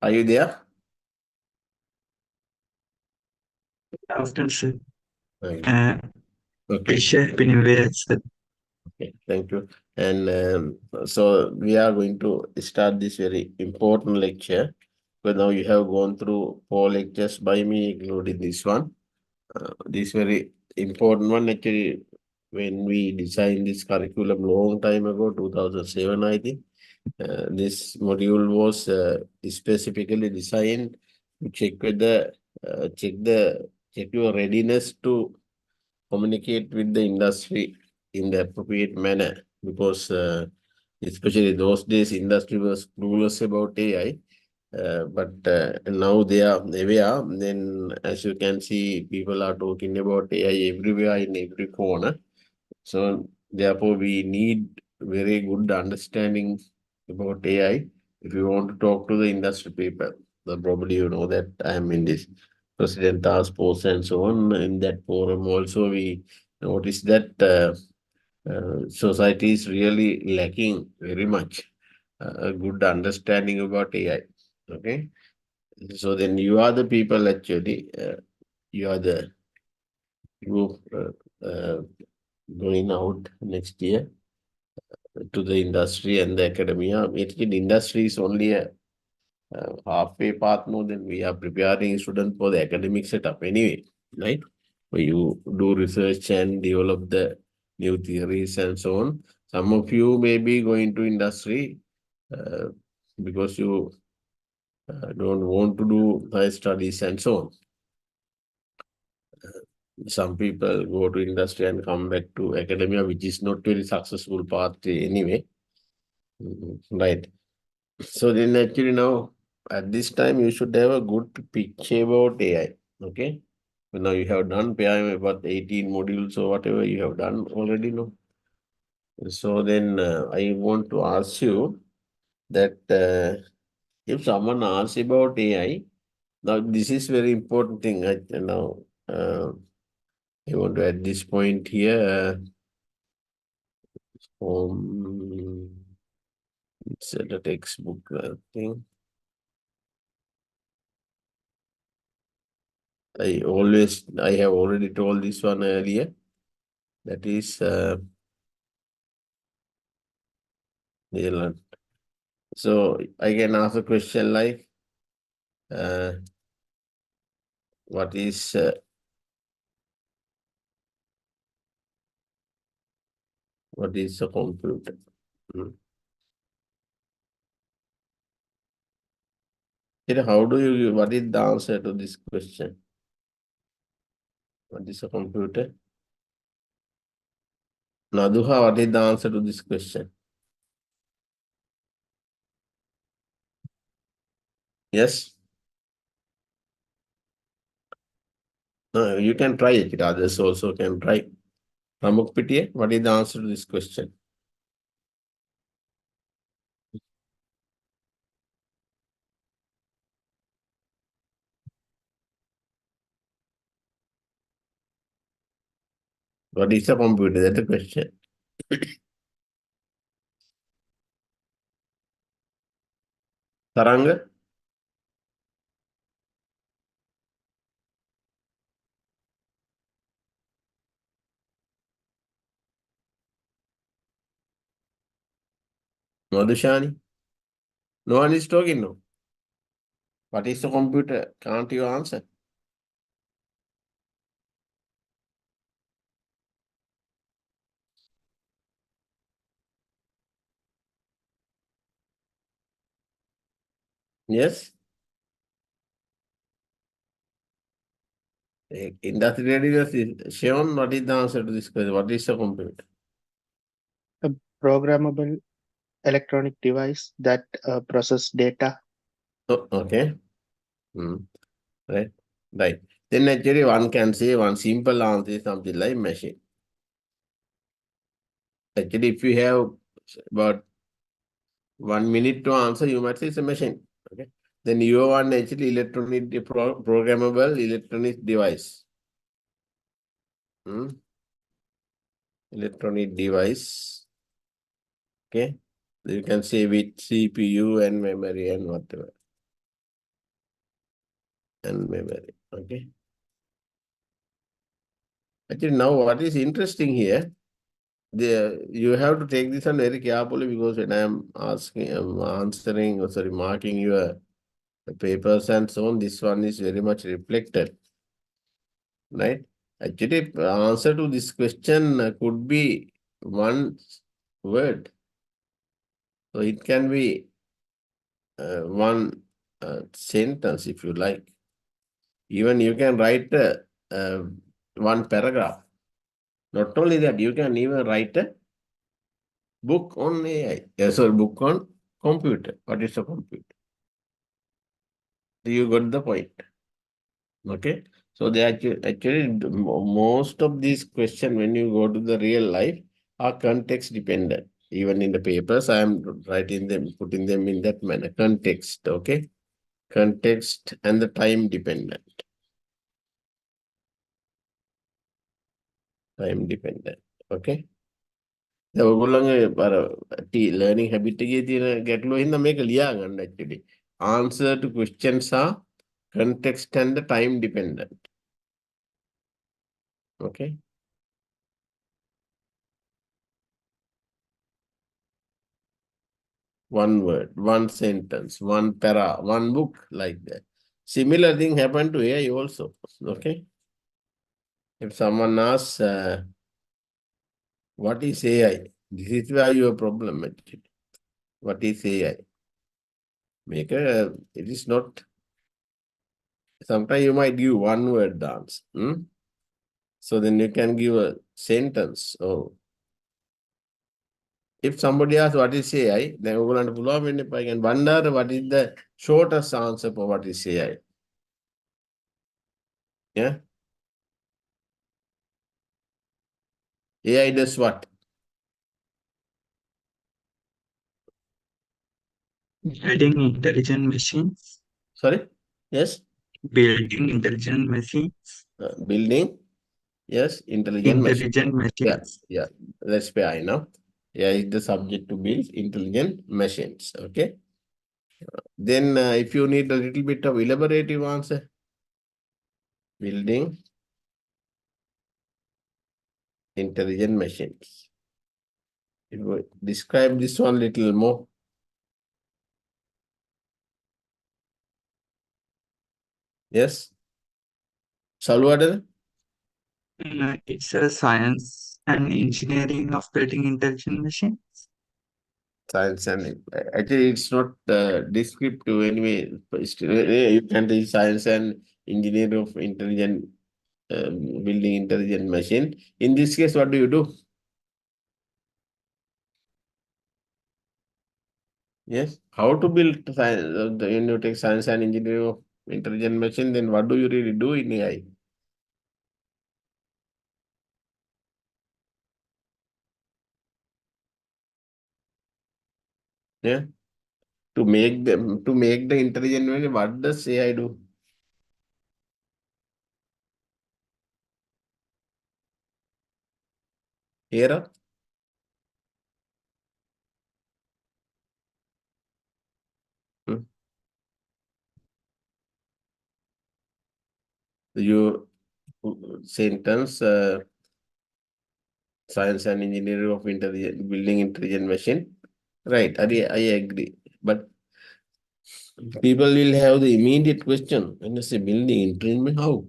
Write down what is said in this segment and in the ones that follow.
Are you there? After sir. Right. Uh, Okay. Asia Pinivere, sir. Okay. Thank you. And so we are going to start this very important lecture. But now you have gone through 4 lectures by me, including this one. This very important one actually. When we designed this curriculum long time ago, 2007, I think. This module was specifically designed to check whether check your readiness to communicate with the industry in the appropriate manner, because especially those days industry was clueless about AI. But now they are aware. Then, as you can see, people are talking about AI everywhere in every corner. So therefore, we need very good understanding about AI if you want to talk to the industry people. So probably you know that I am in this president task force and so on. In that forum also, we noticed that society is really lacking very much a good understanding about AI. Okay, so then you are the people actually. You are the group going out next year to the industry and the academia. Actually, the industry is only a halfway path more than we are preparing students for the academic setup anyway, right? Where you do research and develop the new theories and so on. Some of you may be going to industry uh, because you don't want to do high studies and so on. Some people go to industry and come back to academia, which is not very successful path anyway. Right. So then actually now at this time you should have a good picture about AI. Okay. So now you have done PI about 18 modules or whatever you have done already, no? So then I want to ask you that if someone asks about AI, now this is very important thing. Now I want to add this point here. It's the textbook thing. I have already told this one earlier. That is Neerland. So I can ask a question like, uh, what is a computer? Hmm. How do you, what is the answer to this question? What is a computer? Naduha, what is the answer to this question? Yes? No, you can try it. Others also can try. Pramuk Pitiye, what is the answer to this question? What is a computer? That's the question. Taranga? Madhushani? No one is talking now. What is a computer? Can't you answer? Yes? Industry readiness is shown. What is the answer to this question? What is a computer? A programmable electronic device that process data. Oh, okay. Hmm. Right. Right. Then actually one can say one simple answer is something like machine. Actually, if you have about 1 minute to answer, you might say it's a machine. Okay. Then you want actually programmable electronic device. Hmm? Electronic device. Okay. You can say with CPU and memory and whatever. and memory. Okay. Actually, now what is interesting here, you have to take this one very carefully because when I'm answering, or sorry, marking your papers and so on, this one is very much reflected, right? Actually, answer to this question could be one word. So it can be one sentence if you like. Even you can write uh, one paragraph. Not only that, you can even write a book on AI. Sorry, book on computer. What is a computer? You got the point. Okay. So they actually most of these questions when you go to the real life are context dependent. Even in the papers, I am writing them, putting them in that manner. Context. Okay. Context and the time dependent. Time dependent. Okay. ඔයගොල්ලන්ගේ අර learning habit එකේ තියෙන ගැටලුව හින්දා මේක ලියා ගන්න actually. Answer to questions are context and the time dependent. Okay. One word, one sentence, one para, one book, like that. Similar thing happened to AI also. Okay. If someone asks, what is AI? This is where your problem actually. What is AI? It is not. Sometimes you might give one word dance. So then you can give a sentence. Oh, if somebody asks what is AI, then we're going to pull up in I can wonder what is the shortest answer for what is AI. Yeah. AI does what? Building intelligent machines. Sorry? Yes. Building intelligent machines. Building. Yes. Intelligent machine. Intelligent Yeah. machines. Yeah. That's where I know. Yeah, is the subject to build intelligent machines. Okay. Then if you need a little bit of elaborative answer, building intelligent machines. If we describe this one little more. Yes. Salvador? It's a science and engineering of building intelligent machines. Science and actually it's not descriptive anyway. You can do science and engineer of intelligent building intelligent machine. In this case, what do you do? Yes, how to build science? When you take science and engineering of intelligent machine, then what do you really do in AI? Yeah, to make the intelligent machine, what does AI do? Here, hmm, you sentence science and engineering of intelligent building intelligent machine. Right, I agree. But people will have the immediate question when you say building intelligent, how?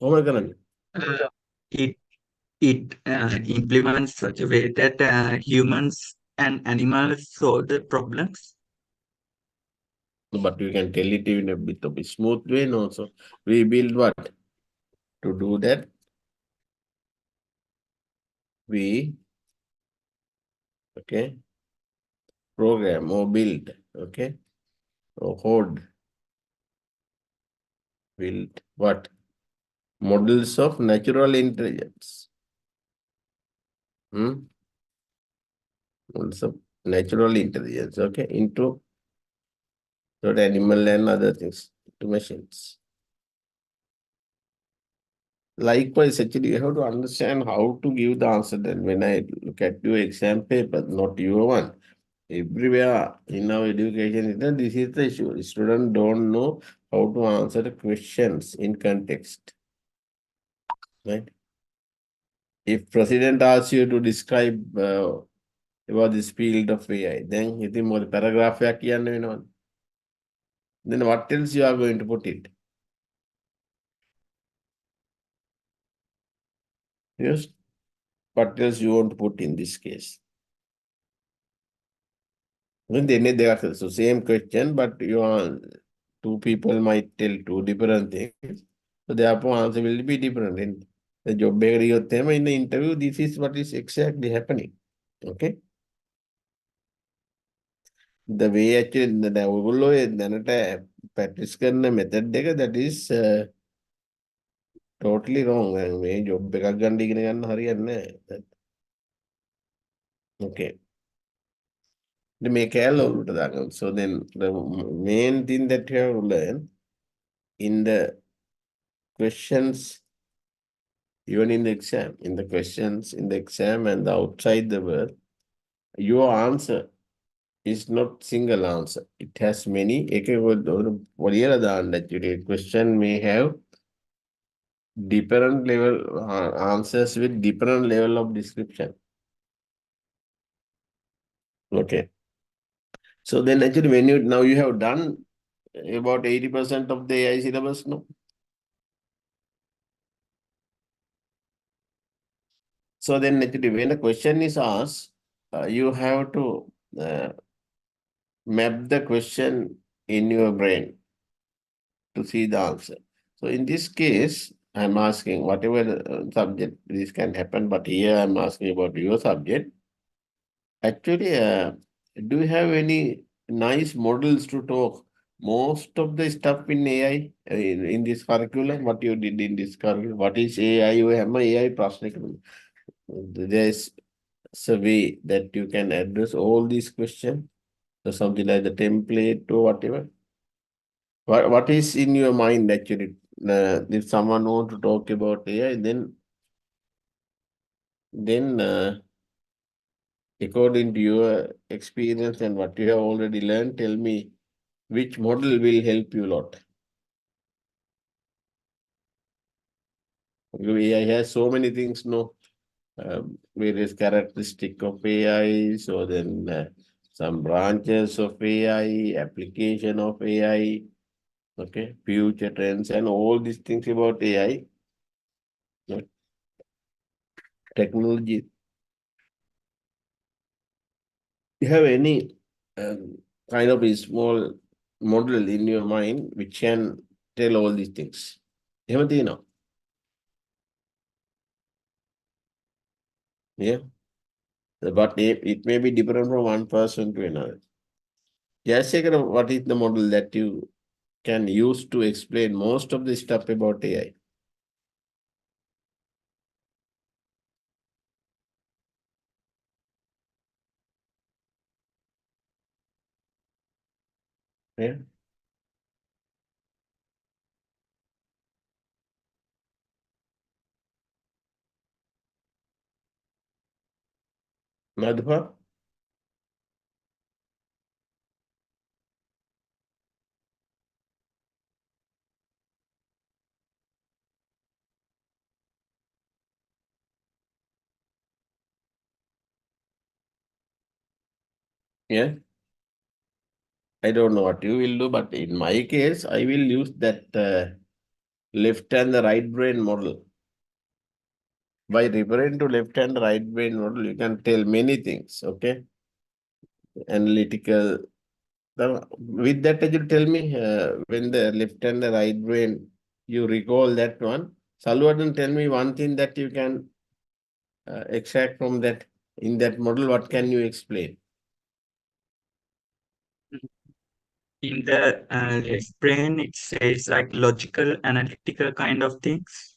How am I gonna? Uh, it it implements such a way that humans and animals solve the problems. But you can tell it in a bit of a smooth way also. We build what? To do that, we okay program or build, okay, or code, build what? Models of natural intelligence. Models of natural intelligence, okay, into animal and other things, to machines. Likewise, actually, you have to understand how to give the answer. Then when I look at your exam paper, not your one, Everywhere in our education system, this is the issue. Students don't know how to answer the questions in context. Right? If president asks you to describe about this field of AI, then you think more paragraph then what else you are going to put it? Yes. What else you want to put in this case? When they are so same question, but you are two people might tell two different things. So therefore answer will be different. In the job theme in the interview, this is what is exactly happening. Okay. The way actually the දැනට practice කරන method that is totally wrong. මේ job එකක් ගන්න ඉගෙන ගන්න හරියන්නේ නැහැ. Okay. So then the main thing that you have to learn in the questions, even in the exam, in the questions in the exam and the outside the world, your answer is not single answer. It has many. Question may have different level answers with different level of description. Okay. So then actually when you now you have done about 80% of the AI syllabus, no? So then actually when a question is asked, you have to map the question in your brain to see the answer. So in this case, I'm asking whatever subject, this can happen, but here I'm asking about your subject. Actually, do you have any nice models to talk? Most of the stuff in AI, in this curriculum, what you did in this curriculum, what is AI? You have my AI prashnik. There's a way that you can address all these questions. So something like the template or whatever. What is in your mind actually? If someone want to talk about AI, then according to your experience and what you have already learned, tell me which model will help you a lot. AI has so many things, no, various characteristic of AI. So then some branches of AI, application of AI, okay, future trends and all these things about AI, technology. You have any kind of a small model in your mind which can tell all these things? Hemati, no? Yeah. But it may be different from one person to another. Jayasekara, what is the model that you can use to explain most of the stuff about AI? Yeah. Madhva? Yeah. I don't know what you will do, but in my case, I will use that left and the right brain model. By referring to left and right brain model, you can tell many things, okay? Analytical. With that, you tell me when the left and the right brain, you recall that one. Salvador, tell me one thing that you can extract from that in that model. What can you explain? In the left brain, it says like logical, analytical kind of things.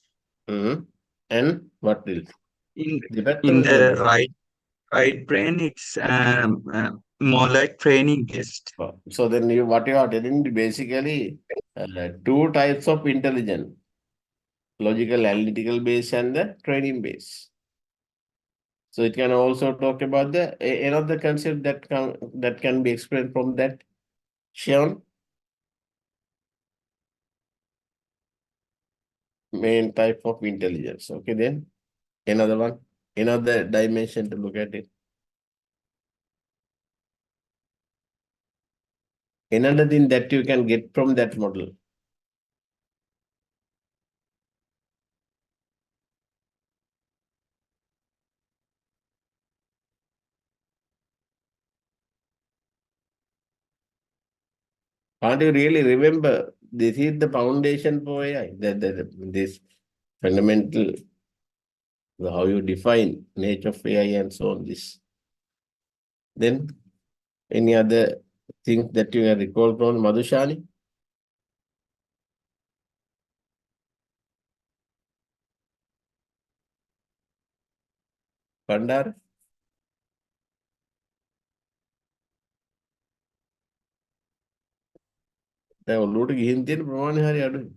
And what else? In The in the right brain, it's more like training based. So then what you are telling basically two types of intelligence: logical, analytical base and the training base. So it can also talk about the another concept that can be explained from that. Sean, main type of intelligence. Okay, then another one, another dimension to look at it. Another thing that you can get from that model. Can't you really remember? This is the foundation for AI. This fundamental, how you define nature of AI and so on. This. Then any other things that you can recall from Madhushani? Pandar? දැන් ඔළුවට ගිහින් තියෙන ප්‍රමාණය හරි අඩුයි.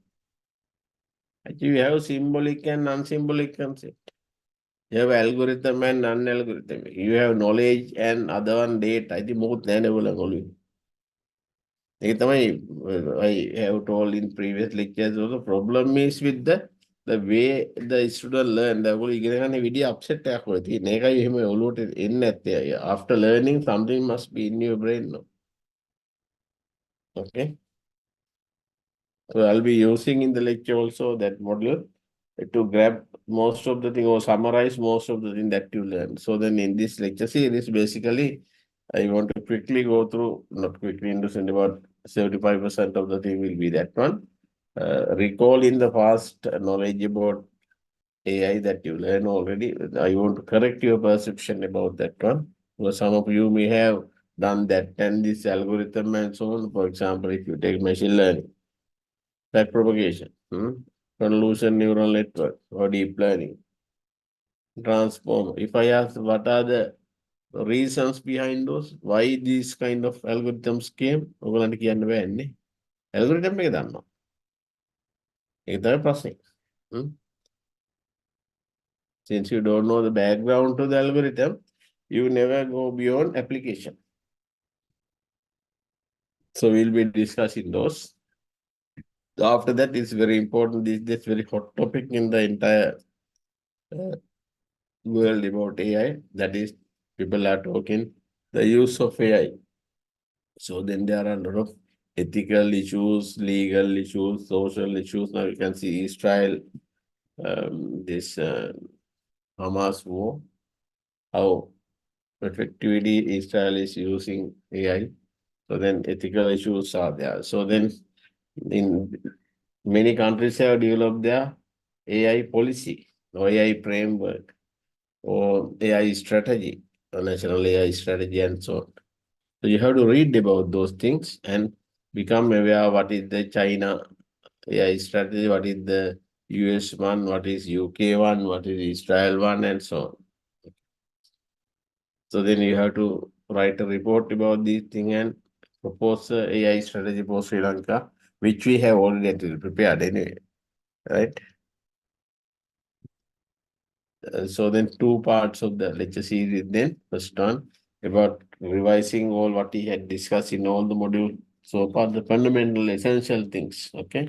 Actually, we have symbolic and non-symbolic concept. You have algorithm and non-algorithm. You have knowledge and other one data. I think මොකුත් නැහැ නේ ඔයගොල්ලෝ ඔළුවේ. ඒක තමයි I have told in previous lectures also. Problem is with the way the student learn. ඔයගොල්ලෝ ඉගෙන ගන්න විදිය upset එකක් වෙයි තියෙන. ඒකයි එහෙම ඔළුවට එන්නේ නැත්තේ. After learning, something must be in your brain. No? Okay. So I'll be using in the lecture also that model to grab most of the thing or summarize most of the thing that you learn. So then in this lecture series, basically, I want to quickly go through, not quickly, understand about 75% of the thing will be that one. Recall in the past knowledge about AI that you learn already. I want to correct your perception about that one. Because some of you may have done that and this algorithm and so on. For example, if you take machine learning, backpropagation, convolution neural network or deep learning, transform. If I ask what are the reasons behind those, why these kind of algorithms came, ඔයගොල්ලන්ට කියන්න බෑනේ. Algorithm එක දන්නවා. ඒක තමයි ප්‍රශ්නේ. Since you don't know the background to the algorithm, you never go beyond application. So we'll be discussing those. After that, it's very important. This very hot topic in the entire world about AI. That is, people are talking the use of AI. So then there are a lot of ethical issues, legal issues, social issues. Now you can see Israel, this Hamas war, how effectively Israel is using AI. So then ethical issues are there. So then in many countries have developed their AI policy or AI framework or AI strategy, or national AI strategy and so on. So you have to read about those things and become aware what is the China AI strategy, what is the US one, what is UK one, what is Israel one, and so on. So then you have to write a report about these things and propose a AI strategy for Sri Lanka, which we have already prepared anyway, right? So then two parts of the lecture series then. First one about revising all what he had discussed in all the modules so far, the fundamental essential things, okay?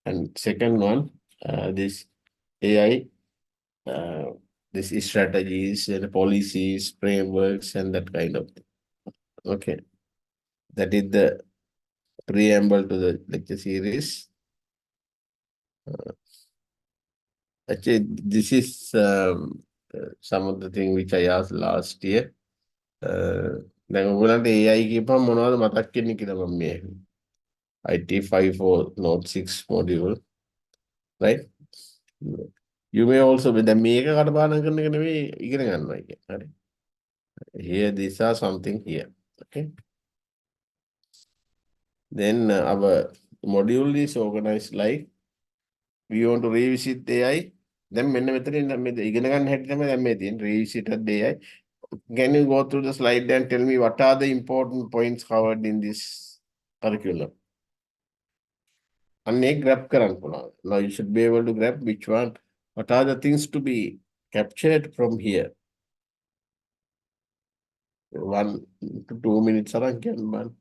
And second one, this AI, this strategies and policies, frameworks, and that kind of thing. Okay. That is the preamble to the lecture series. Actually, this is some of the thing which I asked last year. දැන් ඔයගොල්ලන්ට AI කියපම මොනවද මතක් වෙන්නේ කියලා මම මේ IT 54 Note 6 module, right? You may also be දැන් මේක කටපාඩම් කරන එක නෙවෙයි ඉගෙන ගන්නවා කියන්නේ. හරි. Here these are something here. Okay. Then our module is organized like we want to revisit AI. Then මෙන්න මෙතනින් මේ ඉගෙන ගන්න හැටි තමයි දැන් මේ තියෙන්නේ revisit the AI. Can you go through the slide and tell me what are the important points covered in this curriculum? And grab karan puna. Now you should be able to grab which one. What are the things to be captured from here? 1 to 2 minutes around can ban.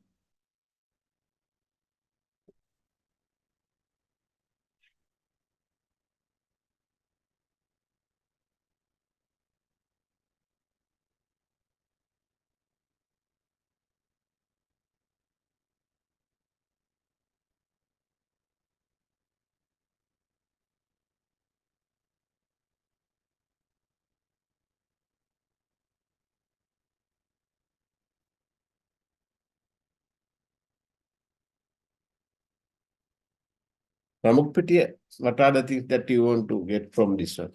Pramukpitiya, what are the things that you want to get from this one?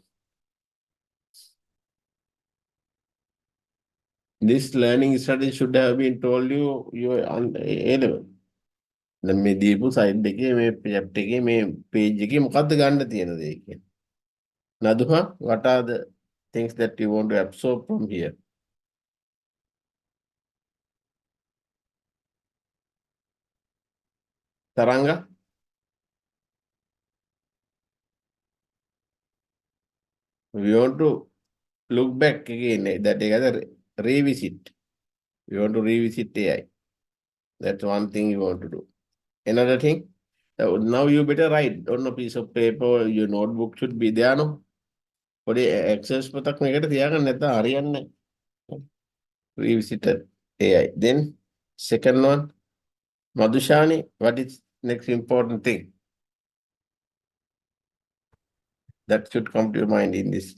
This learning strategy should have been told you on A level. දැන් මේ දීපු side එකේ මේ chapter එකේ මේ page එකේ මොකද්ද ගන්න තියෙන දේ කියන්නේ. Naduma, what are the things that you want to absorb from here? Taranga? We want to look back again, that together revisit. We want to revisit AI. That's one thing you want to do. Another thing, now you better write on a piece of paper, your notebook should be there, no? පොඩි access පොතක් මේකට තියාගන්න නැත්නම් හරියන්නේ නැහැ. Revisited AI. Then second one, Madhushani, what is next important thing that should come to your mind in this?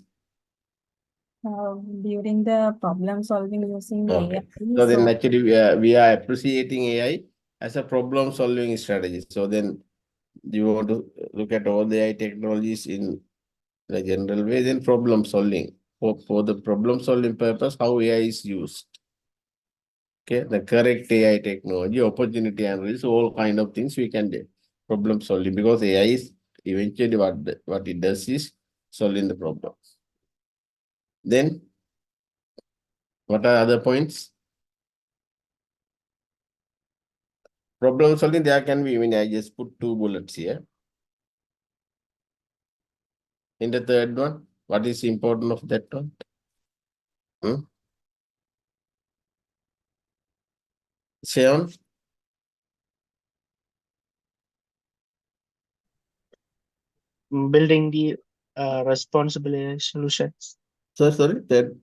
During the problem solving using Okay. AI. So then actually we are appreciating AI as a problem solving strategy. So then you want to look at all the AI technologies in a general way, then problem solving. For the problem solving purpose, how AI is used. Okay, the correct AI technology, opportunity analysis, all kind of things we can do. Problem solving, because AI is eventually what it does is solving the problem. Then, what are other points? Problem solving, there can be, I mean, I just put 2 bullets here. In the third one, what is important of that one? Sean? Building the responsible AI solutions. Sorry, third,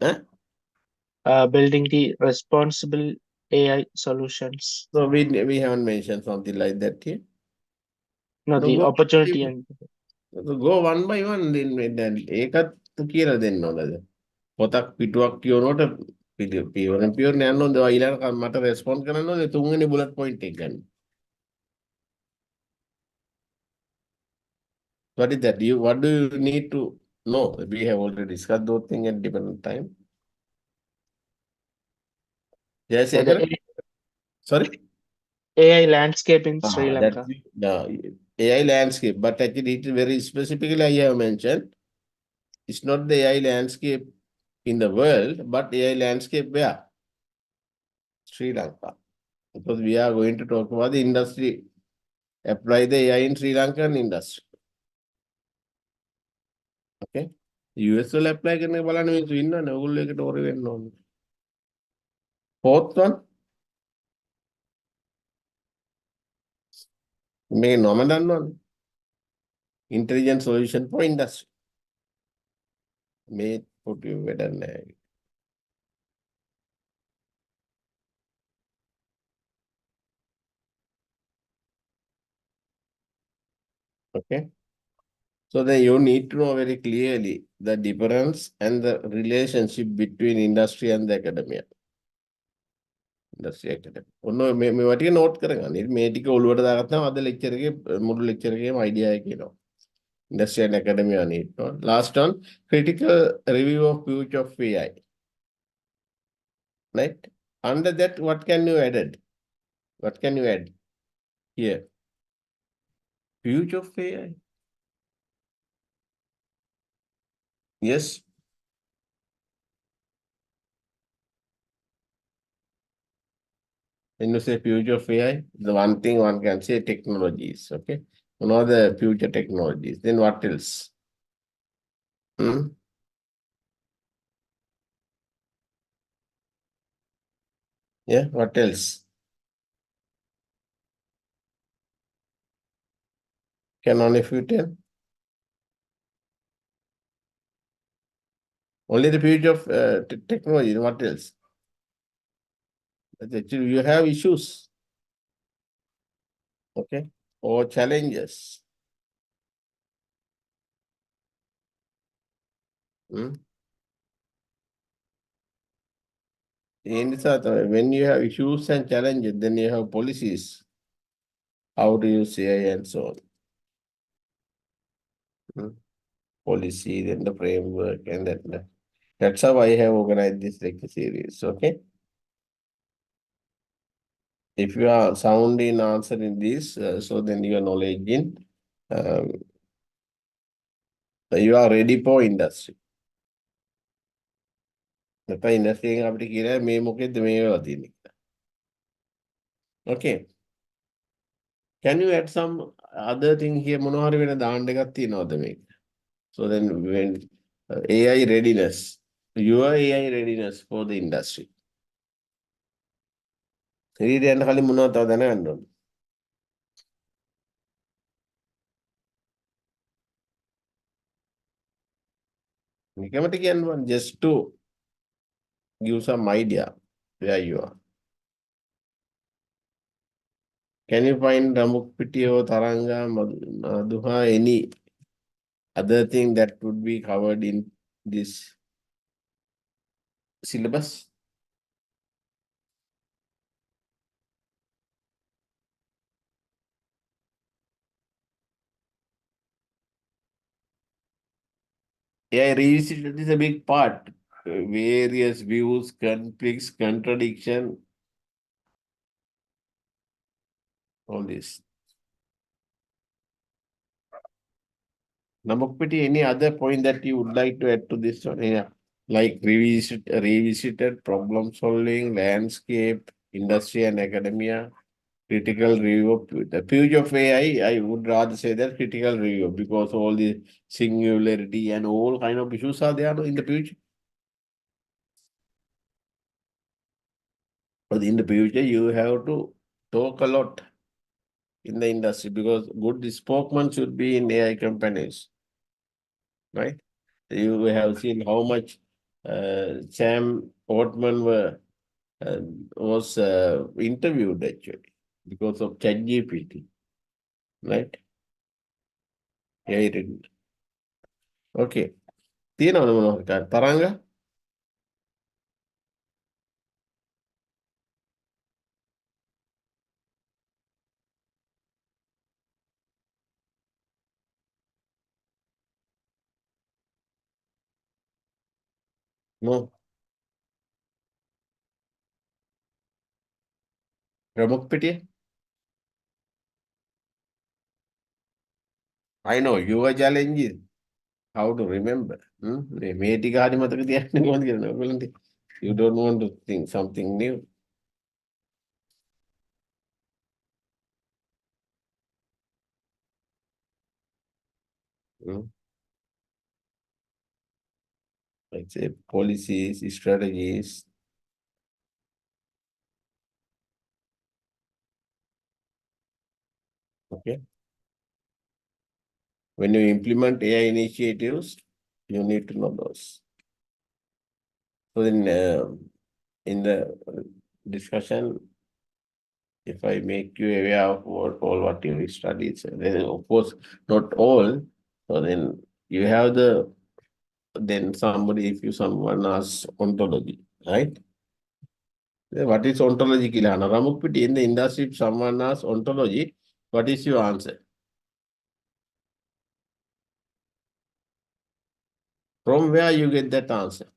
Building the responsible AI solutions. So we haven't mentioned something like that here. No, the opportunity and So go one by one, then ඒකත් කියලා දෙන්න ඕනද? පොතක් පිටුවක් කියනකොට පියවරෙන් පියවරෙන් යන්න ඕනද? ඊළඟ මට රෙස්පොන්ඩ් කරන්න ඕනේ තුන්වෙනි බුලට් පොයින්ට් එක ගන්න. What is that? What do you need to know? We have already discussed those things at different time. Yes, the sorry? AI landscape in Sri Lanka. AI landscape, but actually it is very specifically I have mentioned. It's not the AI landscape in the world, but AI landscape where? Sri Lanka. Because we are going to talk about the industry. Apply the AI in Sri Lankan industry. Okay. US will apply කරන බලන්න මේ ඉන්නවනේ ඕගොල්ලෝ එකට ඕර වෙන්න ඕනේ. Fourth one. මේ නම දන්නවනේ. Intelligent solution for industry. මේ පොඩි වැඩක් නැහැ. Okay. So then you need to know very clearly the difference and the relationship between industry and the academia. Industry academia. ඔන්න මේ ටික නෝට් කරගන්න. මේ ටික ඔළුවට දාගත්තාම අද ලෙක්චර් එකේ මුළු ලෙක්චර් එකේම අයිඩියා එක එනවා. Industry and academia need to. Last one, critical review of future of AI. Right? Under that, what can you add? What can you add here? Future of AI. Yes. When you say future of AI, the one thing one can say technologies. Okay. One of the future technologies. Then what else? Yeah, what else? Can only few tell? Only the future of technology, what else? But actually, you have issues, okay, or challenges. Hmm? When you have issues and challenges, then you have policies. How do you say and so on? Hmm? Policy, then the framework, and that. That's how I have organized this lecture series. Okay. If you are sound in answering this, so then your knowledge in um, you are ready for industry. නැත්නම් industry එකෙන් අපිට කියලා මේ මොකෙද්ද මේ වෙලා තියෙන්නේ කියලා. Okay. Can you add some other thing here? මොනවා හරි වෙන දාන්න එකක් තියනවද මේක? So then when AI readiness, your AI readiness for the industry. ඊට යන්න කලින් මොනවද තව දැනගන්න ඕනේ? නිකමට කියන්න just to give some idea where you are. Can you find Ramukpitiya or Taranga, Madhuha, any other thing that would be covered in this syllabus? AI revisited is a big part. Various views, conflicts, contradiction, all this. Namukpiti, any other point that you would like to add to this one? Yeah. Like revisited problem solving, landscape, industry and academia, critical review. The future of AI, I would rather say that critical review because all the singularity and all kind of issues are there in the future. But in the future, you have to talk a lot in the industry because good spokesman should be in AI companies, right? You have seen how much Sam Altman was interviewed actually because of ChatGPT, right? Yeah, he didn't. Okay. තියෙනවද මොනවද තරංග? No. Ramukpitiya? I know your challenge is how to remember. මේ ටික හරි මතක තියාගන්න කොහොමද කියලා ඔයගොල්ලන්ට. You don't want to think something new. Hmm? Like say policies, strategies. Okay. When you implement AI initiatives, you need to know those. So then in the discussion, if I make you aware of all what you studied, then of course not all. So then you have then somebody, if you someone asks ontology, right? Then what is ontology? Kilana Ramukpiti in the industry, if someone asks ontology, what is your answer? From where you get that answer?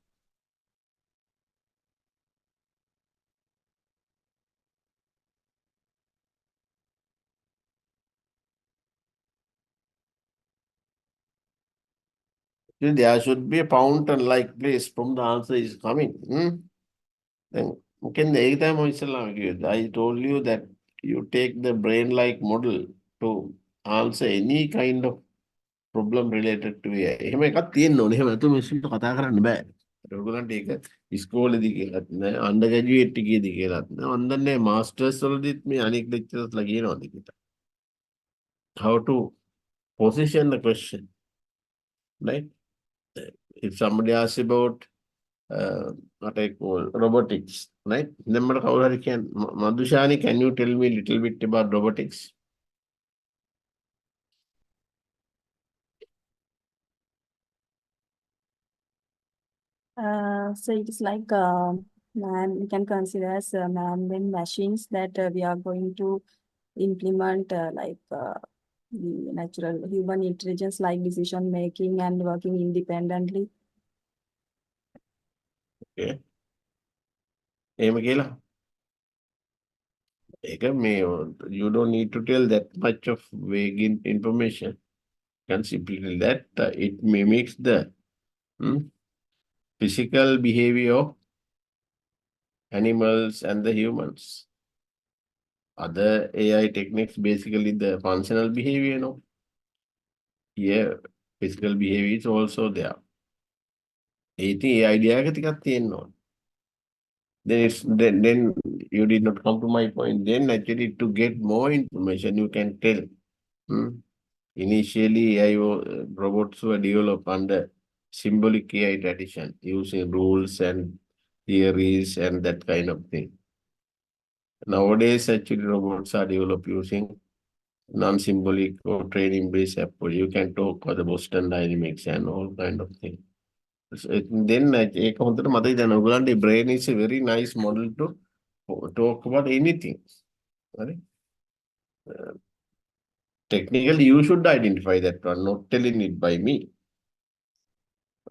There should be a fountain-like place from the answer is coming. Then can the time I told you that you take the brain-like model to answer any kind of problem related to AI. එහෙම එකක් තියෙන්න ඕනේ. එහෙම නැතුව මිනිස්සුන්ට කතා කරන්න බෑ. ඔයගොල්ලන්ට ඒක ඉස්කෝලේදී කියලාත් නෑ අන්ඩර් ග්‍රැජුවේට් එකේදී කියලාත් නෑ මම දන්නේ මාස්ටර්ස් වලදීත් මේ අනෙක් ලෙක්චරර්ස්ලා කියනවාද කියලා. How to position the question, right? If somebody asks about what I call robotics, right? Then Madhushani, can you tell me a little bit about robotics? So it is like man, we can consider as man-made machines that we are going to implement the natural human intelligence like decision making and working independently. Okay. එහෙම කියලා. ඒක මේ you don't need to tell that much of vague information. You can simply tell that it mimics the physical behavior of animals and the humans. Other AI techniques basically the functional behavior, you know. Here, physical behavior is also there. A idea එක ටිකක් තියෙන්න ඕන. Then you did not come to my point. Then actually to get more information, you can tell. Initially, robots were developed under symbolic AI tradition, using rules and theories and that kind of thing. Nowadays, actually, robots are developed using non-symbolic or training-based approach. You can talk about the Boston Dynamics and all kind of things. Then ඒක හොඳට මතක දැන් ඔයගොල්ලන්ගේ brain is a very nice model to talk about anything. Right? Technically, you should identify that one, not telling it by me.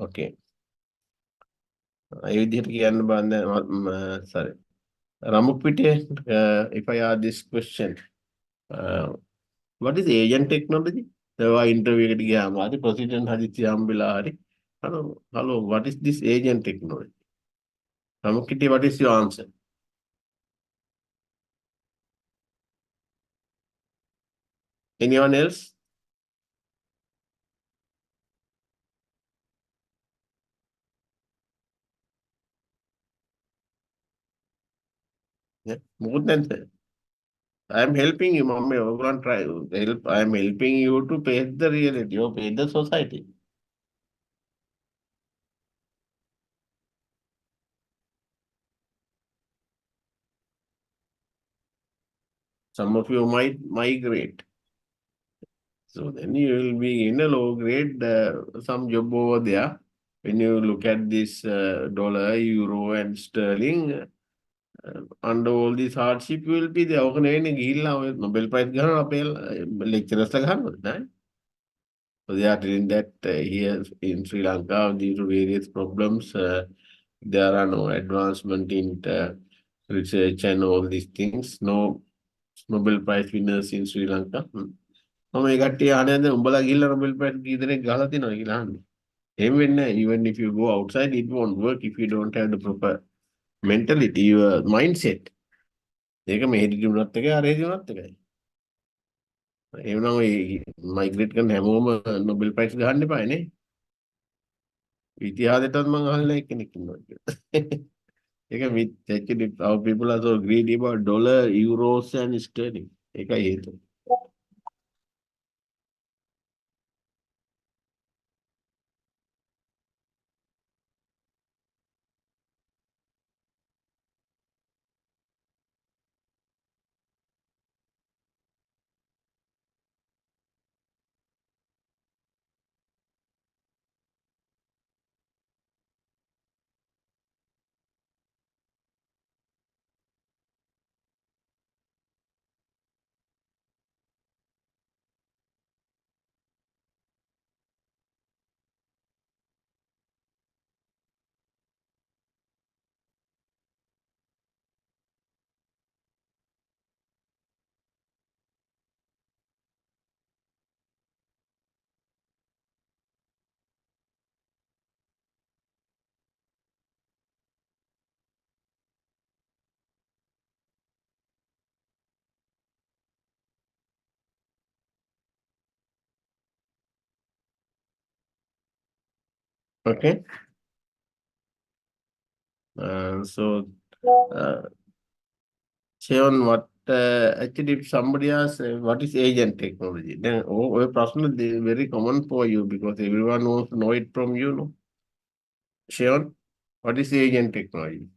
Okay. ඒ විදිහට කියන්න බෑ. Sorry. Ramukpite, if I ask this question, what is agent technology? ඒවා interview එකට ගියාම හරි president හදිස්සි හම්බෙලා හරි hello, what is this agent technology? Ramukpite, what is your answer? Anyone else? Yeah, more than that. I am helping you, Mama. Try help. I am helping you to face the reality or face the society. Some of you might migrate. So then you will be in a low grade, some job over there. When you look at this dollar, euro, and sterling, under all this hardship, you will be there. Nobel Prize lecturers. So they are telling that here in Sri Lanka, due to various problems, there are no advancement in research and all these things. No Nobel Prize winners in Sri Lanka. මම ඒ කට්ටිය අහන්නේ නැද්ද උඹලා ගිහිල්ලා Nobel Prize කී දෙනෙක් ගහලා තියනවා කියලා අහන්නේ. එහෙම වෙන්නේ නැහැ. Even if you go outside, it won't work if you don't have the proper mentality, your mindset. ඒක මෙහෙදි උනත් එකයි අරහෙදි උනත් එකයි. එහෙනම් ඔය මයිග්‍රේට් කරන හැමෝම Nobel Prize ගහන්න එපායි නේ. ඉතිහාසෙටත් මම අහලා නැහැ කෙනෙක් ඉන්නවා කියලා. ඒක actually our people are so greedy about dollar, euros and sterling. ඒකයි හේතුව. Okay. So, Sean, what actually, if somebody asks, what is agent technology? Then, oh, person is very common for you because everyone wants to know it from you, no? Sean, what is agent technology?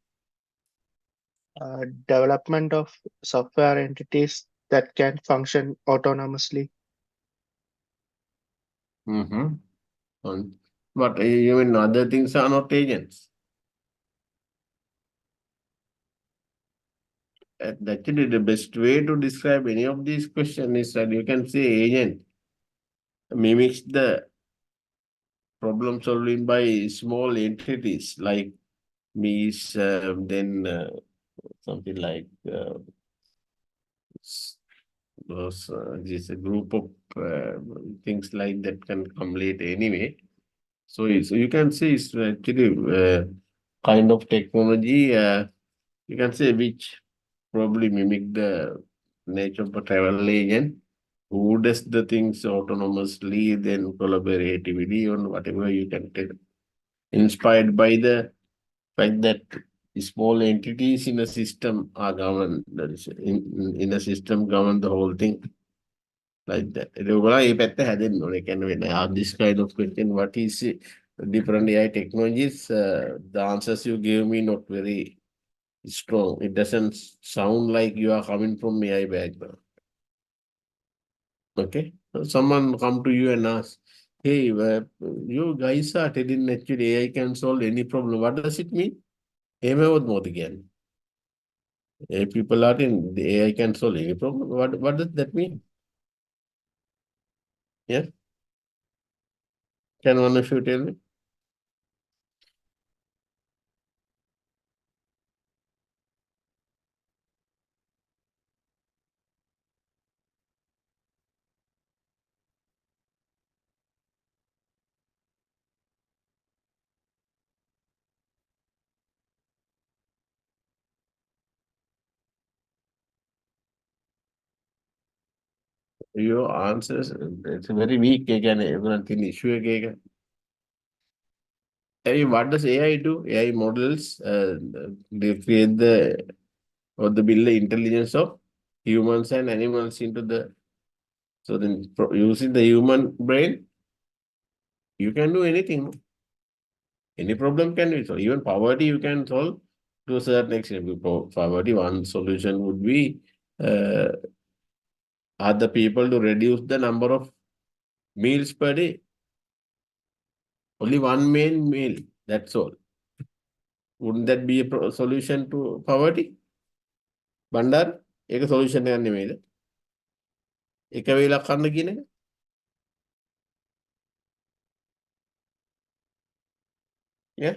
Development of software entities that can function autonomously. Mm-hmm. But even other things are not agents. Actually, the best way to describe any of these questions is that you can say agent mimics the problem solving by small entities like me's, then something like s- those, this a group of things like that can come later anyway. So, so you can say it's actually kind of technology, you can say which probably mimic the nature of a travel agent who does the things autonomously, then collaboratively on whatever you can tell. Inspired by the fact that small entities in a system are governed, that is in a system govern the whole thing like that. ඔයගොල්ලෝ මේ පැත්ත හැදෙන්න ඕනේ. ඒ කියන්නේ when I ask this kind of question, what is different AI technologies? The answers you gave me not very strong. It doesn't sound like you are coming from AI background. Okay, so someone come to you and ask, "Hey, you guys are telling actually AI can solve any problem. What does it mean?" එහෙමවත් මොකද කියන්නේ? People are in the AI can solve any problem. What does that mean? Yeah, can one of you tell me? Your answers, it's very weak again. Everything issue again. Hey, what does AI do? AI models, they create the or the build the intelligence of humans and animals into the. So then, using the human brain, you can do anything. No? Any problem can be solved. Even poverty, you can solve to a certain extent. Poverty, one solution would be uh, other people to reduce the number of meals per day. Only one main meal. That's all. Wouldn't that be a solution to poverty? Bandar, ඒක solution එකක් නෙමෙයිද? එක වේලක් කන්න කියන එක. Yeah.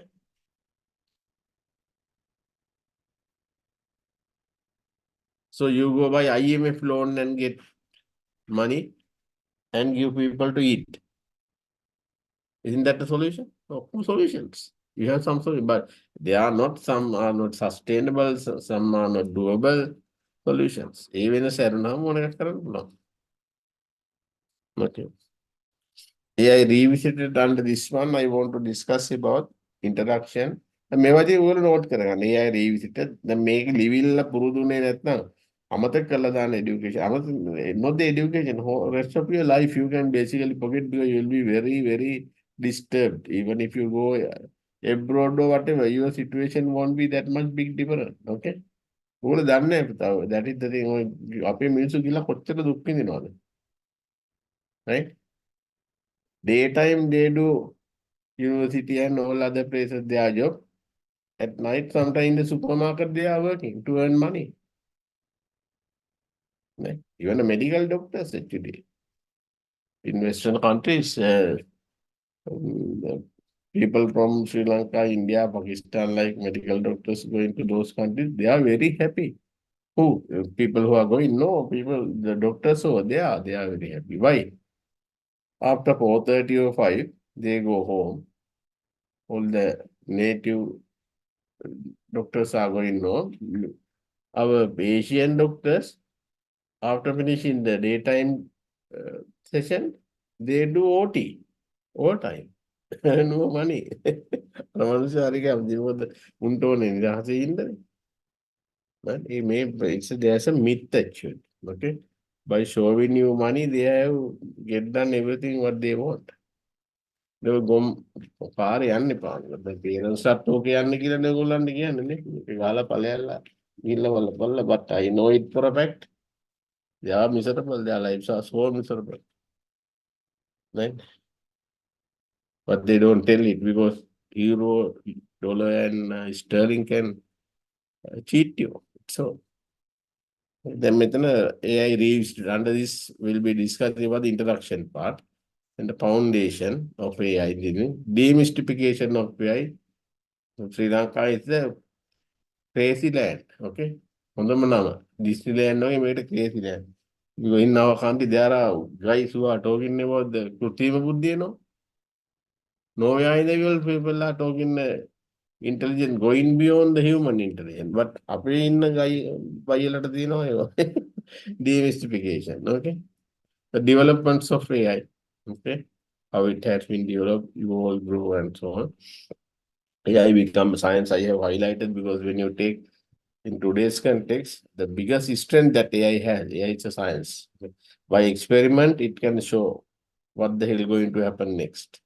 So you go buy IMF loan and get money and give people to eat. Isn't that the solution? No, solutions. You have some solution, but they are not, some are not sustainable, some are not doable solutions. Even a Saranam, no. Okay. Yeah, I revisited under this one. I want to discuss about introduction. මේවාදී ඔයගොල්ලෝ note කරගන්න. AI revisited. දැන් මේක ලිවිල්ලා පුරුදුනේ නැත්නම් අමතක කරලා දාන්න education. Not the education. Rest of your life you can basically forget because you will be very, very disturbed. Even if you go abroad or whatever, your situation won't be that much big different. Okay? ඔයගොල්ලෝ දන්නේ නැහැ. That is the thing. අපේ මිනිස්සු ගිහලා කොච්චර දුක් විඳිනවද? Right? Daytime they do university and all other places their job. At night, sometimes in the supermarket they are working to earn money. Right? Even the medical doctors actually. In Western countries, people from Sri Lanka, India, Pakistan, like medical doctors going to those countries, they are very happy. Who? People who are going? No, people, the doctors over there, they are very happy. Why? After 4:30 or 5, they go home. All the native doctors are going home. Our Asian doctors, after finishing the daytime session, they do OT, overtime, no money. මනුෂ්‍ය හරි කැමති මොකද උන්ට ඕනේ නිදහසේ ඉන්නනේ. But there's a myth actually. Okay. By showing you money, they have get done everything what they want. They will go පාරේ යන්න එපා. parents අත් ඕක යන්න කියලා ඒගොල්ලන්ට කියන්නේ නේ. ඒක ගාලා ඵලයල්ලා ගිහිල්ලා බලපල්ලා. But I know it for a fact. They are miserable. Their lives are so miserable. Right? But they don't tell it because euro, dollar and sterling can cheat you. So then AI reads under this will be discussing about the introduction part and the foundation of AI, demystification of AI. Sri Lanka is the crazy land. Okay. හොඳම නම Disneyland වගේ මේකට crazy land. Because in our country there are guys who are talking about the කෘත්‍රිම බුද්ධිය no. Nowhere in the world people are talking intelligent going beyond the human intelligence. But අපේ ඉන්න බයිලට තියෙනවා ඒවා. Demystification. Okay. The developments of AI. Okay. How it has been developed, evolved, grew, and so on. AI become science. I have highlighted because when you take in today's context, the biggest strength that AI has, AI is a science. By experiment, it can show what the hell is going to happen next.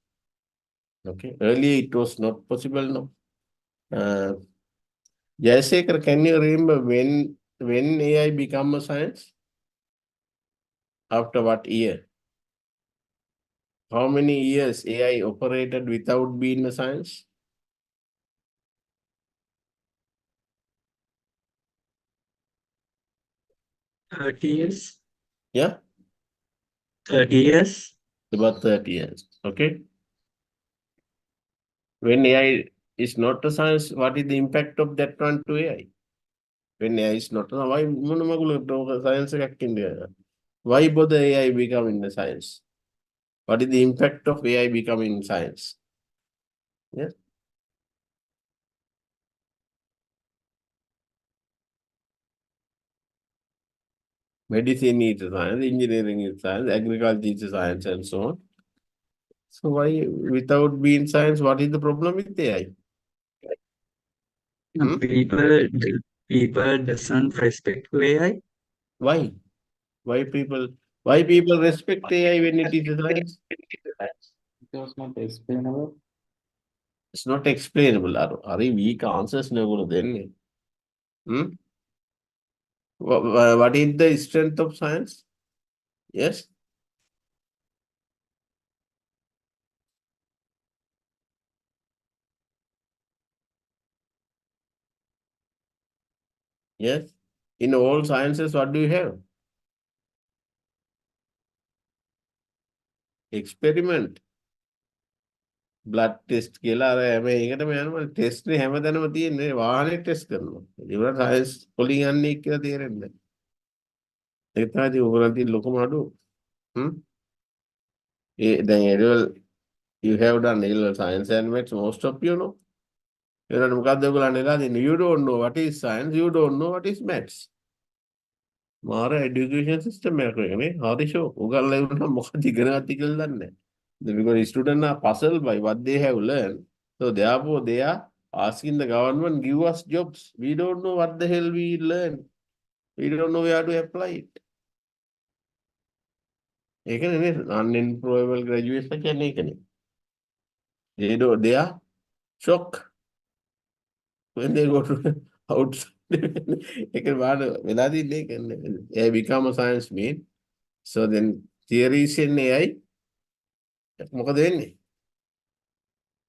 Okay. Earlier, it was not possible now. Jayasekar, can you remember when AI become a science? After what year? How many years AI operated without being a science? 30 years. Yeah, 30 years. about 30 years. Okay. When AI is not a science, what is the impact of that one to AI? When AI is not a why science why bother AI becoming a science? What is the impact of AI becoming science? Yes. Medicine is a science, engineering is science, agriculture is a science, and so on. So why, without being science, what is the problem with AI? Hmm? People doesn't respect AI. Why? Why people respect AI when it is a science? It was not explainable. It's not explainable. Are weak answers never then? Hmm? What is the strength of science? Yes. Yes. In all sciences, what do you have? Experiment. Blood test කියලා අර හැම එකටම යනවා test නේ හැමදැනම තියෙන්නේ වාහනේ test කරනවා. ඒවට සයන්ස් වලින් යන්නේ කියලා තේරෙන්නේ නැහැ. ඒක තමයි උගලන් තියෙන ලොකුම අඩුව. Then you have done A-level science and maths, most of you know. ඒකට මොකද්ද ඔයගොල්ලන් එලා දෙන්නේ? You don't know what is science, you don't know what is maths. මාර education system එකක් නේ. හරි ෂෝ. ඔයගොල්ලෝ උන්ට මොකද ඉගෙන ගත්තේ කියලා දන්නේ නැහැ. Because students are puzzled by what they have learned. So therefore they are asking the government, give us jobs. We don't know what the hell we learn. We don't know where to apply it. Unemployable graduates they are shocked when they go to outside. AI become a science mean. So then theories in AI මොකද වෙන්නේ?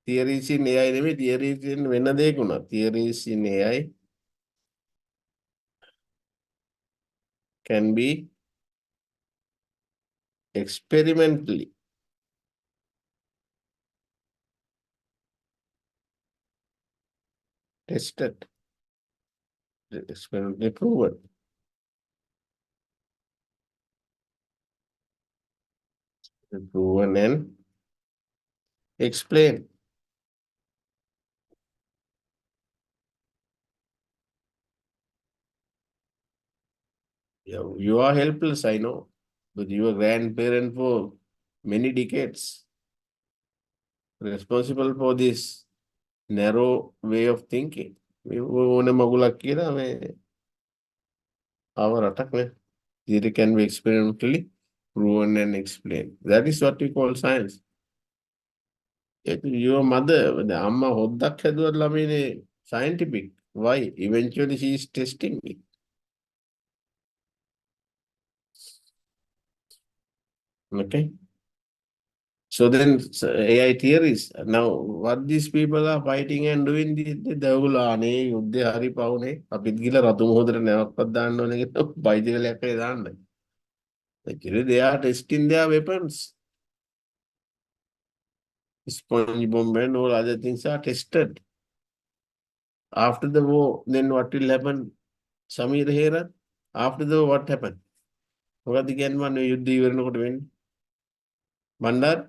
Theories in AI නෙමෙයි theories in වෙන දෙයක් උනා. Theories in AI can be experimentally tested, experimentally proven. Proven and explained. Yeah, you are helpless, I know, but you are grandparent for many decades, responsible for this narrow way of thinking. මේ ඕන මගුලක් කියලා මේ ආව රටක් නේ. It can be experimentally proven and explained. That is what we call science. Your mother, the amma හොද්දක් හැදුවත් ළමයිනේ scientific. Why? Eventually she is testing it. Okay. So then AI theories. Now, what these people are fighting and doing, the අනේ යුද්ධය හරි පවුනේ. අපිත් ගිහලා රතු මොහොතට නැවක්වත් දාන්න ඕනේ කියලා බයිසිකලයක් හරි දාන්න. Actually, they are testing their weapons. Sponge bomb and all other things are tested. After the war, then what will happen? Samir Hera, after the war, what happened? මොකද කියන්නේ මම යුද්ධය ඉවරනකොට වෙන්නේ? බණ්ඩාර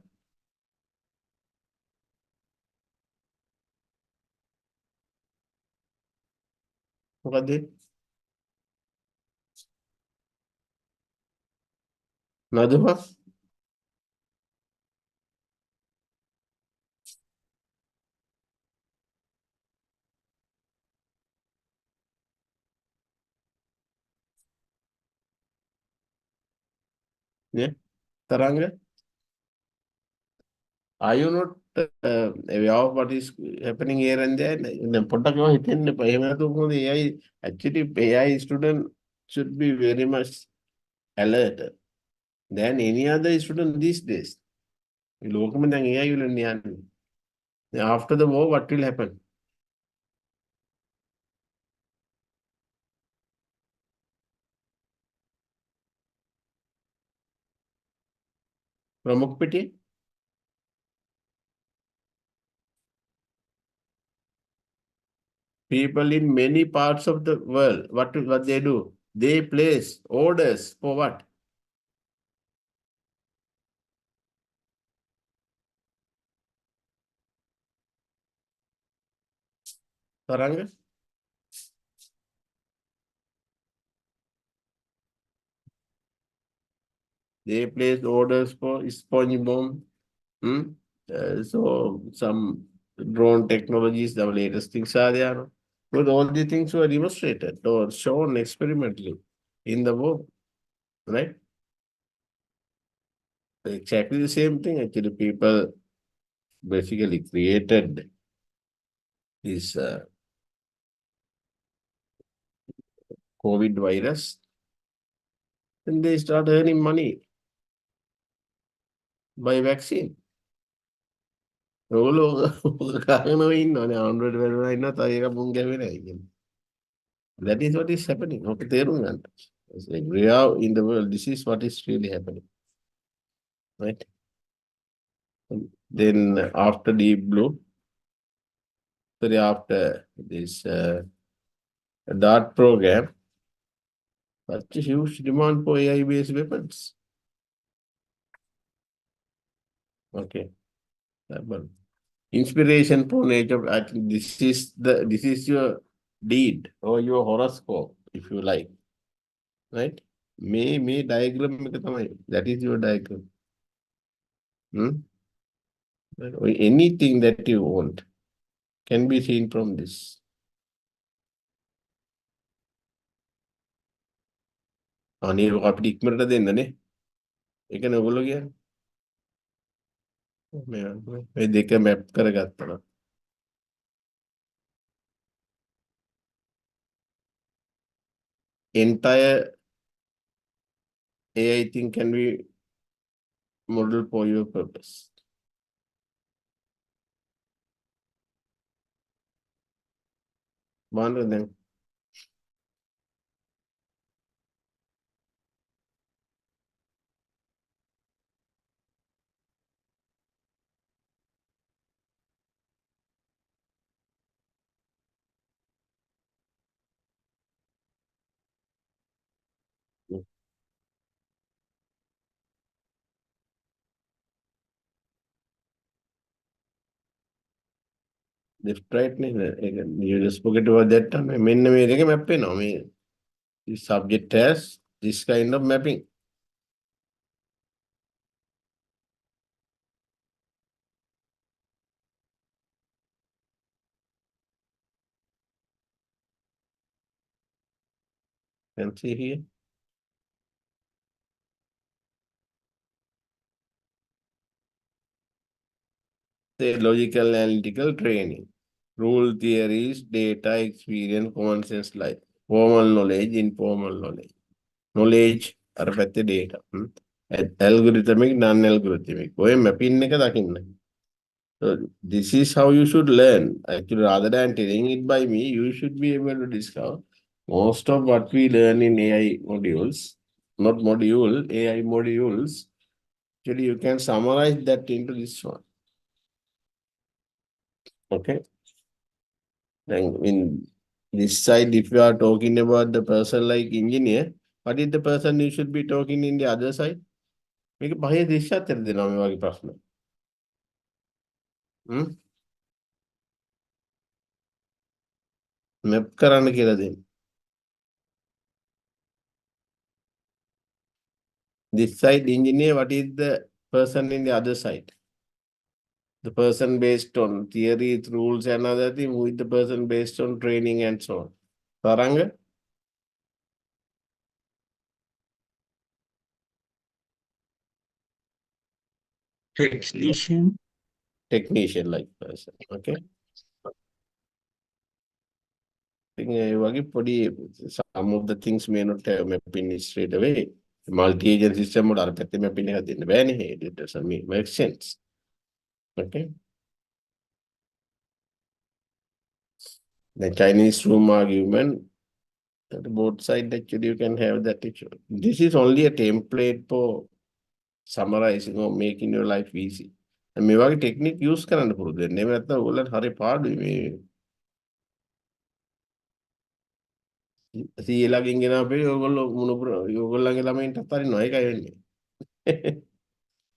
මොකද නදුවා නේ තරංග are you not aware of what is happening here and there? දැන් පොඩ්ඩක් ඒවා හිතෙන්න එපා. එහෙම නැතුව මොකද AI actually AI student should be very much alert than any other student these days. ලෝකෙම දැන් AI වලින් යන්නේ. After the war, what will happen? ප්‍රමුඛ පිටියේ people in many parts of the world, what they do? They place orders for what? Taranga? They place orders for sponge bomb. So some drone technologies, the latest things are there. But all the things were demonstrated or shown experimentally in the war, right? Exactly the same thing. Actually, people basically created this COVID virus and they start earning money by vaccine. ඔගොල්ලෝ කාගෙනව ඉන්නවනේ ආන්ඩ්‍රොයිඩ් වල ඉන්න තව එකක් මුං ගැවෙන්නේ කියන්නේ. That is what is happening. Okay, තේරුම් ගන්න. It's like we are in the world. This is what is really happening. Right? And then after Deep Blue, sorry, after this DART program, such a huge demand for AI-based weapons. Okay. But inspiration for nature, I think this is your deed or your horoscope, if you like. Right? May diagram එක තමයි. That is your diagram. Anything that you want can be seen from this. අනේ අපිට ඉක්මනට දෙන්නනේ. ඒකනේ ඔයගොල්ලෝ කියන්නේ. මේ දෙක මැප් කරගත්තා. Entire AI thing can be modeled for your purpose. One of them. Left right you just forget about that time. මෙන්න මේ දෙක map වෙනවා. මේ this subject has this kind of mapping. Can see here. Say logical analytical training. Rule theories, data, experience, common sense like formal knowledge, informal knowledge. Knowledge, arapathe data. Algorithmic, non-algorithmic. ඔය mapping එක දකින්න. So this is how you should learn. Actually, rather than telling it by me, you should be able to discover most of what we learn in AI modules, not module, AI modules. Actually, you can summarize that into this one. Okay. Then in this side, if you are talking about the person like engineer, what is the person you should be talking in the other side? මේක පහේ දිශාතර දෙනවා මේ වගේ ප්‍රශ්න. Map කරන්න කියලා දෙන්න. This side engineer, what is the person in the other side? The person based on theory, rules, and other thing, who is the person based on training and so on. Saranga? Technician. Technician like person. Okay. Some of the things may not have mapping straight away. Multi-agent system would have mapping in the van. It doesn't make sense. Okay. The Chinese room argument, both sides actually you can have that issue. This is only a template for summarizing or making your life easy. And මේ වගේ technique use කරන්න පුරුදු වෙන්න. එහෙම නැත්නම් ඔයගොල්ලන්ට හරි පාඩුයි මේ සීලාගෙන් ගෙනාපේ ඔයගොල්ලෝ මුණුපුර ඔයගොල්ලන්ගේ ළමයින්ටත් හරිනවා ඒකයි වෙන්නේ.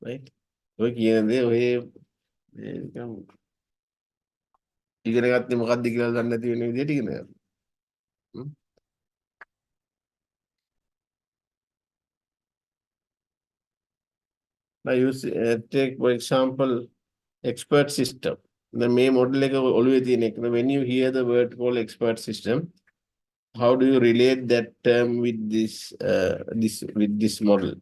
Right? ඔය කියන දේ ඔය නිකන් ඉගෙන ගත්තේ මොකක්ද කියලා දන්නේ නැති වෙන විදිහට ඉගෙන ගන්න. Now you take for example expert system. The main model එක ඔළුවේ තියෙන එක. When you hear the word called expert system, how do you relate that term with this model?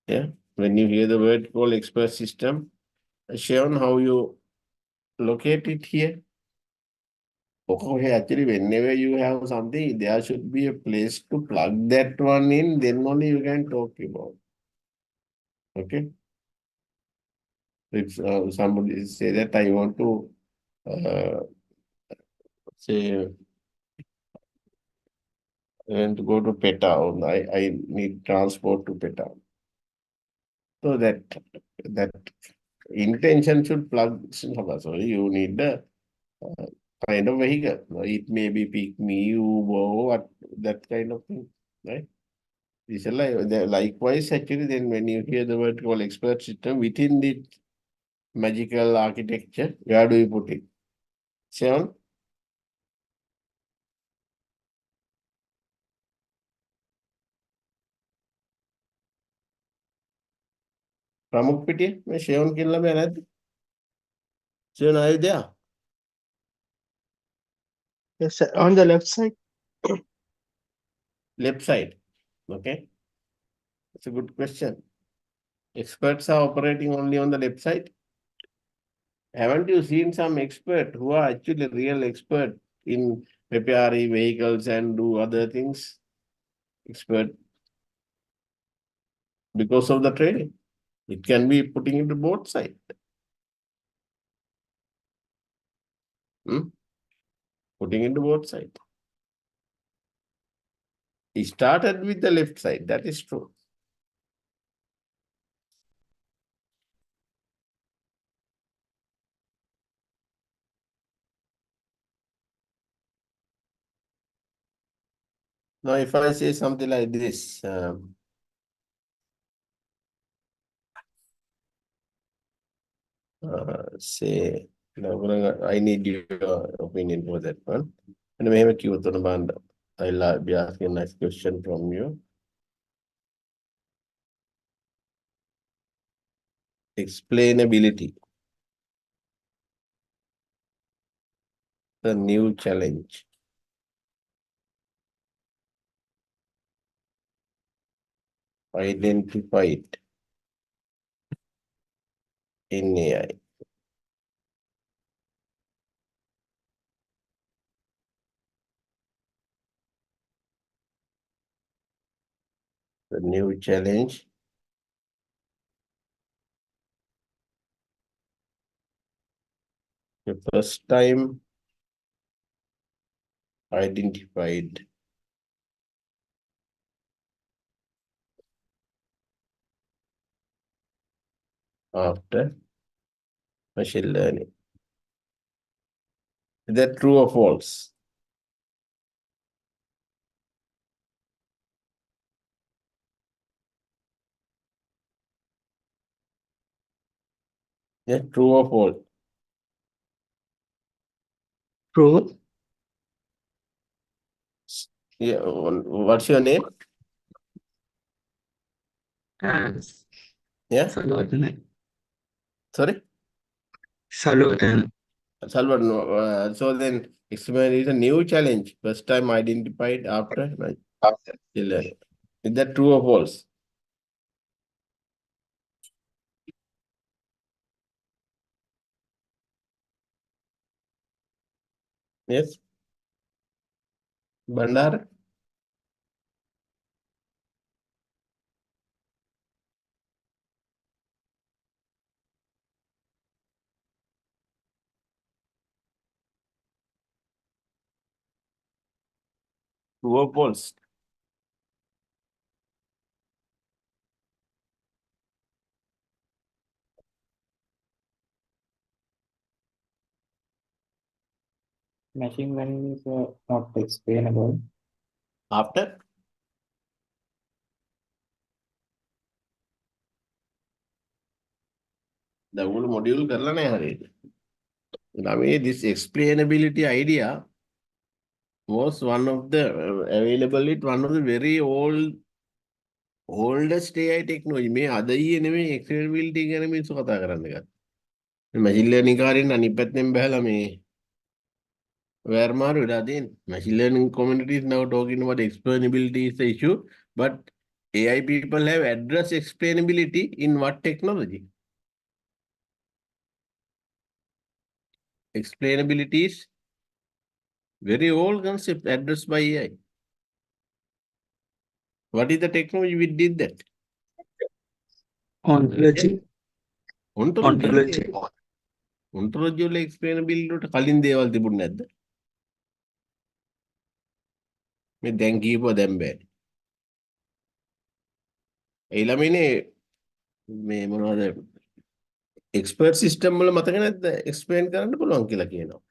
Yeah, when you hear the word called expert system, Sharon, how you locate it here? Okay, actually, whenever you have something, there should be a place to plug that one in, then only you can talk about. Okay. If somebody say that I want to say and go to Petown, I need transport to Petown. So that intention should plug. So you need a kind of vehicle. It may be pick me, Uber, what that kind of thing, right? This is likewise, actually, then when you hear the word called expert system, within the magical architecture, where do you put it? Sean? Pramuk Piti? Sean Killa Benad? Sean, are you there? Yes, sir. On the left side. Left side. Okay. That's a good question. Experts are operating only on the left side. Haven't you seen some expert who are actually real expert in repairing vehicles and do other things? Expert because of the training. It can be putting into both sides. Putting into both sides. He started with the left side. That is true. Now, if I say something like this, say, I need your opinion for that one. And we have a queue to the I'll be asking a nice question from you. Explainability. The new challenge. identified in AI. The new challenge. The first time identified after machine learning. Is that true or false? Yeah, true or false? True. Yeah, what's your name? Yeah, Salvatore. sorry? Salvatore. Salva, no, so then experiment is a new challenge. First time identified after machine learning. Is that true or false? Yes. Bandar? True or false? Machine learning is not explainable. After? The whole module කරලා නැහැ හරියට. I mean, this explainability idea was one of the available it one of the very oldest AI technology. මේ අද ඊයේ නෙමෙයි explainability ගැන මිනිස්සු කතා කරන්න ගත්තා. මේ machine learning කාරෙන් අනිත් පැත්තෙන් බහැලා මේ වෑර්මාරු වෙලා තියෙන්නේ. Machine learning community is now talking about explainability is the issue, but AI people have addressed explainability in what technology? Explainability is very old concept addressed by AI. What is the technology we did that? Ontology. Ontology. Ontology. Ontology වල explainability වලට කලින් දේවල් තිබුණ නැද්ද? මේ දැන් කියපුවා දැන් බෑ. ඒ ළමයිනේ මේ මොනවද expert system වල මතක නැද්ද explain කරන්න පුළුවන් කියලා කියනවා.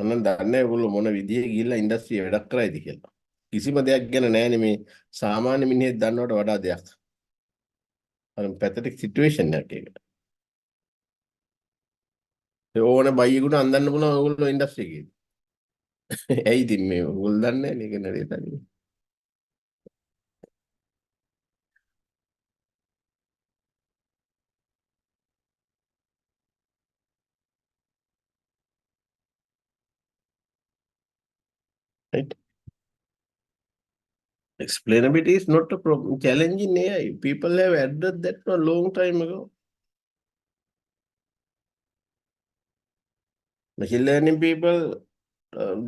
මම දන්නේ ඔයගොල්ලෝ මොන විදිහේ ගිහිල්ලා ඉන්ඩස්ට්‍රිය වැඩක් කරයිද කියලා. කිසිම දෙයක් ගැන නැහැ මේ සාමාන්‍ය මිනිහෙක් දන්නවට වඩා දෙයක්. අර pathetic situation එකක් ඒක. ඒ ඕන බයියෙකුට අන්දන්න පුළුවන් ඔයගොල්ලෝ ඉන්ඩස්ට්‍රි එකේ. ඇයි ඉතින් මේ ඔයගොල්ලෝ දන්නේ නැහැ මේක නේද තනියම. Right? Explainability is not a problem. Challenge in AI. People have addressed that for a long time ago. Machine learning people,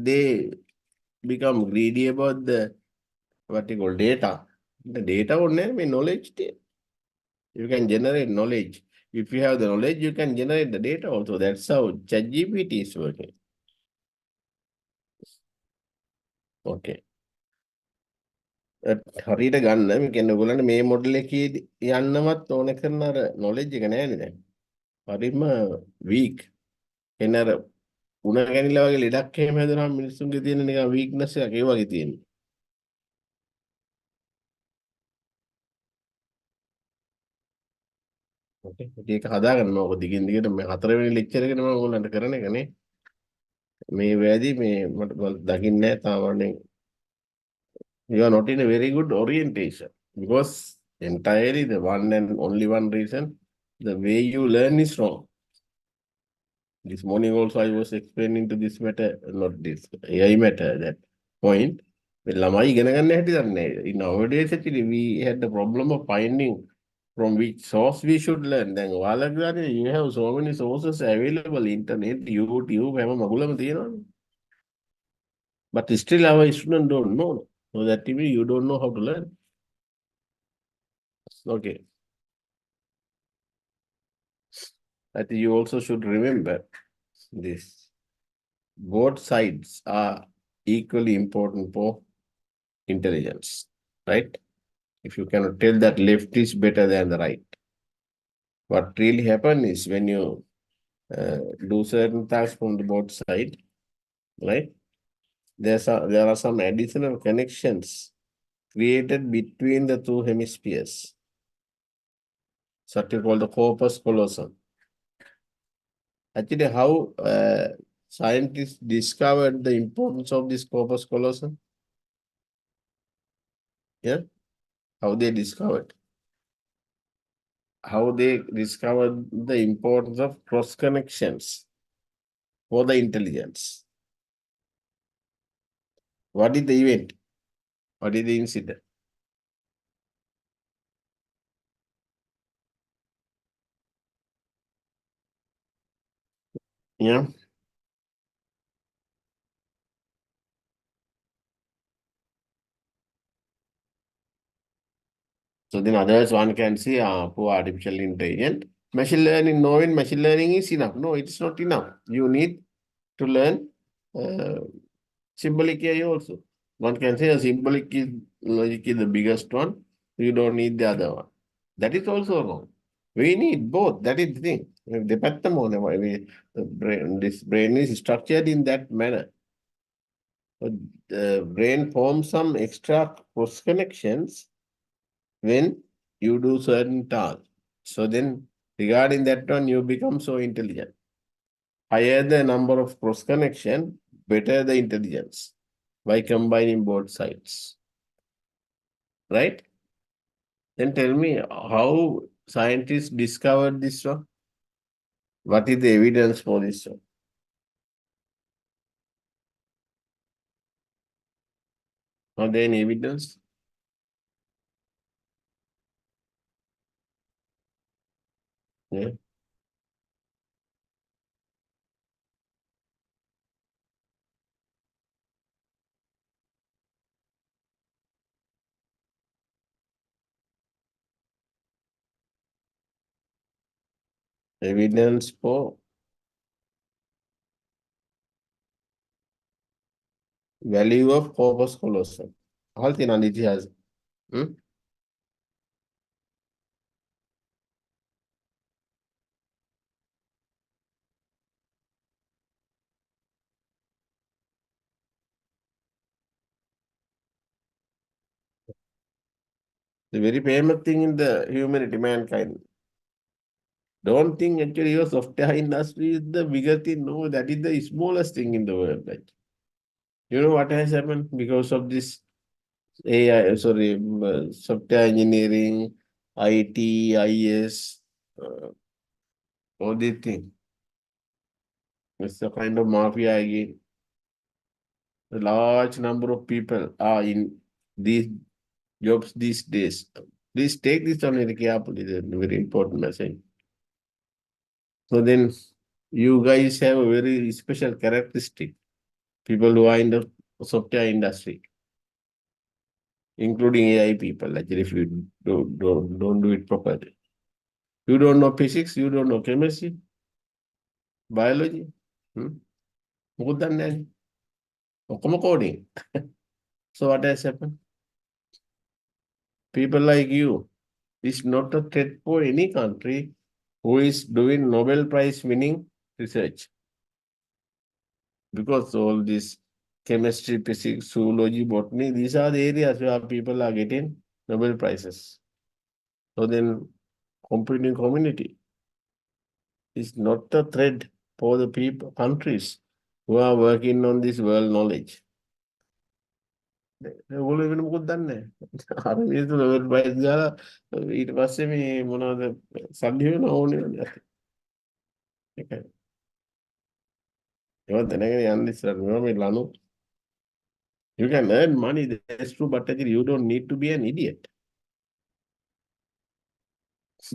they become greedy about the what you call data. The data would never be knowledge. You can generate knowledge. If you have the knowledge, you can generate the data also. That's how ChatGPT is working. Okay. හරියට ගන්න මේ කියන්නේ ඔයගොල්ලන්ට මේ model එකේ යන්නවත් ඕන කරන අර knowledge එක නෑනේ දැන්. හරිම weak. එන අර උණ ගැනිලා වගේ ලෙඩක් එහෙම හැදුනම මිනිස්සුන්ගේ තියෙන නිකන් weakness එකක් ඒ වගේ තියෙනවා. ඕකේ. ඒක හදාගන්න ඕක දිගින් දිගට මේ හතරවෙනි ලෙක්චර් එකේ මම ඔයගොල්ලන්ට කරන එකනේ. මේ වැදී මේ මට දකින්නේ නැහැ තාමනේ. You are not in a very good orientation because entirely the one and only one reason the way you learn is wrong. This morning also I was explaining to this matter, not this AI matter, that point. ළමයි ඉගෙන ගන්න හැටි දන්නේ නැහැ. Nowadays actually we had the problem of finding from which source we should learn. දැන් ඔයාලගේ you have so many sources available, internet, YouTube හැම මගුලම තියෙනවානේ. But still our students don't know. So that means you don't know how to learn. Okay. I think you also should remember this. Both sides are equally important for intelligence, right? If you cannot tell that left is better than the right. What really happens is when you do certain tasks from the both side, right? There are some additional connections created between the two hemispheres. So what you call the corpus callosum. Actually, how scientists discovered the importance of this corpus callosum? Yeah, how they discovered? How they discovered the importance of cross connections for the intelligence. What is the event? What is the incident? Yeah. So then otherwise one can say, for artificial intelligence, machine learning, knowing machine learning is enough. No, it's not enough. You need to learn symbolic AI also. One can say a symbolic is logic is the biggest one. You don't need the other one. That is also wrong. We need both. That is the thing. This brain is structured in that manner. So the brain forms some extra cross connections when you do certain tasks. So then regarding that one, you become so intelligent. Higher the number of cross connection, better the intelligence by combining both sides. Right? Then tell me how scientists discovered this one? What is the evidence for this one? Are there any evidence? Yeah. Evidence for value of corpus callosum. All thing on it has. The very famous thing in the humanity, mankind. Don't think actually your software industry is the bigger thing. No, that is the smallest thing in the world. Like, you know what has happened because of this AI, sorry, software engineering, IT, IS, all these things. It's a kind of mafia again. A large number of people are in these jobs these days. Please take this on very carefully. It's a very important message. So then you guys have a very special characteristic. People who are in the software industry, including AI people, actually, if you don't do it properly. You don't know physics, you don't know chemistry, biology. මොකුත් දන්නේ නැහැ. ඔක්කොම coding. So what has happened? People like you is not a threat for any country who is doing Nobel Prize winning research. Because all this chemistry, physics, zoology, botany, these are the areas where people are getting Nobel Prizes. So then computing community is not a threat for the people, countries who are working on this world knowledge. ඒගොල්ලෝ වෙන මොකුත් දන්නේ නැහැ. අර මිනිස්සු Nobel Prize ගාලා ඊට පස්සේ මේ මොනවද සල්ලි වෙන ඕනේ නැහැ. ඒකයි. ඒවත් දැනගෙන යන්න ඉස්සර මේ ලනු You can earn money, that's true, but actually you don't need to be an idiot.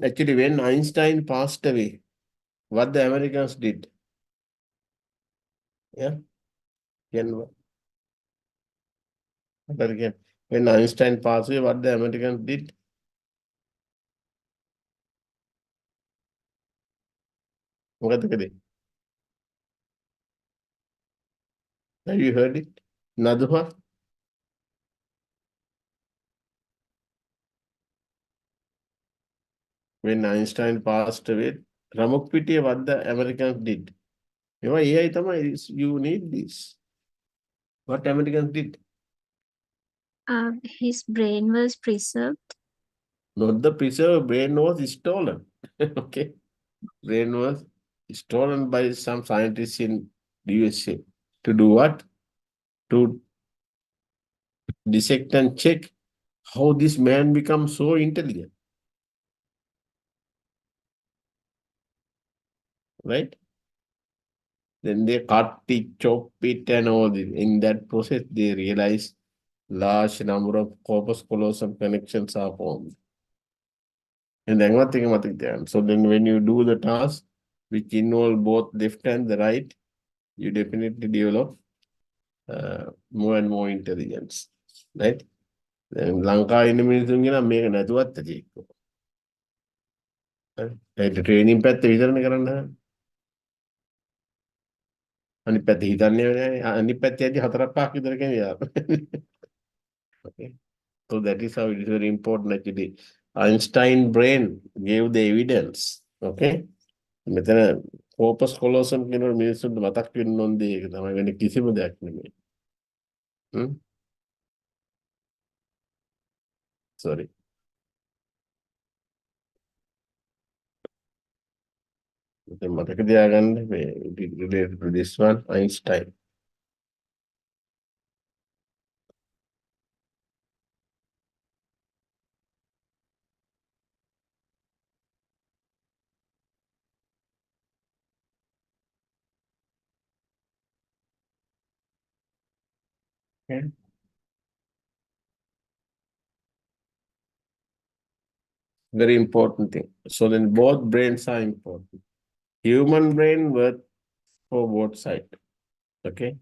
Actually, when Einstein passed away, what the Americans did, yeah, again, but again, when Einstein passed away, what the Americans did, මොකද කළේ? Have you heard it? Naduha? When Einstein passed away, Ramukpitiya, what the Americans did. AI තමයි, you need this. What Americans did? His brain was preserved. Not the preserved, brain was stolen. Okay. Brain was stolen by some scientists in USA. To do what? To dissect and check how this man becomes so intelligent. Right? Then they cut it, chop it, and all this. In that process, they realize large number of corpus callosum connections are formed. And then one thing about it. So then when you do the task, which involve both left and the right, you definitely develop more and more intelligence. Right? Then Lanka in the මිනිසුන්ගෙන මේක නැතුවත් ඇති එක්ක. ඒ training පැත්ත විතරනේ කරන්න හදන්නේ. අනිත් පැත්ත හිතන්නේ නැහැ. අනිත් පැත්තේ ඇදි හතරක් පහක් විතර කෙනියා. Okay. So that is how it is very important actually. Einstein brain gave the evidence. Okay. මෙතන corpus callosum කියනකොට මිනිස්සුන්ට මතක් වෙන්න ඕන දේ ඒක තමයි වෙන කිසිම දෙයක් නෙමෙයි. Sorry. දැන් මතක තියාගන්න මේ it is related to this one Einstein. Okay. Very important thing. So then both brains are important. Human brain works for both sides. Okay.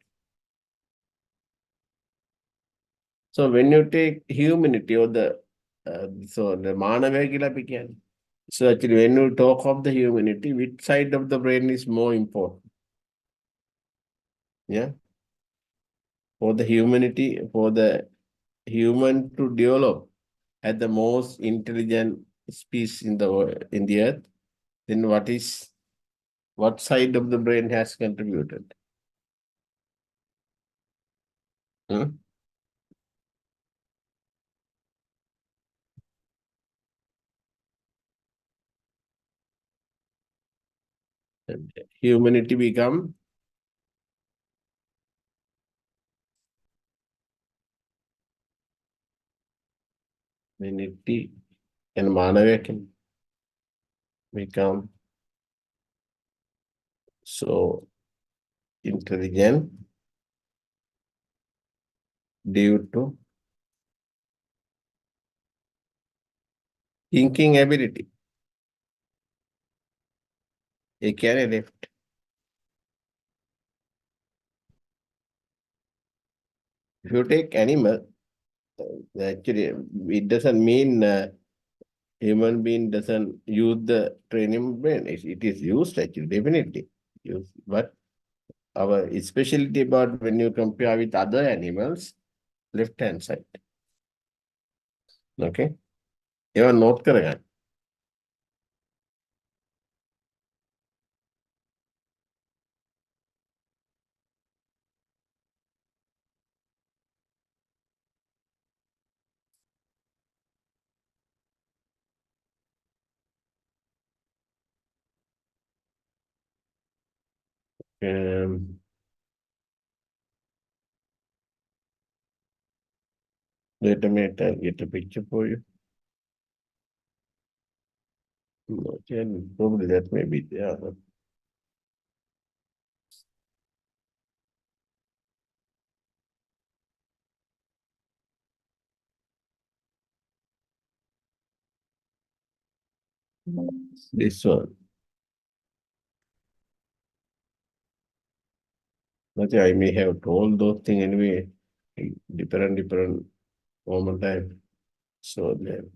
So when you take humanity or the manavaya කියලා අපි කියන්නේ. So actually when you talk of the humanity, which side of the brain is more important? Yeah. For the humanity, for the human to develop as the most intelligent species in the earth, then what side of the brain has contributed? Hmm? Humanity become humanity and manavaya can become so intelligent due to thinking ability. A carry left. If you take animal, actually it doesn't mean human being doesn't use the training brain. It is used actually, definitely used. But our specialty about when you compare with other animals, left hand side. Okay. You are not correct. Wait a minute, I'll get a picture for you. Okay, probably that may be there. This one. Nothing, I may have told those things anyway, in different moment time. So then.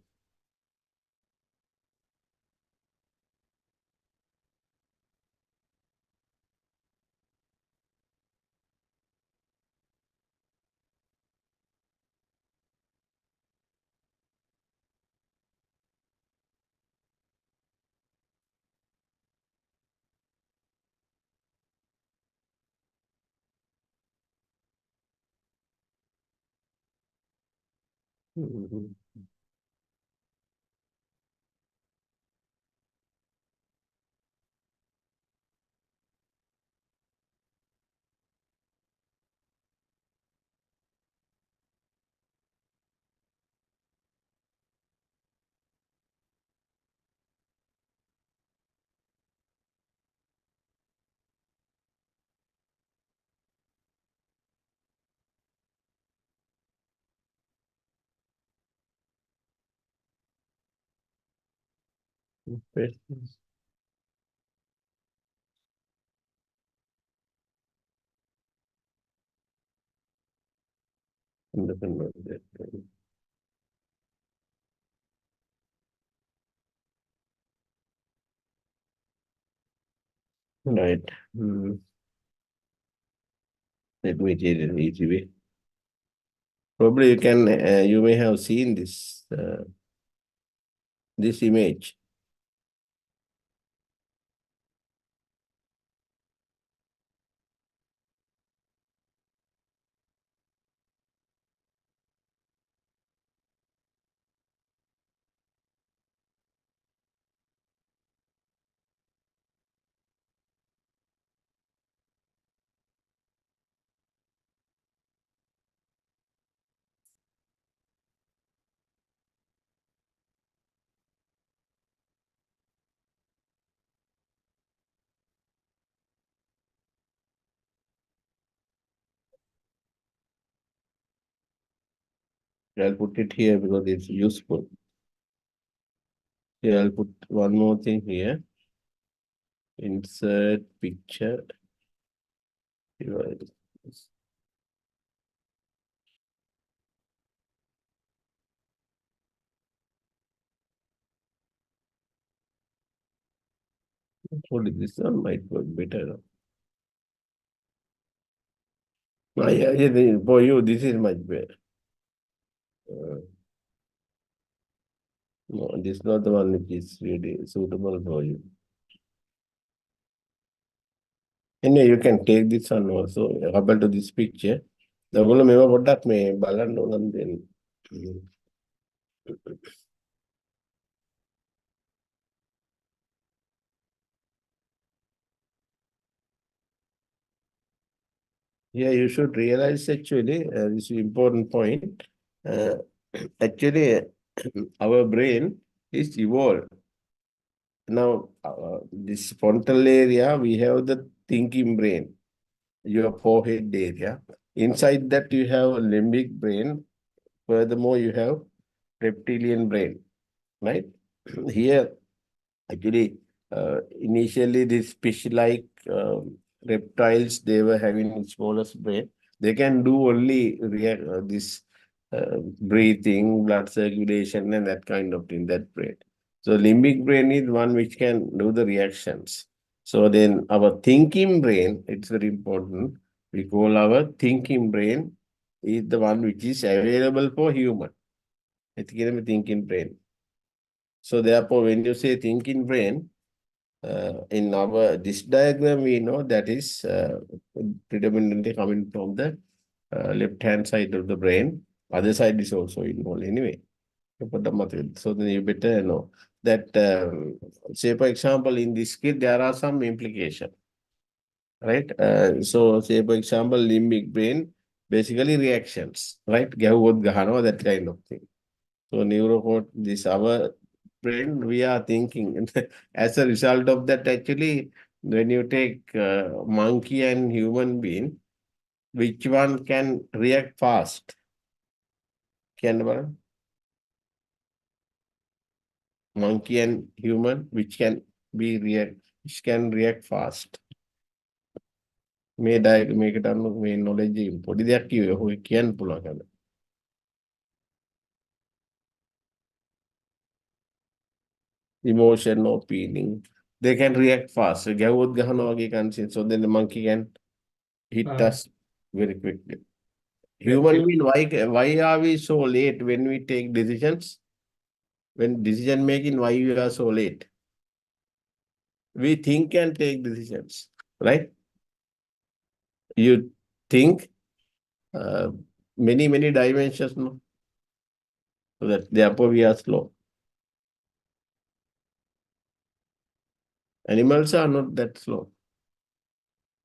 Mhm. Okay. Independent. Right. Let me take it easy way. Probably you can, you may have seen this image. I'll put it here because it's useful. Here I'll put one more thing here. Insert picture. Device. Probably this one might work better. For you, this is much better. No, this is not the one which is really suitable for you. Anyway, you can take this one also, couple to this picture. ඔයගොල්ලෝ මේවා පොඩ්ඩක් මේ බලන්න ඕනනම් දෙන්න. Yeah, you should realize actually, this is important point. Actually, our brain is evolved. Now, this frontal area, we have the thinking brain, your forehead area. Inside that, you have a limbic brain. Furthermore, you have reptilian brain, right? Here, actually, initially, these fish-like reptiles, they were having smallest brain. They can do only this breathing, blood circulation, and that kind of thing, that brain. So limbic brain is one which can do the reactions. So then our thinking brain, it's very important. We call our thinking brain is the one which is available for human. It's a thinking brain. So therefore, when you say thinking brain, in our this diagram, we know that is predominantly coming from the left-hand side of the brain. Other side is also involved anyway. So then you better know that, say for example, in this kit, there are some implication, right? So say for example, limbic brain, basically reactions, right? That kind of thing. So neurocode, this our brain, we are thinking. As a result of that, actually, when you take monkey and human being, which one can react fast? Can one? monkey and human, which can react fast. මේකට අනුව මේ knowledge එකෙන් පොඩි දෙයක් කිව්වේ ඔය කියන්න පුළුවන් අද. Emotion or feeling, they can react fast. ගැව්වොත් ගහනවා වගේ conscience, so then the monkey can hit us very quickly. Human being, why are we so late when we take decisions? When decision making, why we are so late? We think and take decisions, right? You think many dimensions, no? So that therefore we are slow. Animals are not that slow,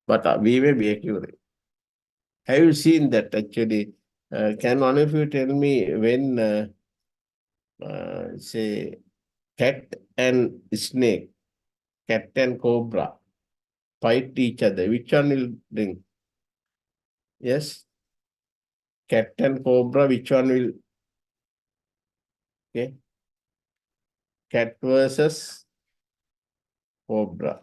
but we may be accurate. Have you seen that actually? Can one of you tell me when, say, cat and snake, cat and cobra fight each other, which one will drink? Yes? Cat and cobra, which one will? Okay. Cat versus cobra.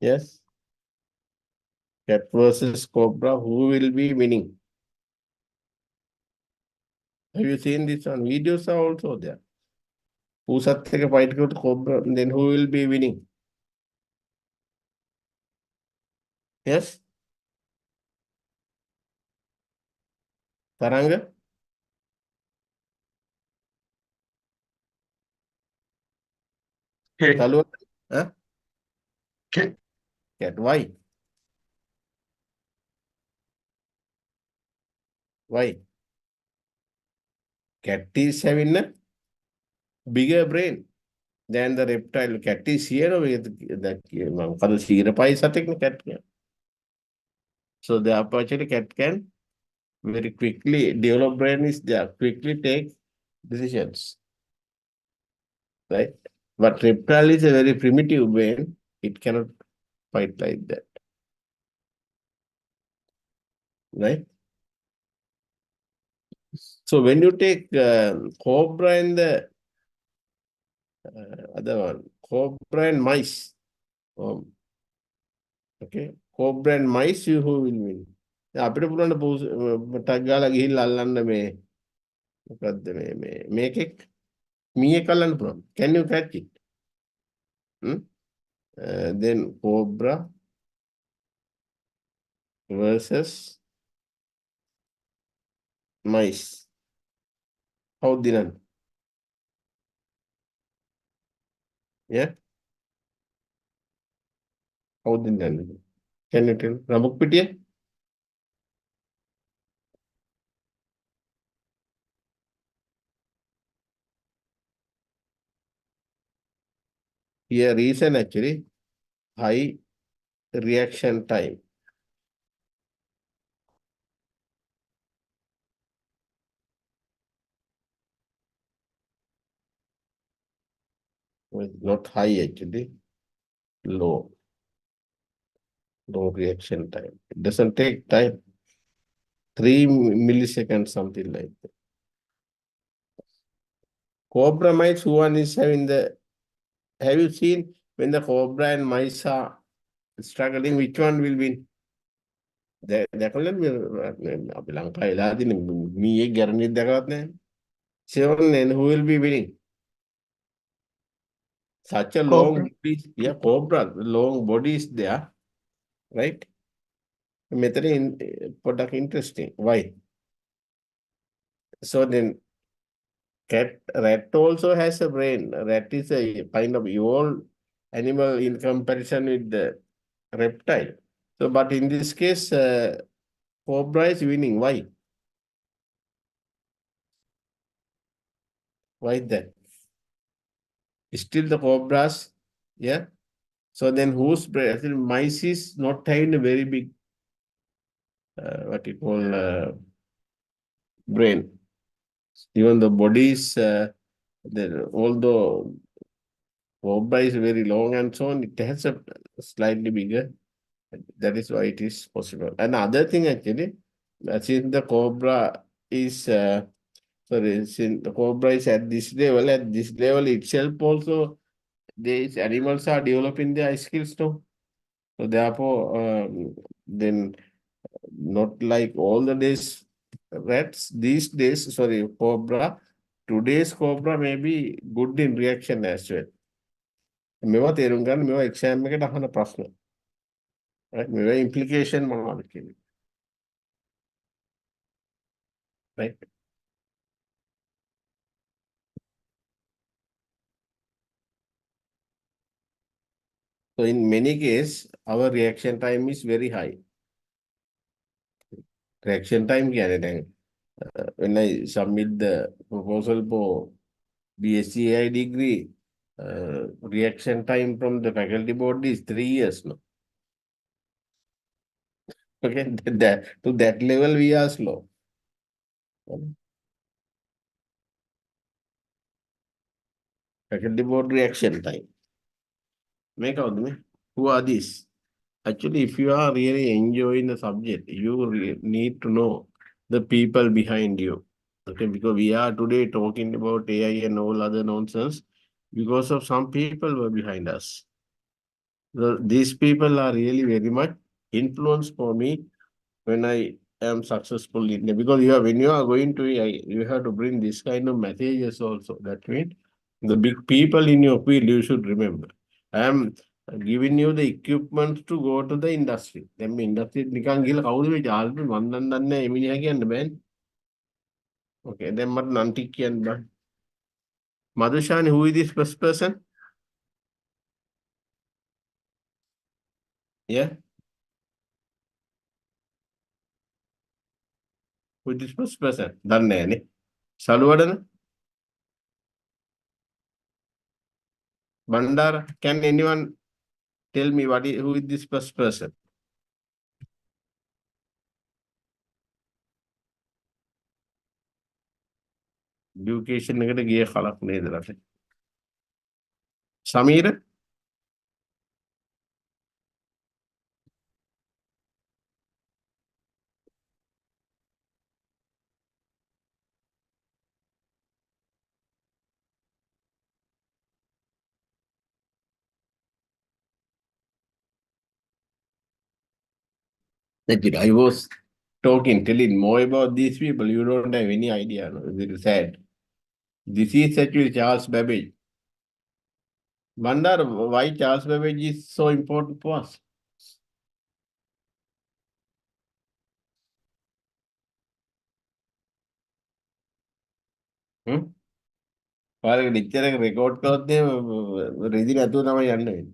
Yes? Cat versus cobra, who will be winning? Have you seen this on videos are also there? Who's at the fight with cobra, then who will be winning? Yes? Taranga? Cat. Talwa? Huh? Cat. Cat. Why? Why? Cat is having a bigger brain than the reptile. Cat is here with the cat. So the actually cat can very quickly develop brain is there, quickly take decisions. Right? But reptile is a very primitive brain. It cannot fight like that. Right? So when you take cobra and the other one, cobra and mice. Okay, cobra and mice, you who will win? අපිට පුළුවන් ටක් ගාලා ගිහිල්ලා අල්ලන්න මේ මොකද්ද මේ මේකෙක් මීයක් අල්ලන්න පුළුවන්. Can you catch it? Then cobra versus mice. How දිනන්න? Yeah? How දිනන්න? Can you tell? රඹුක් පිටිය? Here reason actually high reaction time. Well, not high actually, low reaction time. It doesn't take time. 3 milliseconds, something like that. Cobra mice, who one is having the, have you seen when the cobra and mice are struggling, which one will win? දැකලා අපි ලංකාවේ වෙලා තියෙන මීයේ guarantee දැකවත් නැහැ. So then who will be winning? Such a long body, yeah, cobra, long body is there, right? Method in product interesting. Why? So then rat also has a brain. Rat is a kind of evolved animal in comparison with the reptile. So, but in this case, cobra is winning. Why? Why is that? Still the cobras, yeah. So then whose brain? I think mice is not having a very big, what you call, brain. Even the body is, although cobra is very long and so on, it has a slightly bigger. That is why it is possible. Another thing actually, since the cobra is sorry, since the cobra is at this level itself also, these animals are developing their skills too. So therefore, then not like all the days rats, these days, sorry, cobra, today's cobra may be good in reaction as well. මේවා තේරුම් ගන්න මේවා exam එකට අහන ප්‍රශ්න. right? මේවා implication මොනවද කියන්නේ. right? So in many cases, our reaction time is very high. Reaction time කියන්නේ දැන් when I submit the proposal for BSc AI degree, reaction time from the faculty board is 3 years. No? Okay, to that level we are slow. Faculty board reaction time. Make out me. Who are these? Actually, if you are really enjoying the subject, you need to know the people behind you. Okay, because we are today talking about AI and all other nonsense because of some people were behind us. These people are really very much influenced for me when I am successful in it. Because when you are going to AI, you have to bring this kind of messages also. That means the big people in your field, you should remember. I am giving you the equipment to go to the industry. Then industry නිකන් ගිහලා කවුද මේ ජාල්පේ මන් දන්නේ එමිනිහා කියන්න බෑනේ. Okay, then මට නන්ටි කියන්න බෑ. Madhushani, who is this first person? Yeah. Who is this first person? දන්නේ නෑනේ. සලුවඩන? Bandara, can anyone tell me who is this first person? Education එකට ගිය කලක් නේද රටේ. Sameera? I was telling more about these people. You don't have any idea. No? It's sad. This is actually Charles Babbage. Bandar, why Charles Babbage is so important for us? ඔයාලගේ lecture එක record කළොත් රෙදි නැතුව තමයි යන්න වෙන්නේ.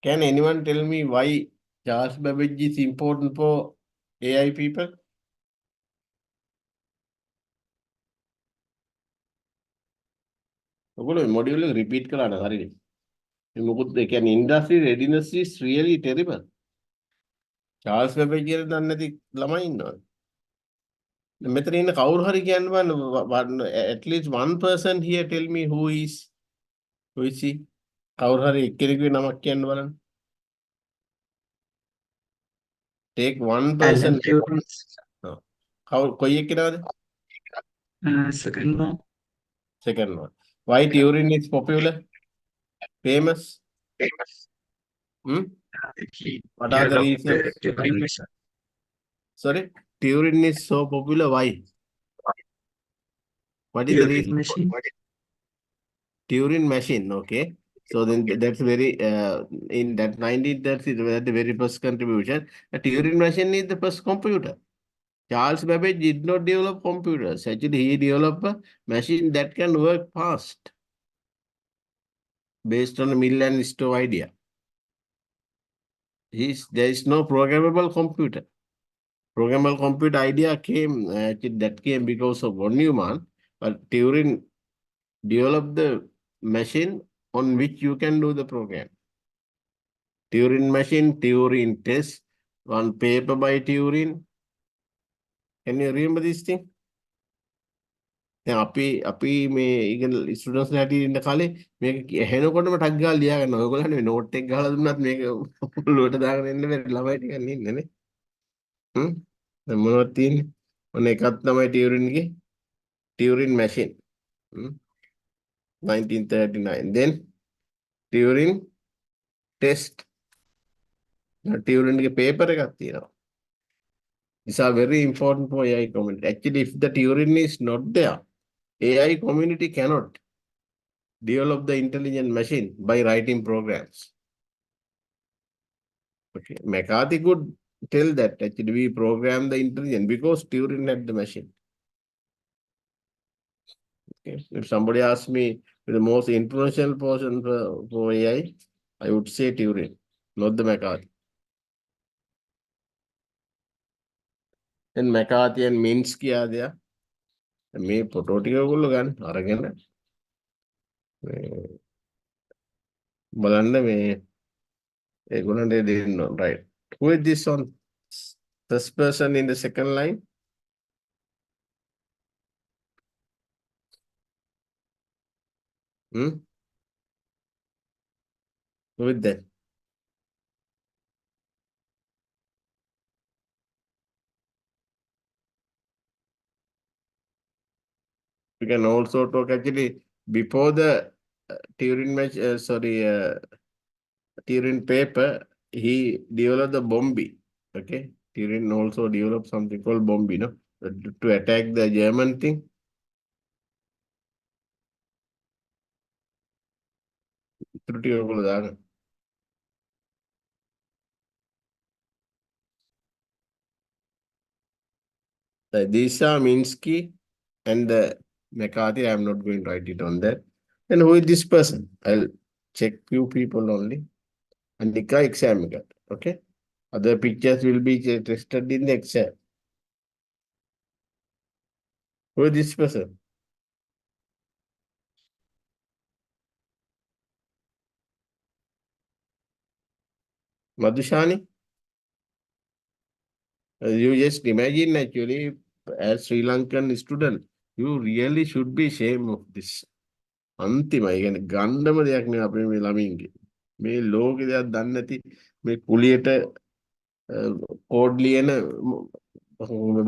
Can anyone tell me why Charles Babbage is important for AI people? ඔගොල්ලෝ module එක repeat කළාට හරිනේ. මේ මොකද ඒ කියන්නේ industry readiness is really terrible. Charles Babbage කියලා දන්නේ නැති ළමයි ඉන්නවා. මෙතන ඉන්න කවුරු හරි කියන්න බලන්න at least one person here tell me who is he? කවුරු හරි එක්කෙනෙකුගේ නමක් කියන්න බලන්න. Take one person. Alan Turing, කොයි එක්කෙනාද? second one. Second one. Why Turing is popular? Famous? He What are the developed the reasons? Turing machine. Sorry? Turing is so popular. Why? What is the Turing reason? machine. Turing machine, okay. So then that's very, in that 1930s, that's the very first contribution. The Turing machine is the first computer. Charles Babbage did not develop computers. Actually, he developed a machine that can work fast based on a mill and stove idea. There is no programmable computer. Programmable computer idea came, that came because of von Neumann, but Turing developed the machine on which you can do the program. Turing machine, Turing test, one paper by Turing. Can you remember this thing? දැන් අපි මේ ඉගෙන students ලාට ඉන්න කාලේ මේක ඇහෙනකොටම ටක් ගාලා ලියා ගන්න. ඔයගොල්ලෝ නෝට් එක ගහලා දුන්නත් මේක ඔළුවට දාගෙන ඉන්න බැරි ළමයි ටිකක් ඉන්නේ නේ. දැන් මොනවද තියෙන්නේ? ඔන්න එකක් තමයි ටියුරින්ගේ Turing machine. 1939. Then Turing test. Turing paper එකක් තියෙනවා. These are very important for AI community. Actually, if the Turing is not there, AI community cannot develop the intelligent machine by writing programs. Okay, McCarthy could tell that actually we program the intelligence because Turing had the machine. Okay. If somebody asks me the most influential person for AI, I would say Turing, not the McCarthy. Then McCarthy and Minsky are there. මේ photo ටික ඔයගොල්ලෝ ගන්න අරගෙන බලන්න මේ ඒගොල්ලන්ට දෙන්න right. Who is this one? First person in the second line. Who is that? We can also talk actually before the Turing Turing paper, he developed the Bombi. Okay, Turing also developed something called Bombi, no, to attack the German thing. ත්‍රුටි ඔයගොල්ලෝ දාගන්න. These are Minsky and the McCarthy. I am not going to write it on that. And who is this person? I'll check few people only. And Nika exam. Okay. Other pictures will be tested in the exam. Who is this person? Madhushani? You just imagine actually, as Sri Lankan student, you really should be ashamed of this. අන්තිමයි කියන්නේ ගණ්ඩම දෙයක් නේ අපේ මේ ළමින්ගේ. මේ ලෝකේ දෙයක් දන්නේ නැති මේ කුලියට කෝඩ් ලියන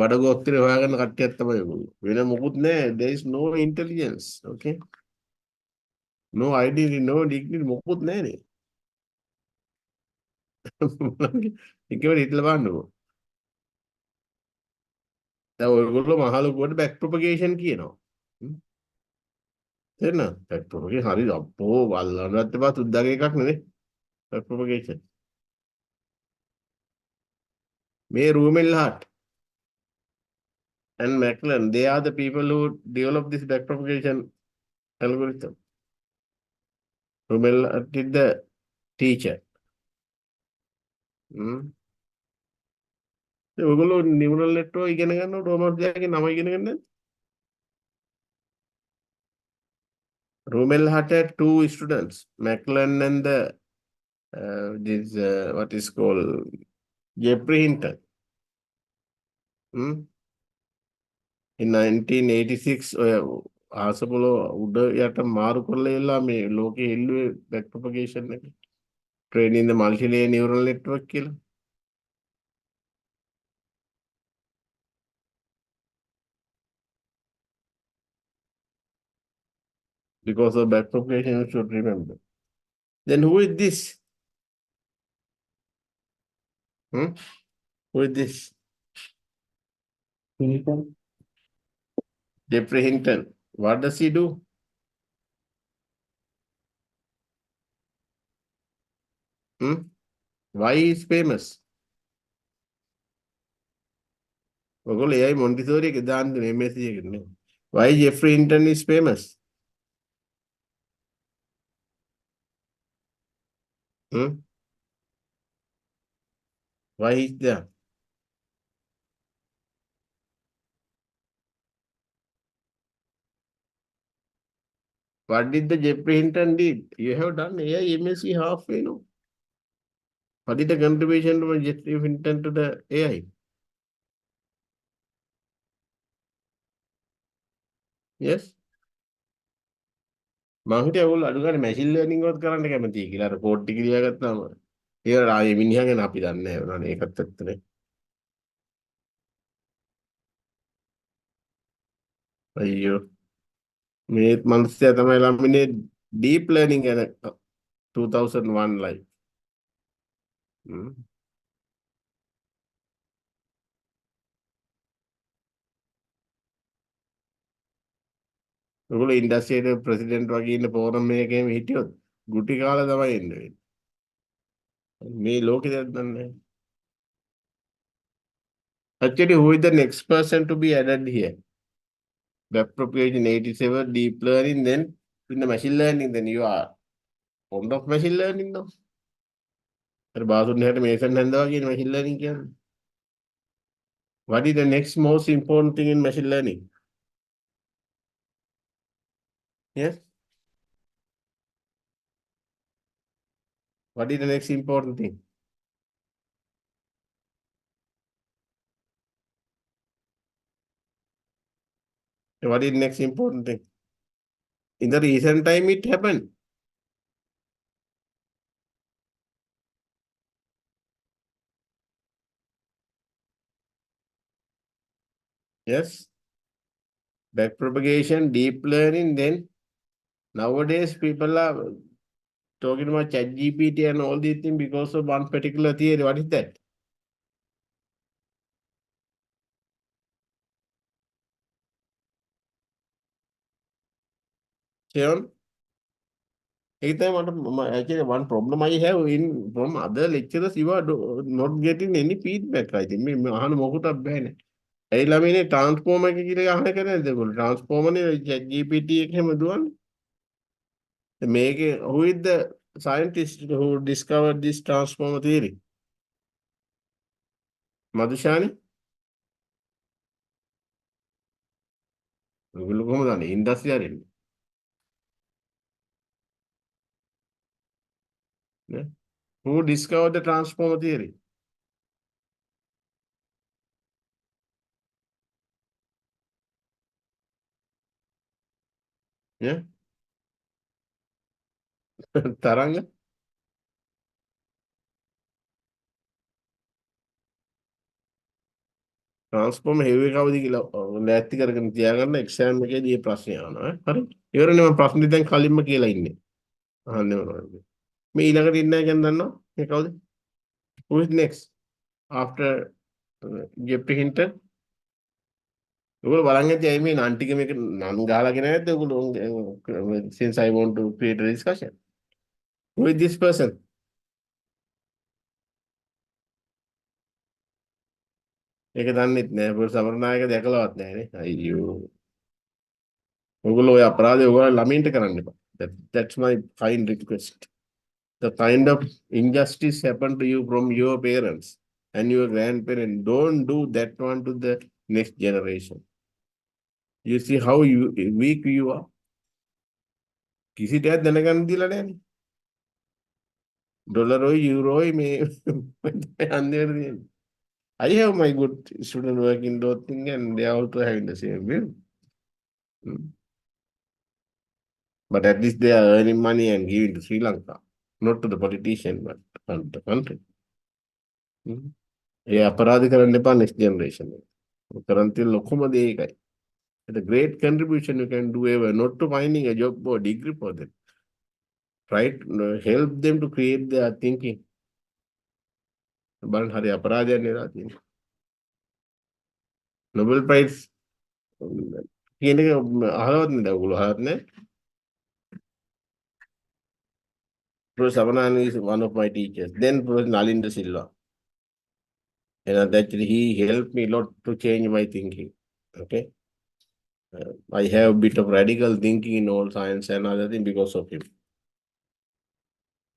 බඩගෝස්තරේ හොයාගන්න කට්ටියක් තමයි ඔයගොල්ලෝ. වෙන මොකුත් නැහැ. There is no intelligence. Okay. No identity, no dignity මොකුත් නැහැ නේ. ඒකවල හිටලා බලන්නකෝ. දැන් ඔයගොල්ලෝ මහලුකුවට back propagation කියනවා. තේරෙනවද? back propagation හරි අපෝ වල්ලන්නත් එපා සුද්දාගේ එකක් නෙවෙයි. back propagation. මේ රූමෙල් hut and Maclaren, they are the people who develop this backpropagation algorithm. Rumel did the teacher. ඔයගොල්ලෝ neural network ඉගෙන ගන්නකොට රෝමල් දෙයක්ගේ නම ඉගෙන ගන්න. Rumel had two students, Maclaren and the what is called Jeffrey Hinton. In 1986 ආසපොල උඩ යට මාරු කරලා ඉල්ලා මේ ලෝකෙ හෙල්ලුවේ back propagation එක. Training the multi-layer neural network කියලා. Because of back propagation, you should remember. Then who is this? Who is this? Hinton. Jeffrey Hinton. What does he do? Why he is famous? ඔයගොල්ලෝ AI Montessori එක දාන්න මේ message එකට නේ. Why Jeffrey Hinton is famous? Why he is there? What did the Jeffrey Hinton did? You have done AI MSc halfway, no? What is the contribution from Jeffrey Hinton to the AI? Yes? මම හිතුවා ඔයගොල්ලෝ අඩු ගානේ machine ලර්නින්గ్ වත් කරන්න කැමතියි කියලා. අර කෝඩ් ටික ලියාගත්තාම. ඒක ආයේ මිනිහා ගැන අපි දන්නේ නැහැ. ඒකත් ඇත්තනේ. අයියෝ මේ මනුස්සයා තමයි ළමිනේ deep learning ගැන 2001 like. ඔයගොල්ලෝ ඉන්ඩස්ට්‍රියල් ප්‍රෙසිඩන්ට් වගේ ඉන්න ෆෝරම් එකකම හිටියොත් ගුටි කාලා තමයි ඉන්නේ. මේ ලෝකෙ දෙයක් දන්නේ නැහැ. Actually, who is the next person to be added here? Web propagation 87, deep learning, then in the machine learning, then you are fond of machine learning now. අර බාසුන් හැට මේසන් හැන්දා වගේ machine learning කියන්නේ. What is the next most important thing in machine learning? Yes? What is the next important thing? What is the next important thing? In the recent time, it happened. Yes? Backpropagation, deep learning, then nowadays people are talking about ChatGPT and all these things because of one particular theory. What is that? Sharon? Actually, one problem I have in from other lecturers, you are not getting any feedback. I think. මේ අහන මොකටද බෑනේ. ඒ ළමයිනේ transformer එක කියලා අහන එක නේද ඒගොල්ලෝ. ට්‍රාන්ස්ෆෝමර්නේ GPT එකේම දුවන්නේ. මේකේ who is the scientist who discovered this transformer theory? Madushani? ඔයගොල්ලෝ කොහොමද දන්නේ? Industry ආරෙන්නේ. Yeah. Who discovered the transformer theory? Yeah. තරංග? ට්‍රාන්ස්ෆෝර්මර් හෙව් එක අවදි කියලා ලෑස්ති කරගෙන තියාගන්න එක්සෑම් එකේදී මේ ප්‍රශ්නේ අහනවා. හරි. ඉවරනේ මම ප්‍රශ්නේ දැන් කලින්ම කියලා ඉන්නේ. අහන්නේ මොනවද? මේ ඊළඟට ඉන්න එක ගැන දන්නව? මේ කවුද? Who is next? After Jeffrey Hinton? ඔයගොල්ලෝ බලන් ඇති ඇයි මේ නන් ටික මේක නම් ගහලාගෙන නැද්ද ඔයගොල්ලෝ since I want to create a discussion. Who is this person? ඒක දන්නෙත් නෑ. පොල් සමරනායක දැකලවත් නෑනේ. අයියෝ. ඔයගොල්ලෝ ඔය අපරාධය ඔයගොල්ලෝ ළමින්ට කරන්න එපා. That's my kind request. The kind of injustice happened to you from your parents and your grandparents. Don't do that one to the next generation. You see how weak you are. කිසි දෙයක් දැනගන්න දීලා නෑනේ. ඩොලරෝයි යුරෝයි මේ අන්තිමට තියෙන්නේ. I have my good student working those things and they are also having the same view. But at least they are earning money and giving to Sri Lanka. Not to the politician, but to the country. ඒ අපරාධ කරන්න එපා next generation. කරන් තියෙන ලොකුම දේ ඒකයි. The great contribution you can do ever, not to finding a job or degree for them. Try to help them to create their thinking. බලන්න හරි අපරාධයක් නේද තියෙන්නේ. Nobel Prize කියන එක අහලවත් නේද ඔයගොල්ලෝ අහලත් නෑ. Professor Savanani is one of my teachers. Then Professor Nalinda Silva. And actually he helped me a lot to change my thinking. Okay. I have a bit of radical thinking in all science and other things because of him.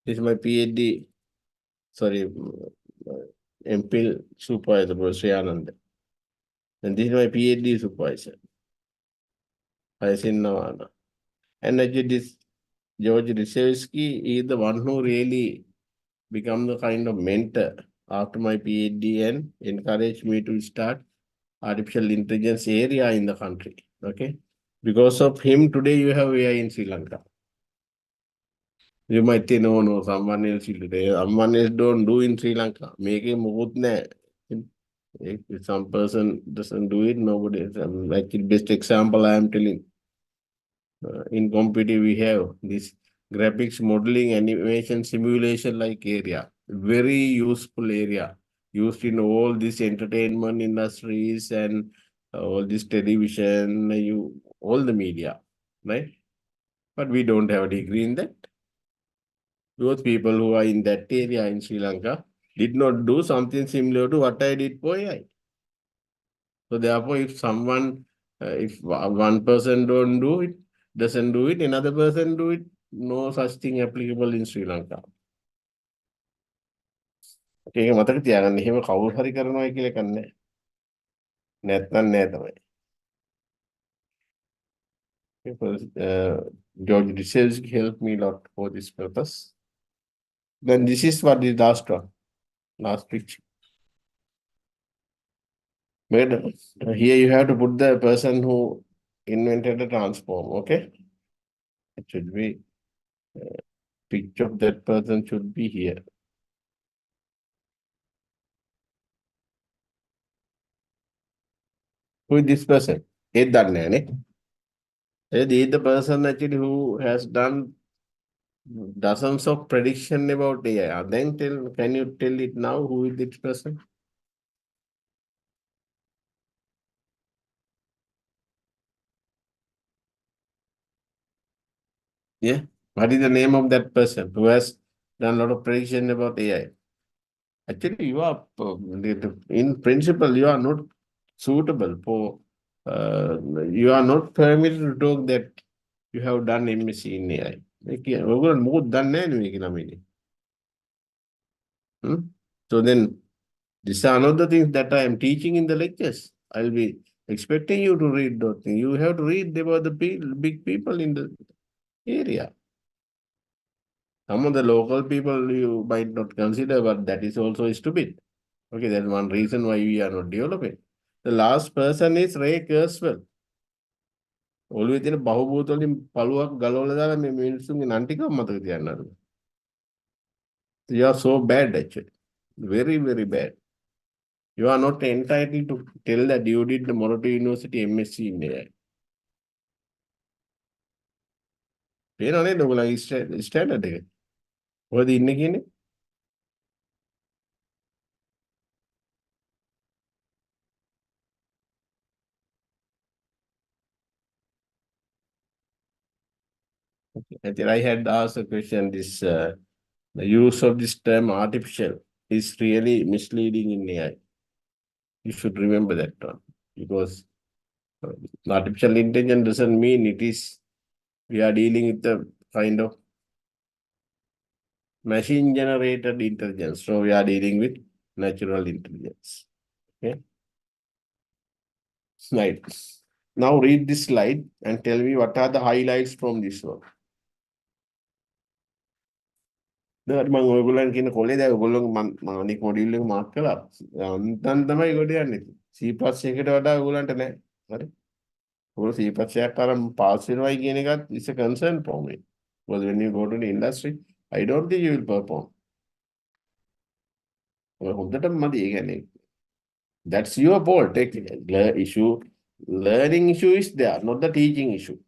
This is my PhD, sorry, MPhil supervisor, Professor Anand. And this is my PhD supervisor, Hyacinth Navana. And actually this George Risevsky is the one who really become the kind of mentor after my PhD and encouraged me to start artificial intelligence area in the country. Okay. Because of him, today you have AI in Sri Lanka. You might say, no, someone else will do. Someone else don't do in Sri Lanka. Make a move. If some person doesn't do it, nobody else. Like the best example I am telling. In competitive, we have this graphics modeling, animation, simulation like area. Very useful area used in all these entertainment industries and all this television, all the media, right? But we don't have a degree in that. Those people who are in that area in Sri Lanka did not do something similar to what I did for AI. So therefore, if one person don't do it, doesn't do it, another person do it, no such thing applicable in Sri Lanka. ඒක මතක තියාගන්න. එහෙම කවුරු හරි කරනවා කියලා එකක් නැහැ. නැත්නම් නෑ තමයි. Because, George research helped me a lot for this purpose. Then this is what the last one, last picture. But here you have to put the person who invented the transform, okay? It should be, picture of that person should be here. Who is this person? Is the person actually who has done dozens of prediction about AI. Then can you tell it now who is this person? Yeah. What is the name of that person who has done a lot of prediction about AI? Actually, you are, in principle, you are not suitable for, you are not permitted to talk that you have done MSc in AI. ඔයගොල්ලෝ මොකද දන්නේ නැහැ නේ මේක ළමයිනේ. So then, these are not the things that I am teaching in the lectures. I'll be expecting you to read those things. You have to read about the big people in the area. Some of the local people you might not consider, but that is also stupid. Okay, that's one reason why we are not developing. The last person is Ray Kurzweil. ඔළුවේ තියෙන බහුබූත වලින් පළුවක් ගලවලා දාලා මේ මිනිස්සුන්ගේ නන් ටික මතක තියන්න අර. You are so bad actually. Very, very bad. You are not entitled to tell that you did the Monato University MSc in AI. පේනව නේද ඔයගොල්ලන්ගේ ස්ටෑන්ඩඩ් එක? කොහෙද ඉන්නේ කියන්නේ? I had asked a question, the use of this term artificial is really misleading in AI. You should remember that one, because artificial intelligence doesn't mean we are dealing with the kind of machine generated intelligence. So we are dealing with natural intelligence. Okay. Slide. Now read this slide and tell me what are the highlights from this one. දැන් මම ඔයගොල්ලන් කියන කොලේ දැන් ඔයගොල්ලෝ මම අනික් module එක mark කළා. අන්තන් තමයි ගොඩ යන්නේ. C+ එකට වඩා ඔයගොල්ලන්ට නැහැ. හරි. ඔයගොල්ලෝ C+ එකක් අරන් පාස් වෙනවයි කියන එකත් is a concern for me. Because when you go to the industry, I don't think you will perform. හොඳටම මදි ඒ කියන්නේ. That's your fault. Learning issue is there, not the teaching issue.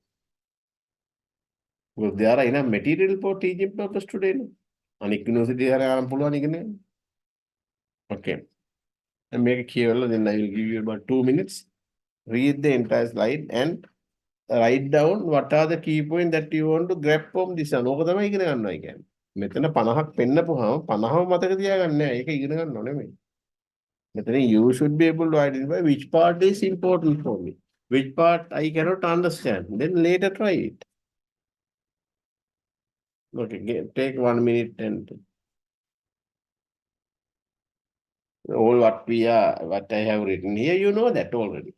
Because there are enough material for teaching purpose today. අනික් university හරි ආරම්භ පුළුවන් ඉගෙන ගන්න. Okay. And make it here, then I will give you about 2 minutes. Read the entire slide and write down what are the key points that you want to grab from this one. ඕක තමයි ඉගෙන ගන්නවා කියන්නේ. මෙතන 50ක් පෙන්නපුවාම 50ම මතක තියාගන්න නෑ. ඒක ඉගෙන ගන්නව නෙමෙයි. මෙතන you should be able to identify which part is important for me, which part I cannot understand. Then later try it. Okay, take 1 minute and all what I have written here, you know that already.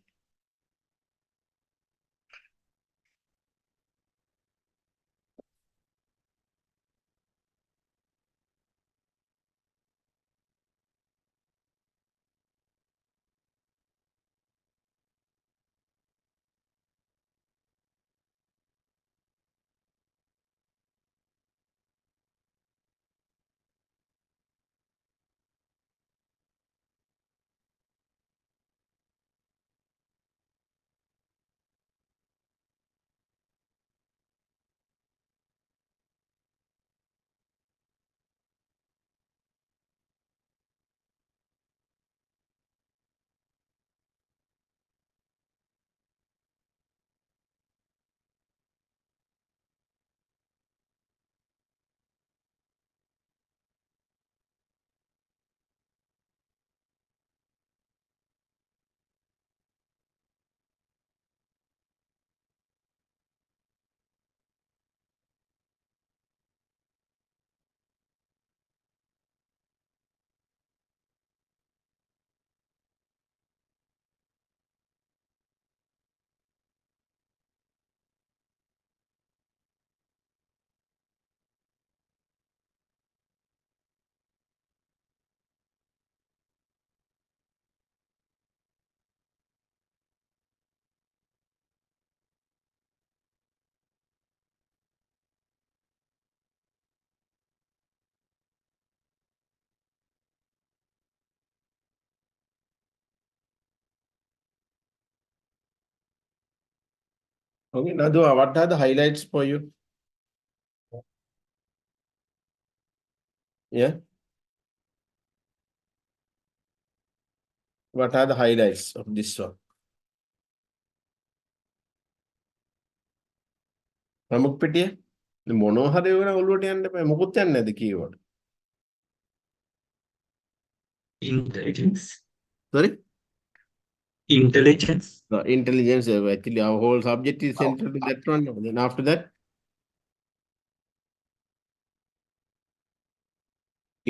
Okay, Nadua, what are the highlights for you? Yeah. What are the highlights of this one? ප්‍රමුඛ පිටිය මොනවා හරි වෙන ඔළුවට යන්න එපා මොකුත් යන්නේ නැද්ද කීවෝඩ් Intelligence. sorry Intelligence. no, intelligence actually our whole subject is centered to that one then after that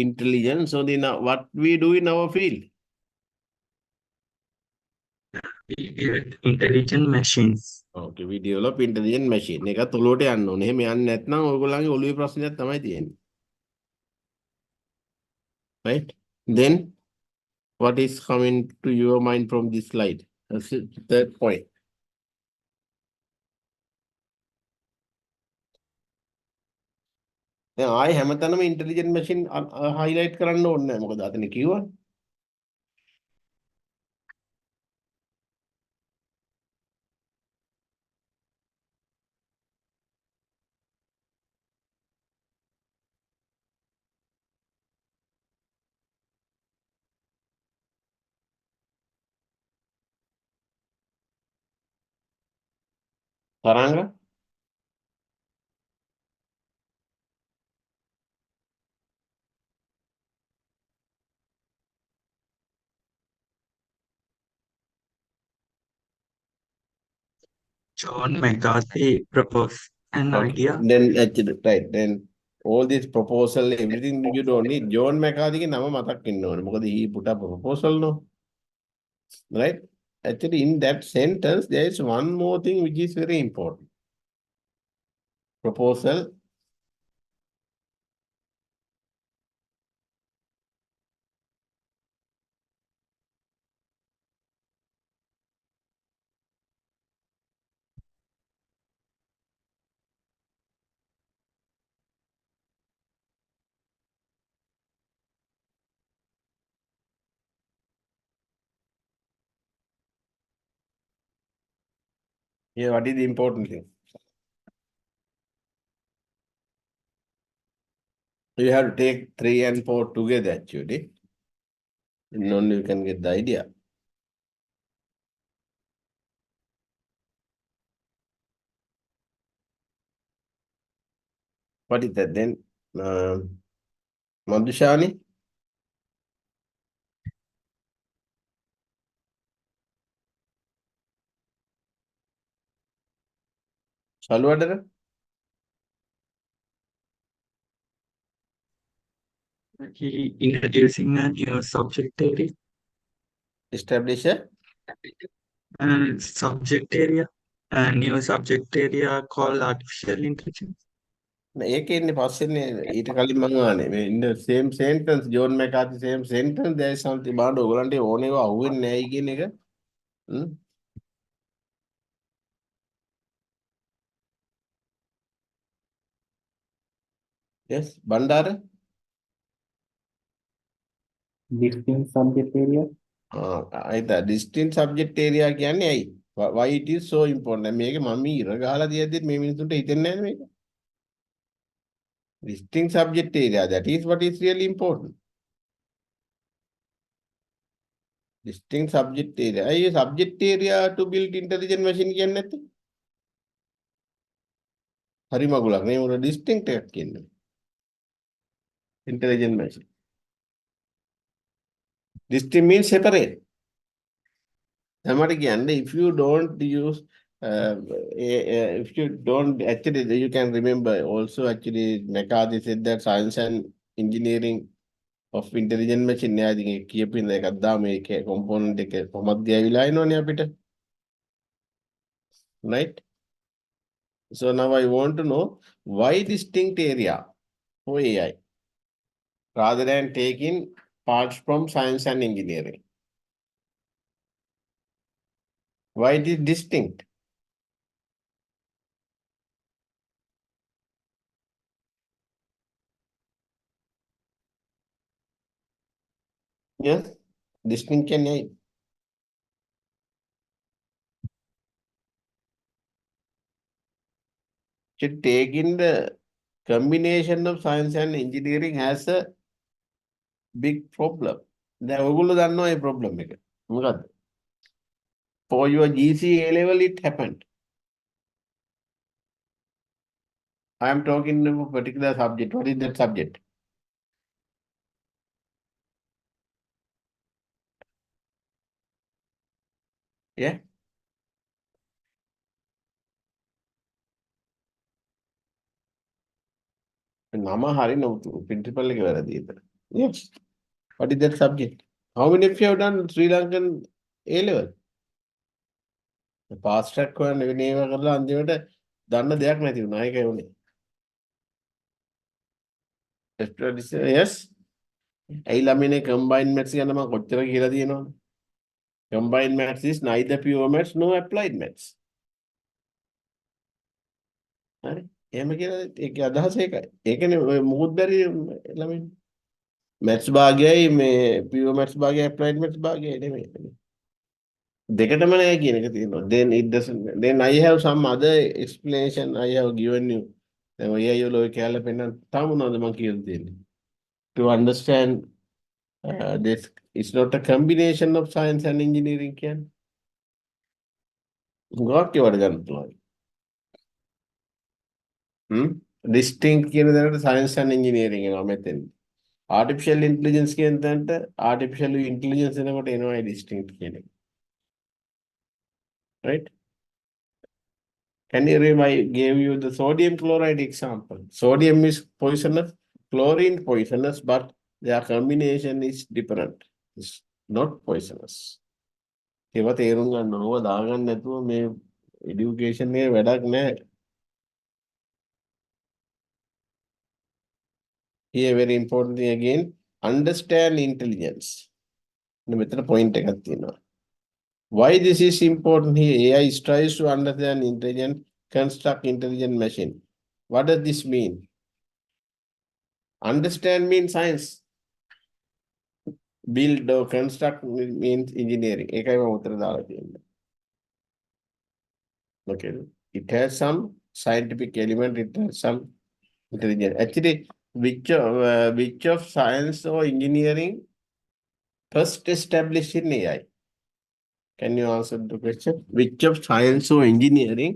intelligence so then what we do in our field We build intelligent machines. okay we develop intelligent machine එකත් ඔළුවට යන්න ඕනේ එහෙම යන්නේ නැත්නම් ඔයගොල්ලන්ගේ ඔළුවේ ප්‍රශ්නයක් තමයි තියෙන්නේ right then what is coming to your mind from this slide that's the third point දැන් ආයේ හැමතැනම intelligent machine highlight කරන්න ඕනේ නැහැ මොකද අතන කිව්වා තරංග John McCarthy proposed an okay. idea. Then actually, right. Then all this proposal, everything you don't need. John McCarthy ke nama matak kinno ඕනේ. මොකද he put up a proposal no. Right? Actually, in that sentence, there is one more thing which is very important. Proposal. Yeah, what is the important thing? You have to take 3 and 4 together actually. And only you can get the idea. What is that then? Madhushani? Salwadara? He introducing a new subject area. Establish a Subject area. A new subject area called artificial intelligence. ඒක ඉන්නේ පස්සේනේ ඊට කලින් මම ආනේ මේ in the same sentence John McCarthy same sentence there is something බාන්න ඔයගලන්ට ඕනේව අහුවෙන්නේ නැයි කියන එක yes Bandara Distinct subject area. ආයිත distinct subject area කියන්නේ ඇයි why it is so important මේක මම ඉර ගහලා දියද්දි මේ මිනිසුන්ට හිතෙන්නේ නැහැ මේක distinct subject area that is what is really important distinct subject area අයියේ subject area to build intelligent machine කියන්නේ නැත්තේ හරි මගුලක් නේ උන distinct එකක් කියන්නේ intelligent machine distinct means separate and if you don't use if you don't actually you can remember also actually McCarthy said that science and engineering of intelligent machine නෑ ඉතින් ඒ කියපින් එකක් දාම මේකේ component එක කොහොමද ගියවිලා එනවනේ අපිට right so now I want to know why distinct area for AI rather than taking parts from science and engineering why it is distinct yes distinct කියන්නේ ඇයි? should take in the combination of science and engineering as a big problem. දැන් ඔයගොල්ලෝ දන්නවා මේ problem එක. මොකද්ද? For your GC A level it happened. I am talking about a particular subject. What is that subject? Yeah. නම හරි principal එක වැරදි විතර. Yes. What is that subject? How many of you have done Sri Lankan A level? Fast track හොයන්න වෙන ඒවා කරලා අන්තිමට දන්න දෙයක් නැති වුණා. ඒකයි උනේ. Yes. ඇයි ළමයිනේ combined maths ගැන මම කොච්චර කියලා තියෙනවද? Combined maths is neither pure maths nor applied maths. හරි. එහෙම කියලා ඒකේ අදහස ඒකයි. ඒකනේ ඔය මොකුත් බැරි ළමයි. maths භාගයයි මේ pure maths භාගයයි applied maths භාගයයි නෙමෙයි. දෙකටම නෑ කියන එක තියෙනවා. Then it doesn't. Then I have some other explanation I have given you. දැන් ඔය අය ඔය කැලේ පෙන්නන තාම මොනවද මම කියලා තියෙන්නේ. To understand this, it's not a combination of science and engineering කියන්නේ. ගොඩක් ඒවට ගන්න පුළුවන්. Distinct කියන දැනට science and engineering එනවා මෙතෙන්. Artificial intelligence කියන තැනට artificial intelligence එනකොට එනවා distinct කියන එක. Right? Can you remember I gave you the sodium chloride example? Sodium is poisonous, chlorine poisonous, but their combination is different. It's not poisonous. ඒවා තේරුම් ගන්න ඕන. ඕවා දාගන්න නැතුව මේ education එකේ වැඩක් නැහැ. Here very important thing again, understand intelligence. මෙතන point එකක් තියෙනවා. Why this is important here? AI tries to understand intelligent, construct intelligent machine. What does this mean? Understand means science. Build or construct means engineering. ඒකයි මම උත්තර දාලා තියෙන්නේ. Okay. It has some scientific element, it has some intelligent. Actually, which of science or engineering first established in AI? Can you answer the question? Which of science or engineering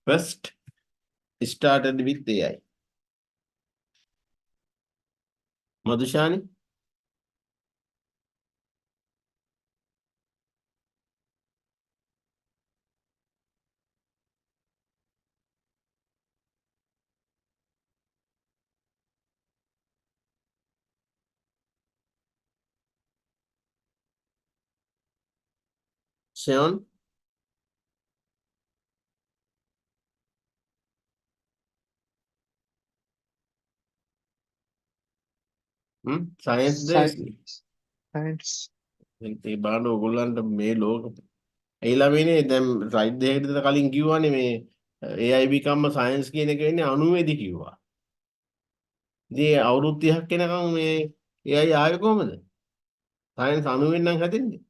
first started with AI? Madhushani? Sean? Science days. Science. ඒ බලන්න ඕගොල්ලන්ට මේ ලෝක එයිලාමනේ දැන් right දෙයකට විතර කලින් කිව්වනේ මේ AI become science කියන එක වෙන්නේ 90 දී කිව්වා. ඉතින් අවුරුදු 30ක් වෙනකම් මේ AI ආවේ කොහමද? science 90 නම් හැදෙන්නේ.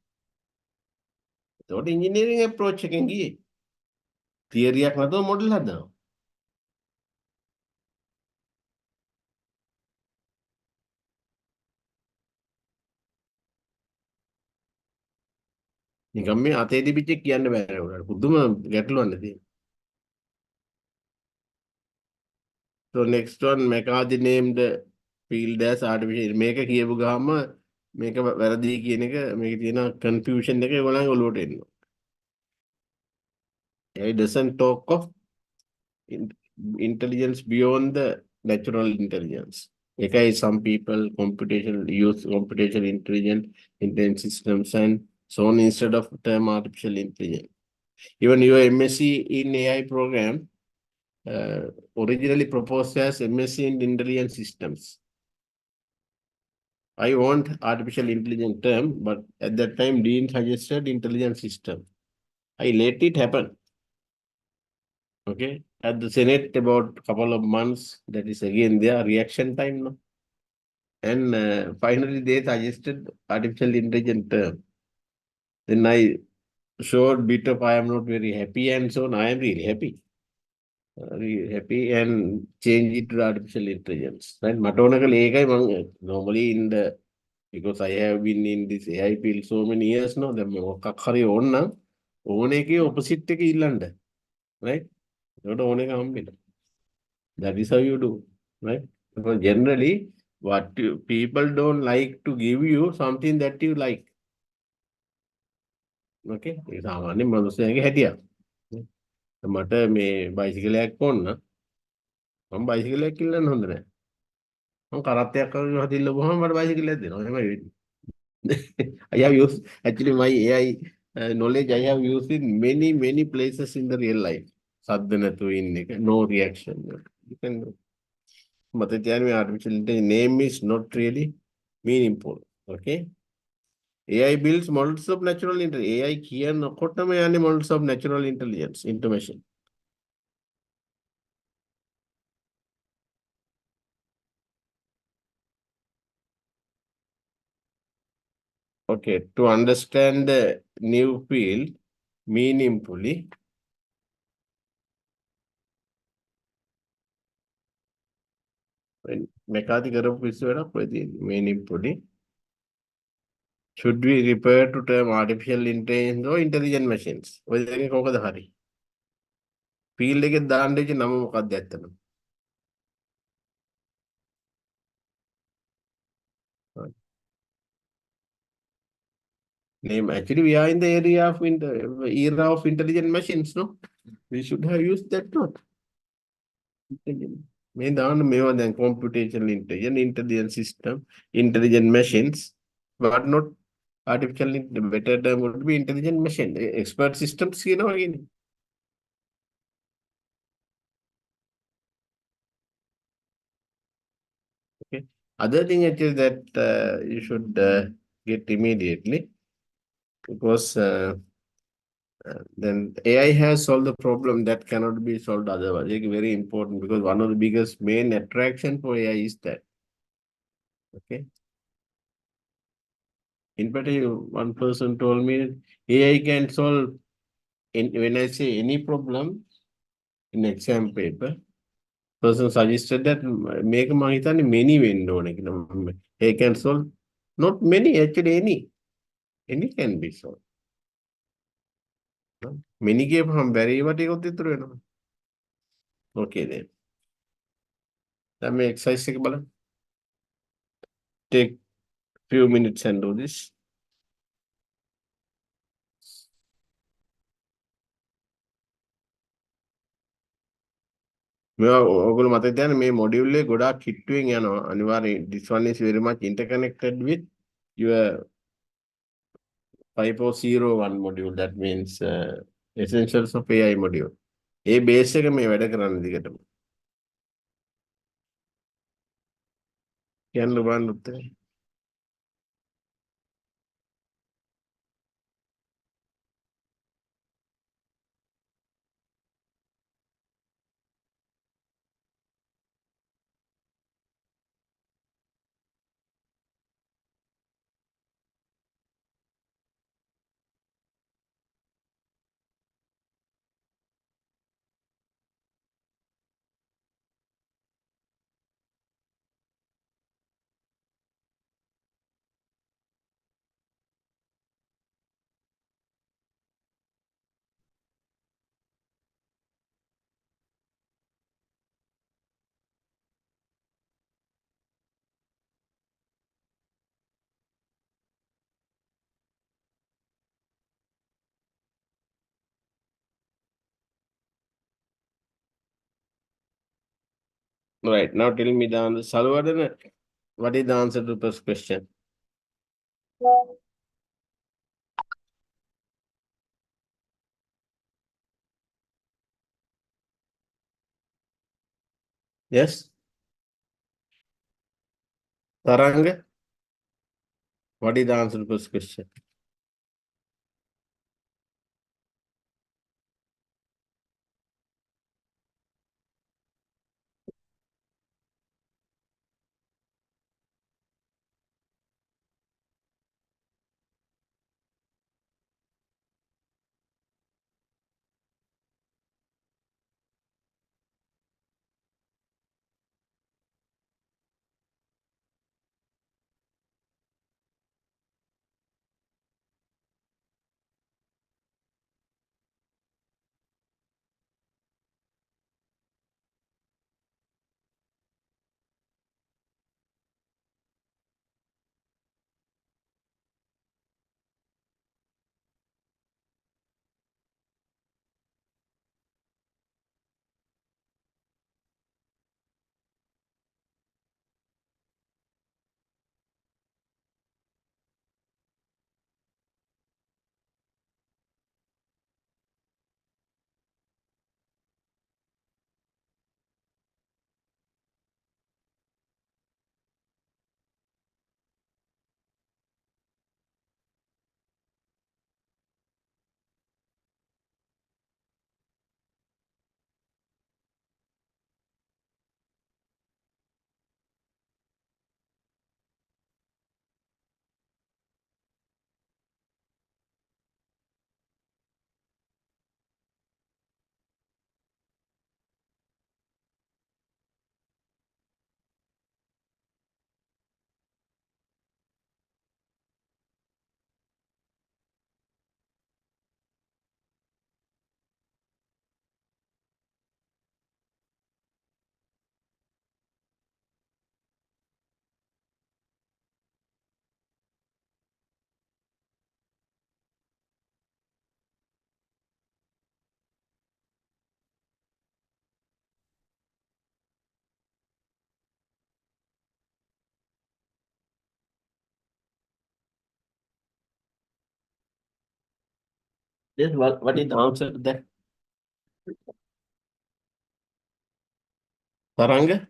ඒකට engineering approach එකෙන් ගියේ. theory එකක් නැතුව model හදනවා. නිකම් මේ අතේ තිබිච්ච කියන්න බෑ උඩට. පුදුම ගැටලුවක් නැති. So next one, McCarthy named field as artificial. මේක කියපු ගාම මේක වැරදි කියන එක මේකේ තියෙන confusion එක ඒගොල්ලන්ගේ ඔලුවට එනවා. It doesn't talk of intelligence beyond the natural intelligence. Okay, some people use computational intelligent systems and so on instead of term artificial intelligence. Even your MSc in AI program originally proposed as MSc in intelligent systems. I want artificial intelligence term, but at that time Dean suggested intelligent system. I let it happen. Okay, at the Senate about a couple of months, that is again their reaction time now. And finally they suggested artificial intelligence term. Then I showed bit of I am not very happy and so on. I am really happy. happy and change it to artificial intelligence. Right? Normally in the because I have been in this AI field so many years now, the මොකක් හරි ඕන නම් ඕන එකේ opposite එක ඉල්ලන්න. Right? ඒකට ඕන එක හම්බෙන්න. That is how you do. Right? Because generally people don't like to give you something that you like. Okay? ඒ සාමාන්‍ය මනුස්සයන්ගේ හැටියක්. මට මේ බයිසිකලයක් ඕන නම් මම බයිසිකලයක් ඉල්ලන්න හොඳ නැහැ. මම කරත්තයක් කරගෙන හදිල්ල ගොහම මට බයිසිකලයක් දෙනවා. එහෙමයි වෙන්නේ. I have used actually my AI knowledge I have used in many places in the real life. සද්ද නැතුව ඉන්න එක, no reaction. You can මත තියන්නේ artificial intelligence name is not really meaningful. Okay? AI builds models of natural intelligence. AI කියනකොටම යන්නේ models of natural intelligence into machine. Okay, to understand the new field meaningfully, when McCarthy කරපු විශ්වයක් ඔය තියෙන්නේ meaningfully, should we refer to term artificial intelligence or intelligent machines? ඔය දෙකේ කොකද හරි? field එකේ දාන්න දෙච්ච නම මොකක්ද ඇත්තටම? Name actually we are in the area of era of intelligent machines, no? We should have used that note. මේ දාන්න මේවා දැන් computational intelligence, intelligent system, intelligent machines, but not artificial intelligence. Better term would be intelligent machine. Expert systems, you know, again. Okay. Other thing is that you should get immediately because then AI has solved the problem that cannot be solved otherwise. It's very important because one of the biggest main attraction for AI is that. Okay. In particular, one person told me AI can solve when I say any problem in exam paper, person suggested that make many window. AI can solve not many, actually any. Any can be solved. Many gave from very what you got through. Okay then. Let me exercise take few minutes and do this. ඔගොල්ලෝ මතක තියාගන්න මේ module එක ගොඩාක් හිටුවෙන් යනවා අනිවාර්යයෙන්. This one is very much interconnected with your 5401 module. That means essentials of AI module. ඒ base එක මේ වැඩ කරන්න දිගටම. කියන්න බලන්න උත්තරේ. Right, now tell me the answer. Salvador, what is the answer to this question? Yes? Taranga, what is the answer to this question? Yes, what is the answer to that? Taranga?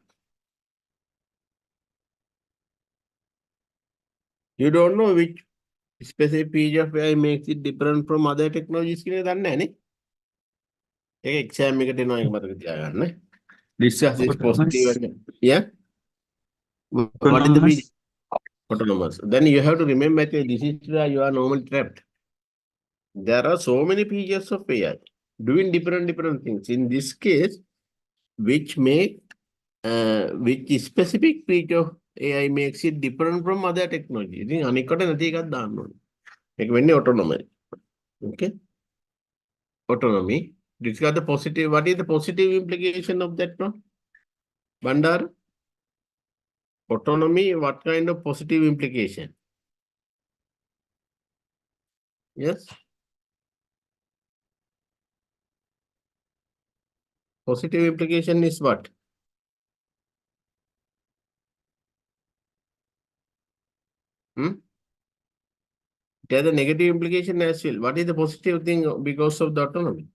You don't know which specific feature of AI makes it different from other technologies කියලා දන්නේ නැහැ නේ. ඒක exam එකට එනවා ඒක මතක තියාගන්න. Discuss is positive Autonomous. and yeah. What is the feature? Autonomous. Autonomous. Then you have to remember that this is where you are normally trapped. There are so many features of AI doing different things. In this case, which specific feature of AI makes it different from other technology. ඉතින් අනිකට නැති එකක් දාන්න ඕනේ. ඒක වෙන්නේ autonomy. Okay? Autonomy. Discuss the positive. What is the positive implication of that one? Bandar? Autonomy, what kind of positive implication? Yes? Positive implication is what? It has a negative implication as well. What is the positive thing because of the autonomy?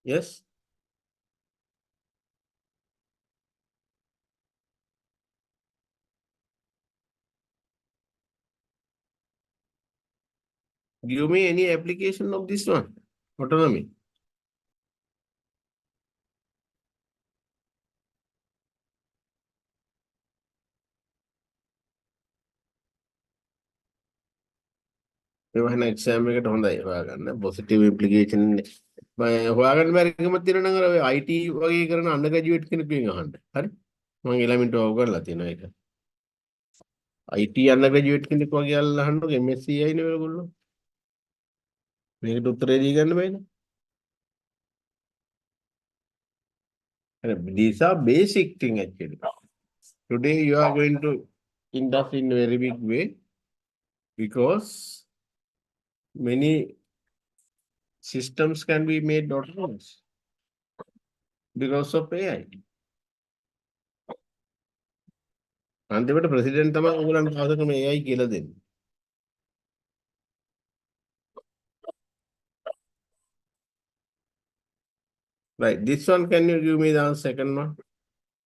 Yes? Give me any application of this one, autonomy. exam එකට හොඳයි හොයාගන්න positive implication හොයාගන්න බැරි එකම තියෙනවා නම් අර IT වගේ කරන අnder graduate කෙනෙක්ගෙන් අහන්න. හරි? මම ළමින්ට ඕක කරලා තියෙනවා ඒක. IT අnder graduate කෙනෙක් වගේ අහන්නකො MSc අයිනේ ඔයගොල්ලෝ. මේකට උත්තරේ දී ගන්න බෑනේ. These are basic thing actually. Today you are going to indulge in a very big way because many systems can be made autonomous because of AI. අන්තිමට ප්‍රෙසිඩන්ට් තමයි ඕගොල්ලන්ට අවශ්‍ය මේ AI කියලා දෙන්නේ. Right, this one can you give me the second one?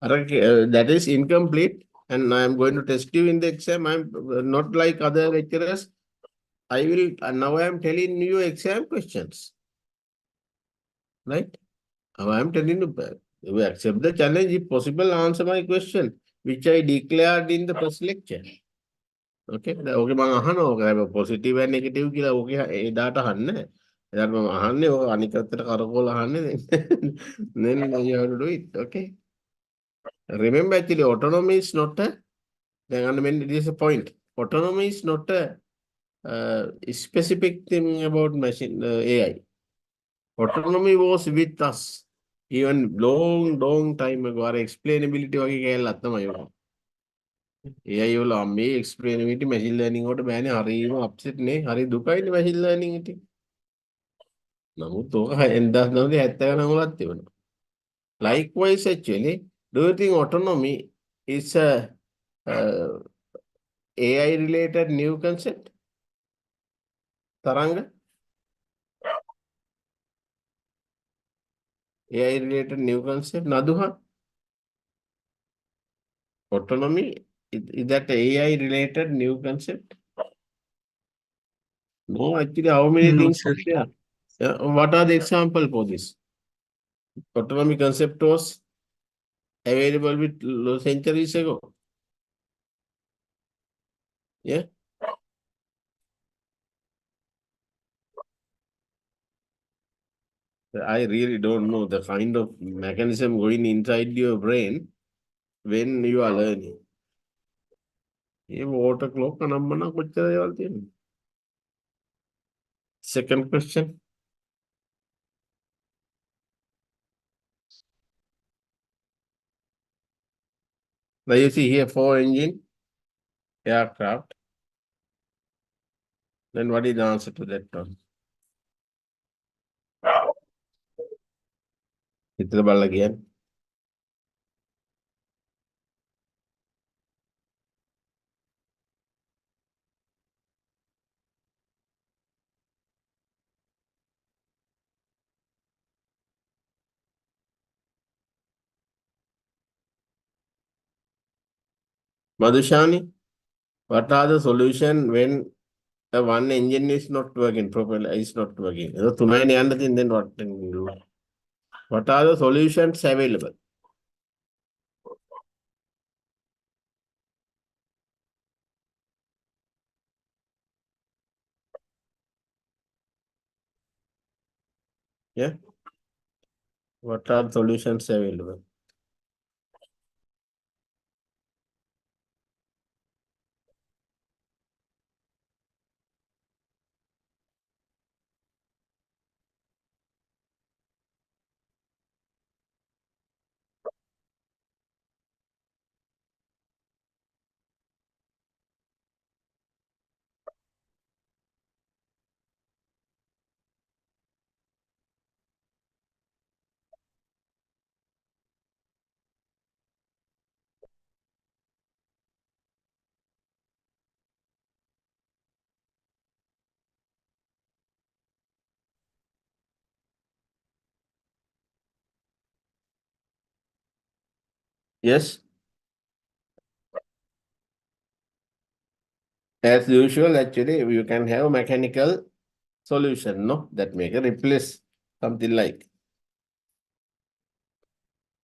That is incomplete and I am going to test you in the exam. I am not like other lecturers. I will now I am telling you exam questions. Right? Now I am telling you, you accept the challenge. If possible, answer my question, which I declared in the first lecture. Okay, okay, මම අහනවා ඔක positive and negative කියලා ඔකේ ඒ data අහන්නේ. එයාට මම අහන්නේ ඔය අනික් පැත්තට කරකවලා අහන්නේ. Then you have to do it. Okay. Remember actually autonomy is not a then when it is a point. Autonomy is not a specific thing about machine AI. Autonomy was with us even long time ago. Our explainability වගේ කැලලක් තමයි ඔක. AI වල මේ explainability machine learning වලට බෑනේ හරියම upset නේ. හරි දුකයිනේ machine learning ඉතින්. නමුත් ඔක 1979 වලත් තිබුණා. Likewise actually, do you think autonomy is a AI related new concept? Taranga? AI related new concept? Naduha? Autonomy? Is that AI related new concept? No, actually, how many No, things sir. are there? Yeah, what are the example for this? Autonomy concept was available with centuries ago. Yeah. I really don't know the kind of mechanism going inside your brain when you are learning. ये water clock का number ना कुछ तरह वालती है. Second question. Now you see here 4-engine aircraft. Then what is the answer to that one? It's the ball again. Madhushani, what are the solution when the one engine is not working properly, is not working? Then what can we do? What are the solutions available? Yeah. What are solutions available? Yes. As usual, actually, you can have mechanical solution, no? That make a replace something like.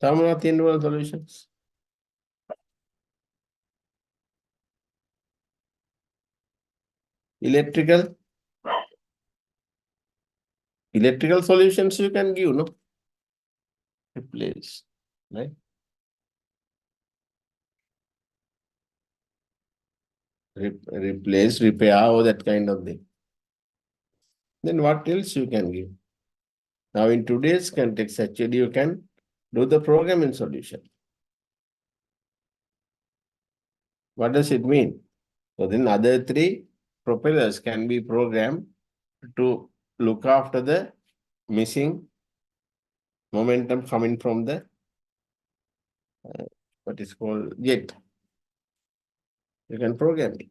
Some of the involved solutions. Electrical. Electrical solutions you can give, no? Replace, right? Replace, repair, or that kind of thing. Then what else you can give? Now in today's context, actually you can do the programming solution. What does it mean? So then other three propellers can be programmed to look after the missing momentum coming from the what is called jet. You can program it.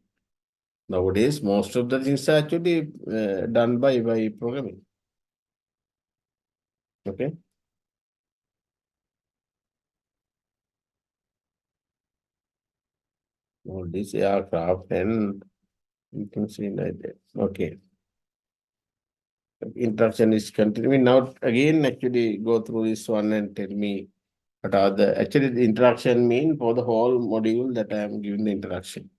Nowadays, most of the things are actually done by programming. Okay. All these aircraft and you can see like that. Okay. Introduction is continuing. Now again, actually go through this one and tell me what are the actually the introduction mean for the whole module that I am giving the introduction.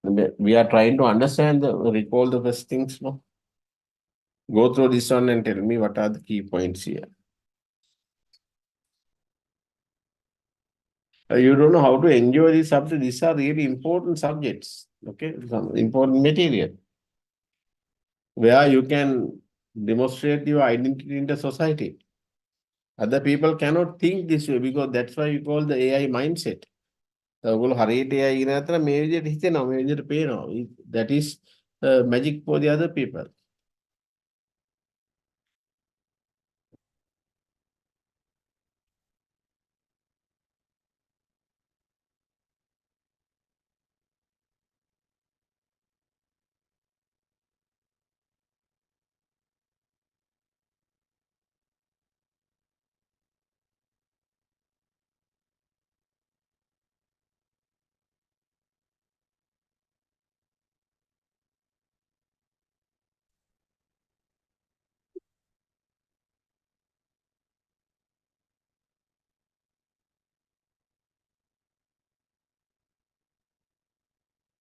And we are trying to understand recall the first things, no? Go through this one and tell me what are the key points here. You don't know how to enjoy these subjects. These are really important subjects. Okay, some important material where you can demonstrate your identity in the society. Other people cannot think this way because that's why you call the AI mindset. ඔගොල්ලෝ හරියට AI ඉගෙන ගත්තා නම් මේ විදිහට හිතෙනවා මේ විදිහට පේනවා. That is magic for the other people.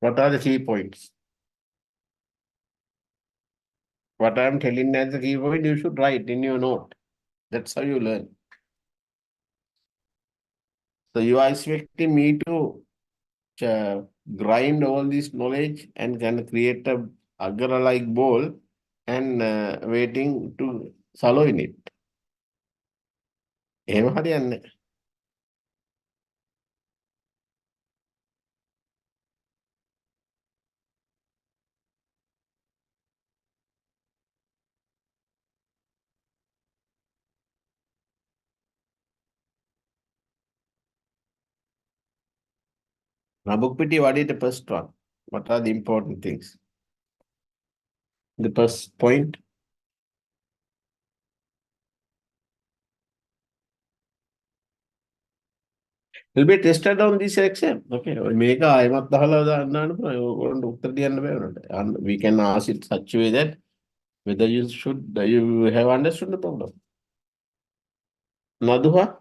What are the key points? What I am telling as the key point, you should write in your note. That's how you learn. So you are expecting me to grind all this knowledge and can create a agar-like bowl and waiting to swallow in it. එහෙම හරියන්නේ නැහැ. Now, Bookpiti, what is the first one? What are the important things? The first point. will be tested on this exam. Okay. මේක ආයෙමත් අහලා දාන්න පුළුවන්. ඕගොල්ලන්ට උත්තර දෙන්න බෑ උනට. And we can ask it such a way that whether you have understood the problem. Madhuha?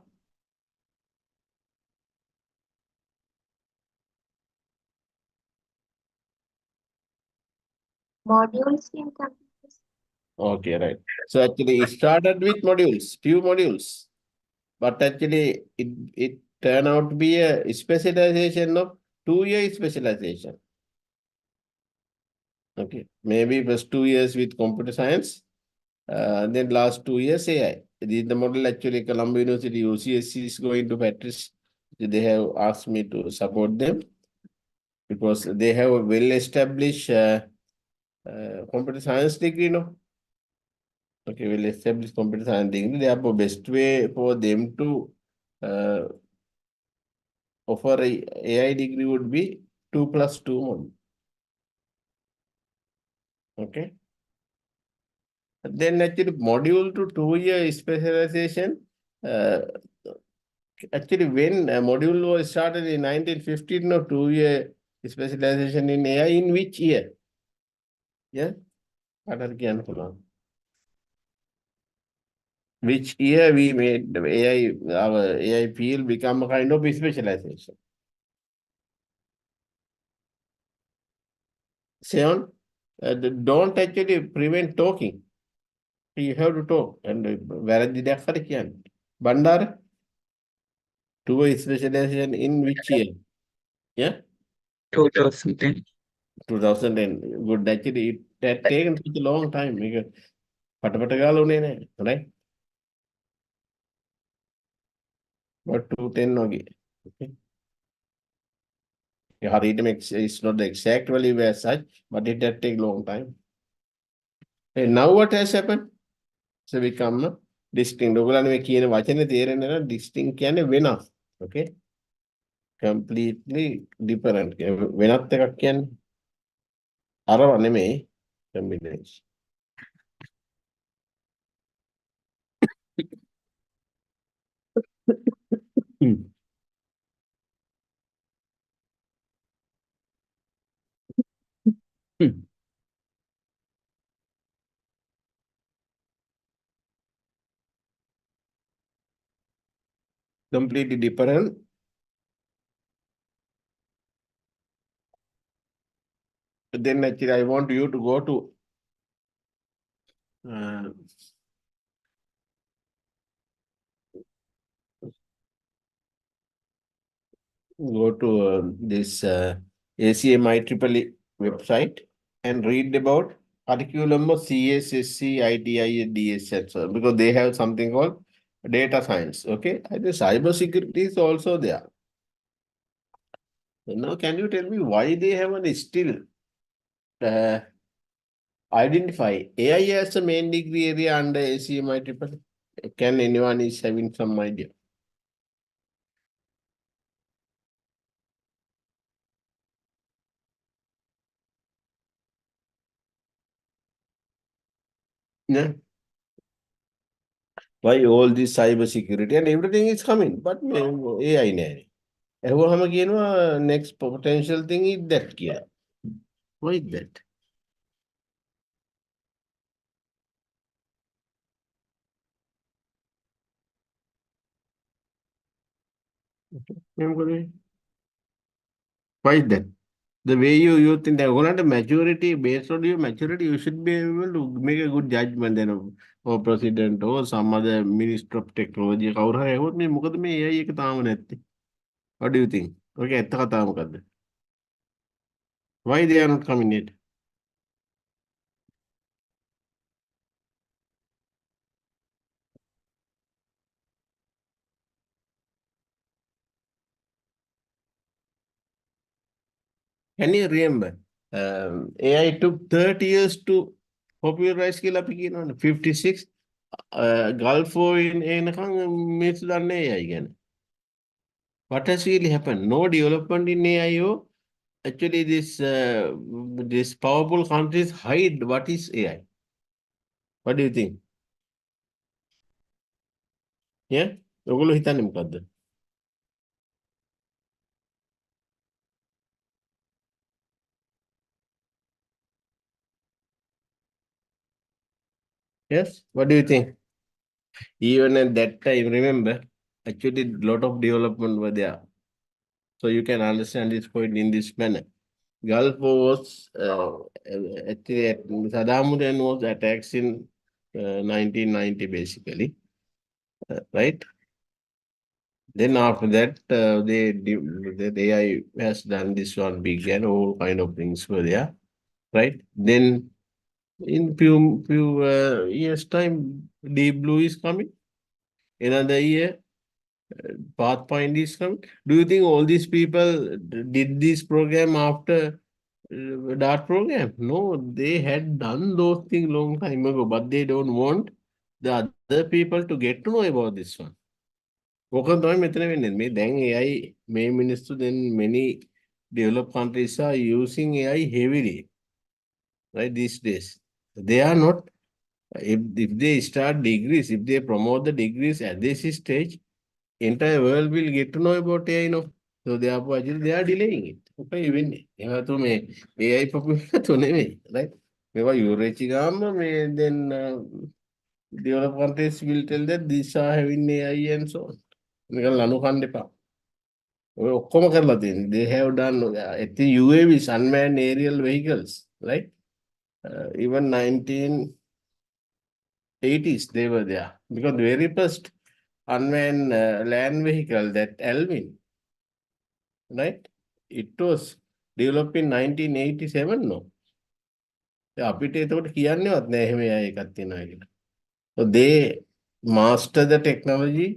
Modules in computers. Okay, right. So actually it started with modules, few modules. But actually it turned out to be a specialization of 2 year specialization. Okay. Maybe it was 2 years with computer science. Then last 2 years AI. The model actually Colombo University UCSC is going to practice. They have asked me to support them because they have a well-established computer science degree, no? Okay, well-established computer science degree. Therefore, best way for them to uh, offer a AI degree would be 2+2 module. Okay. Then actually module to 2 year specialization. Actually, when a module was started in 1915, no 2 year specialization in AI in which year? Yeah, which year we made the AI, our AI field become a kind of specialization? Sean, don't actually prevent talking. You have to talk. And where did that for Bandar? 2 year specialization in which year? Yeah, 2010. 2010. Good. Actually, it had taken such a long time. Right? But 210 okay. Okay. It's not the exact value as such, but it did take long time. And now what has happened? So we come distinct. ඔයගොල්ලෝ මේ කියන වචනේ තේරෙන්නේ නැහැ distinct කියන්නේ වෙනස්. Okay? Completely different. වෙනත් එකක් කියන්නේ අරව නෙමෙයි combination. Completely different. Then actually I want you to go to this ACM IEEE website and read about curriculum of CSSC, ITI, and DS, so because they have something called data science. Okay, and the cyber security is also there. So now, can you tell me why they haven't still identify AI as a main degree area under ACM IEEE? Can anyone is having some idea? Yeah. Why all this cyber security and everything is coming, but AI නෑනේ. එහුවහම කියනවා next potential thing is that කියලා. Why is that? Why is that? The way you think that ඔයගොල්ලන්ට maturity, based on your maturity, you should be able to make a good judgment then or president or some other minister of technology කවුරු හරි ඇහුවොත් මේ මොකද මේ AI එක තාම නැත්තේ? What do you think? Okay, ඇත්ත කතාව මොකද්ද? Why they are not coming yet? Can you remember? AI took 30 years to popularize කියලා අපි කියනවනේ 56 Gulf War එනකන් මේසු දන්නේ AI ගැන. What has really happened? No development in AI. Actually, this powerful countries hide what is AI. What do you think? Yeah? ඔයගොල්ලෝ හිතන්නේ මොකද්ද? Yes, what do you think? Even at that time, remember, actually a lot of development were there. So you can understand this point in this manner. Gulf War was actually Saddam Hussein was attacks in 1990 basically, right? Then after that, the AI has done this one big and all kind of things were there, right? Then in few years time, Deep Blue is coming. Another year, Pathfinder is coming. Do you think all these people did this program after Dart program? No, they had done those things long time ago, but they don't want the other people to get to know about this one. ඕක තමයි මෙතන වෙන්නේ. මේ දැන් AI මේ මිනිස්සු then many developed countries are using AI heavily, right, these days. They are not, if they start degrees, if they promote the degrees at this stage, entire world will get to know about AI, no? So therefore, actually, they are delaying it. Okay, even AI popular to නෙමෙයි, right? මේවා යුරේචි ගාම මේ then developed countries will tell that these are having AI and so on. නිකන් ලනු කන්න එපා. ඔය ඔක්කොම කරලා තියෙන්නේ. They have done UAVs, unmanned aerial vehicles, right? Even 1980s they were there because the very first unmanned land vehicle, that Alvin, right? It was developed in 1987, no? අපිට ඒකට කියන්නේවත් නෑ එහෙම එකක් තියෙනවා කියලා. So they master the technology,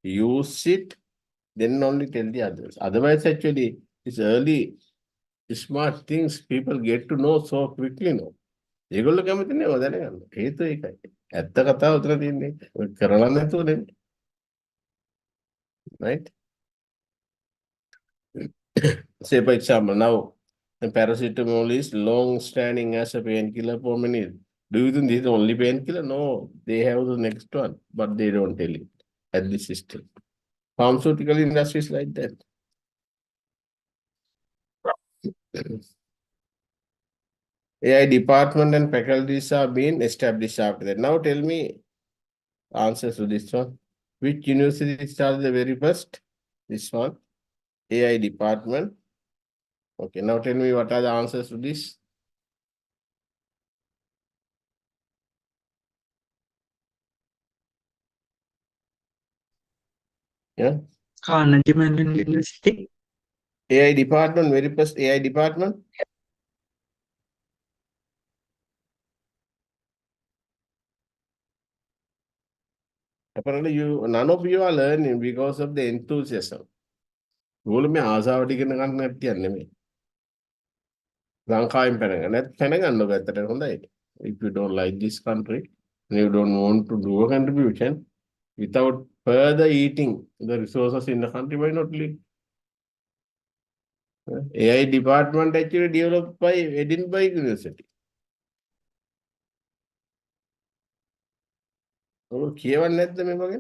use it, then only tell the others. Otherwise, actually, it's early smart things people get to know so quickly, no? ඒගොල්ලෝ කැමති නෑ ඔය දැනගන්න. හේතුව ඒකයි. ඇත්ත කතාව උතර තියෙන්නේ. ඔය කරලා නැතුව නෙමෙයි. Right? Say, for example, now the paracetamol is long standing as a painkiller for many. Do you think this is the only painkiller? No, they have the next one, but they don't tell it at this system. Pharmaceutical industry is like that. AI department and faculties are being established after that. Now tell me answers to this one. Which university started the very first? This one. AI department. Okay, now tell me what are the answers to this? Yeah. Carnegie Mellon University. AI department, very first AI department. Apparently, none of you are learning because of the enthusiasm. ඕගොල්ලෝ මේ ආසාවට ඉගෙන ගන්න නැති යන්නේ. ලංකාවෙන් පැනගන්න ඔබ ඇත්තට හොඳයි. If you don't like this country and you don't want to do a contribution without further eating the resources in the country, why not leave? AI department actually developed by Edinburgh University. ඔබ කියවන්නේ නැද්ද මේ වගේ?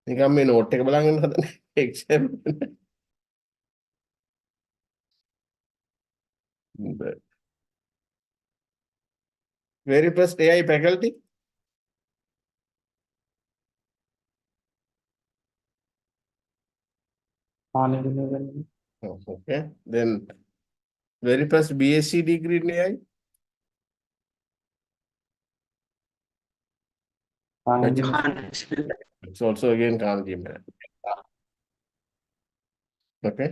නිකන් මේ note එක බලන් හදන exam. Very first AI faculty. Carnegie Mellon. Oh, okay. Then very first BSc degree in AI. Carnegie Mellon. Carnegie Mellon. It's also again Carnegie Mellon. Okay.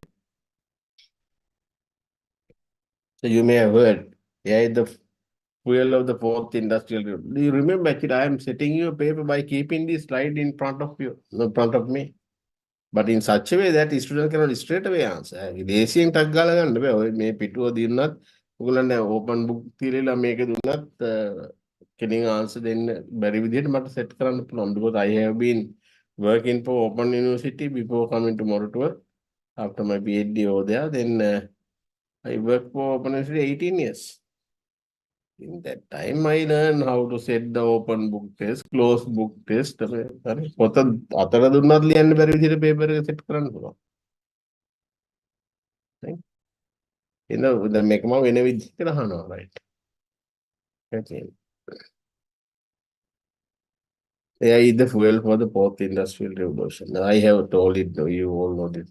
So you may have heard AI is the fuel of the fourth industrial revolution. Do you remember actually I am setting you a paper by keeping this slide in front of you, in front of me. But in such a way that student cannot straight away answer. දේශයෙන් ටක් ගාලා ගන්න බෑ. ඔය මේ පිටුව දිනුනත් ඔයගොල්ලන්ට open book තියලා මේක දුන්නත් කෙලින් answer දෙන්න බැරි විදිහට මට set කරන්න පුළුවන්. Because I have been working for Open University before coming to Moratuwa after my PhD over there. Then I worked for Open University 18 years. In that time, I learned how to set the open book test, closed book test. හරි. පොත අතර දුන්නත් ලියන්න බැරි විදිහට paper එක set කරන්න පුළුවන්. Right? දැන් මේක මම වෙන විදිහකට අහනවා, right? Okay. AI is the fuel for the fourth industrial revolution. I have told it, you all know this.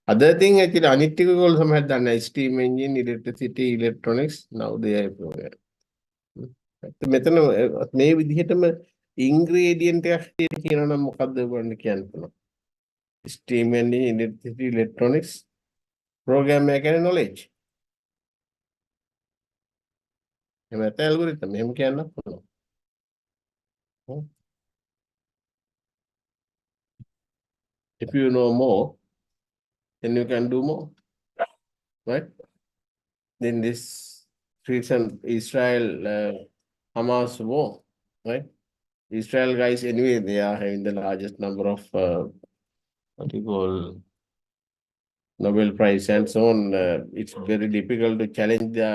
Other thing actually, අනිත් also had done steam engine, electricity, electronics. Now they have. මෙතන මේ විදිහටම ingredient එකක් කියනවා නම් මොකද්ද වන්න කියන්න පුළුවන්. Steam engine, electricity, electronics, program කියන්නේ knowledge. එහෙම නැත්නම් algorithm එහෙම කියන්න පුළුවන්. If you know more, then you can do more. Right? Then this recent Israel Hamas war, right? Israel guys, anyway, they are having the largest number of what you call Nobel Prize and so on. It's very difficult to challenge the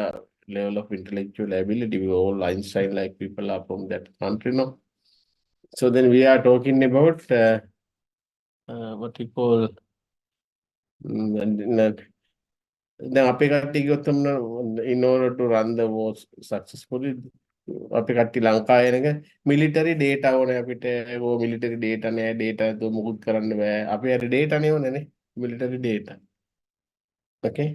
level of intellectual ability. We all Einstein-like people are from that country now. So then we are talking about what you call දැන් අපේ කට්ටිය ගියොත් in order to run the war successfully අපේ කට්ටිය ලංකාවේ නේද military data ඕනේ අපිට military data නෑ data તો මුකුත් කරන්න බෑ අපි අර data නේ ඕනේ නේ military data okay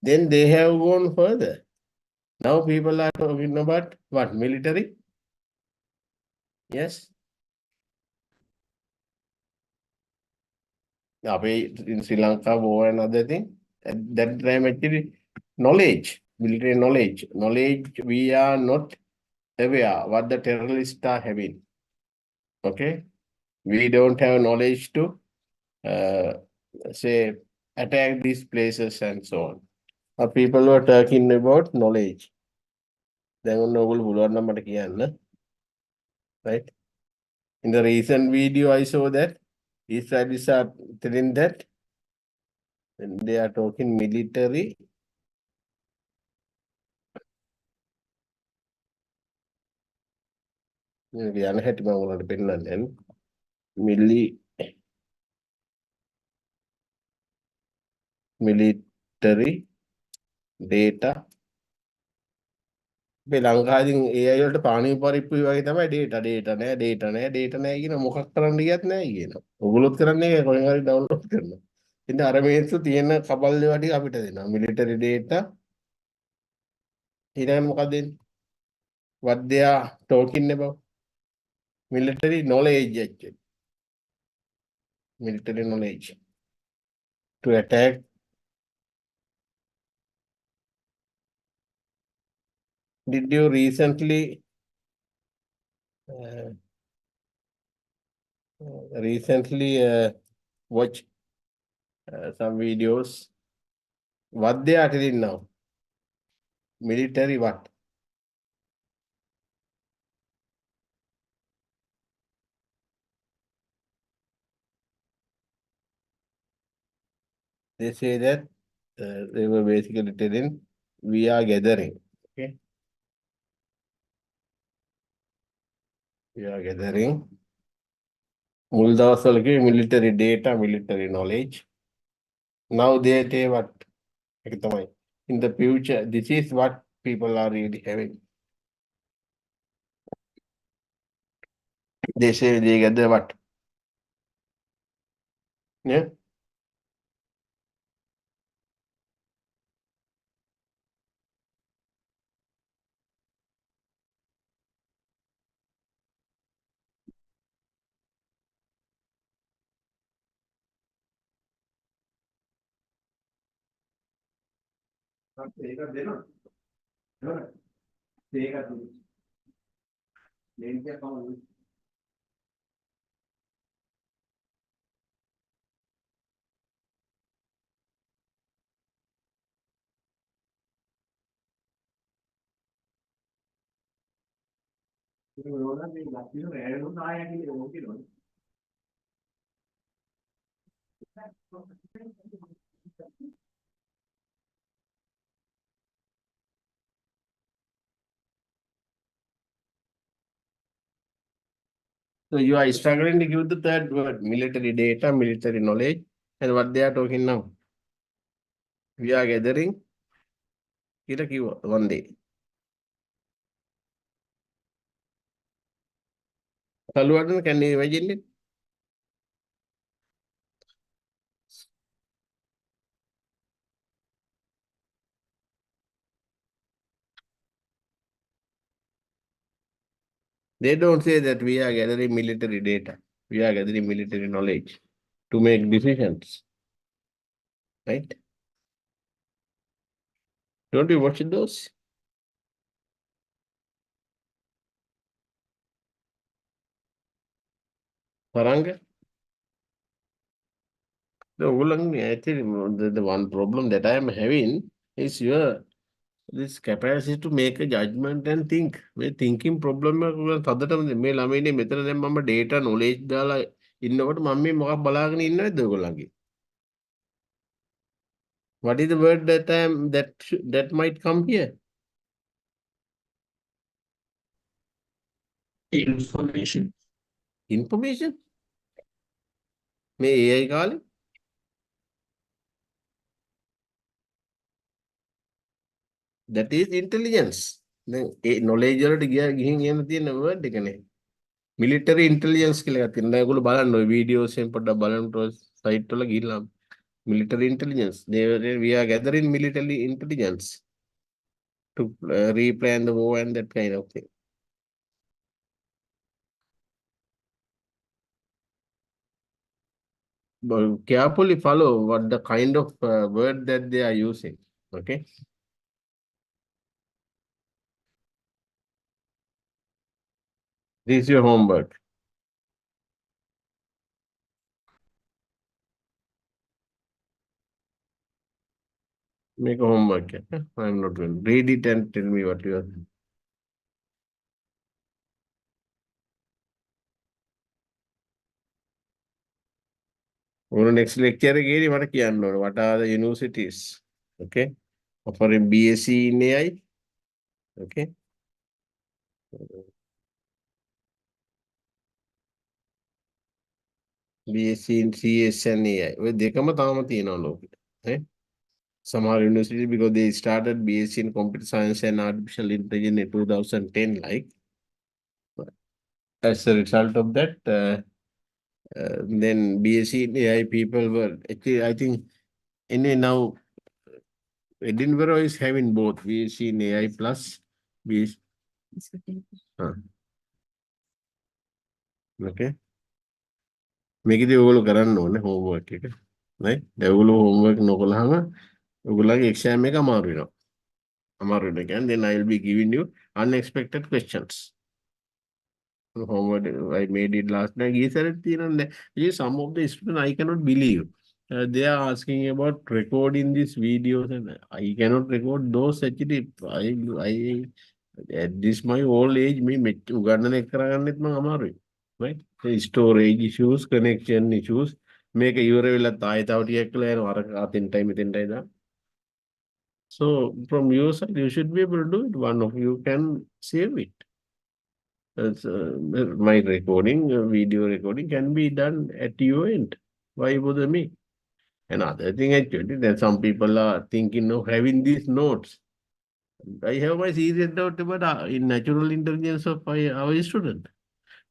then they have gone further now people are talking about what military yes in Sri Lanka war and other thing at that time actually knowledge military knowledge we are not aware what the terrorists are having okay we don't have knowledge to say attack these places and so on but people were talking about knowledge then right in the recent video I saw that Israelis are telling that when they are talking military යන හැටි මම ඔයාලට පෙන්නන්නම් military data මේ ලංකාවේදී AI වලට පාණි පරිප්පු වගේ තමයි data නෑ කියන මොකක් කරන්න ගියත් නෑ කියනවා. ඔගොල්ලොත් කරන්නේ කොහෙන් හරි ඩවුන්ලෝඩ් කරනවා. ඉතින් අර මේසු තියෙන කබල් දේවා ටික අපිට දෙනවා. military data ඊළඟ මොකක්ද දෙන්නේ? What they are talking about? Military knowledge actually. Military knowledge to attack did you recently watch some videos what they are telling now military what they say that they were basically telling we are gathering okay we are gathering මුල් දවස්වල කිව්වේ military data military knowledge now they say what ඒක තමයි in the future this is what people are really having they say they gather what yeah So you are struggling to give the third word, military data, military knowledge, and what they are talking now. We are gathering. One day. Saluwadan, can you imagine it? They don't say that we are gathering military data. We are gathering military knowledge to make decisions. Right? Don't you watch those? Paranga? Actually, the one problem that I am having is your this capacity to make a judgment and think. මේ thinking problem එක තදටම මේ ළමයිනේ මෙතන දැන් මම data knowledge දාලා ඉන්නකොට මම මේ මොකක් බලාගෙන ඉන්නවද ඔයගොල්ලන්ගේ? What is the word that I am that might come here? Information. Information? මේ AI කාලේ that is intelligence. දැන් ඒ knowledge වලට ගිහින් එන තියෙන word එකනේ. Military intelligence කියලා එකක් තියෙනවා. දැන් ඔයගොල්ලෝ බලන්න ඔය videos එකෙන් පොඩ්ඩක් බලන්න site වල ගිහිල්ලා military intelligence. We are gathering military intelligence to replan the war and that kind of thing. But carefully follow what the kind of word that they are using. Okay. This is your homework. Make a homework. Yeah? I'm not going to read it and tell me what you are. Next lecture again, what are the universities? Okay. Offering BSc in AI. Okay. BSc in CS and AI. ඔය දෙකම තාම තියෙනවා ලෝකෙට. Some universities, because they started BSc in computer science and artificial intelligence in 2010, like. As a result of that, then BSc in AI people were actually, I think, now Edinburgh is having both BSc in AI plus BSc. Okay. මේකදී ඔයගොල්ලෝ කරන්න ඕනේ homework එක. right? ඔයගොල්ලෝ homework නොකළාම ඔයගොල්ලන්ගේ exam එක අමාරු වෙනවා. අමාරු වෙනවා කියන්නේ then I will be giving you unexpected questions. Homework I made it last night. Some of the students I cannot believe. They are asking about recording these videos and I cannot record those actually. I at this my old age me උගන්නන එක කරගන්නෙත් මම අමාරුයි. Right? Storage issues, connection issues. මේක ඉවර වෙලා තායි තව ටිකක් කියලා යනවා අර අතින්ටයි මෙතෙන්ටයි දා. So from your side you should be able to do it. One of you can save it. My recording, video recording can be done at your end. Why bother me? Another thing actually that some people are thinking of having these notes. I have my serious doubt about in natural intelligence of our student.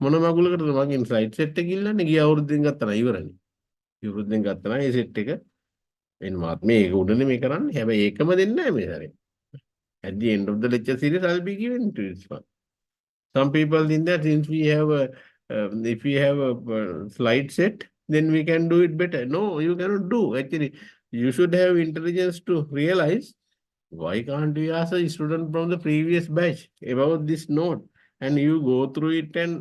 මොන මගුලකටද මගෙන් slide set එක ඉල්ලන්නේ ගිය අවුරුද්දෙන් ගත්තා ඉවරනේ. අවුරුද්දෙන් ගත්තා ඒ set එක එන්න මාත් මේක උඩනේ මේ කරන්නේ. හැබැයි ඒකම දෙන්නේ නැහැ මේ සැරේ. At the end of the lecture series I'll be giving to this one. Some people think that since we have a if we have a slide set then we can do it better. No, you cannot do. Actually, you should have intelligence to realize why can't we ask a student from the previous batch about this note and you go through it and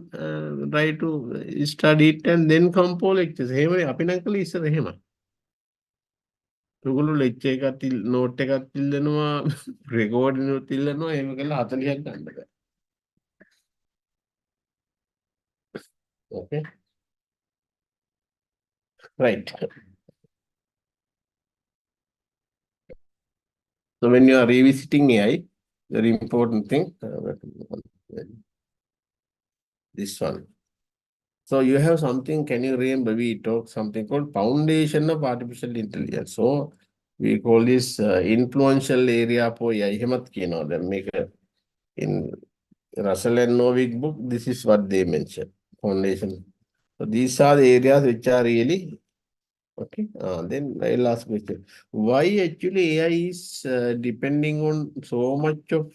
try to study it and then come for lectures. එහෙමනේ අපි නම් කළේ ඉස්සර එහෙම. ඔයගොල්ලෝ lecture එකත් note එකත් ඉල්ලනවා recording එකත් ඉල්ලනවා එහෙම කළා 40ක් ගන්න බෑ. Okay. Right. So when you are revisiting AI, very important thing, this one. So you have something, can you remember we talked something called foundation of artificial intelligence. So we call this influential area for AI. එහෙමත් කියනවා දැන් මේක in Russell and Novick book, this is what they mention. foundation. So these are the areas which are really okay. Then I'll ask question. Why actually AI is depending on so much of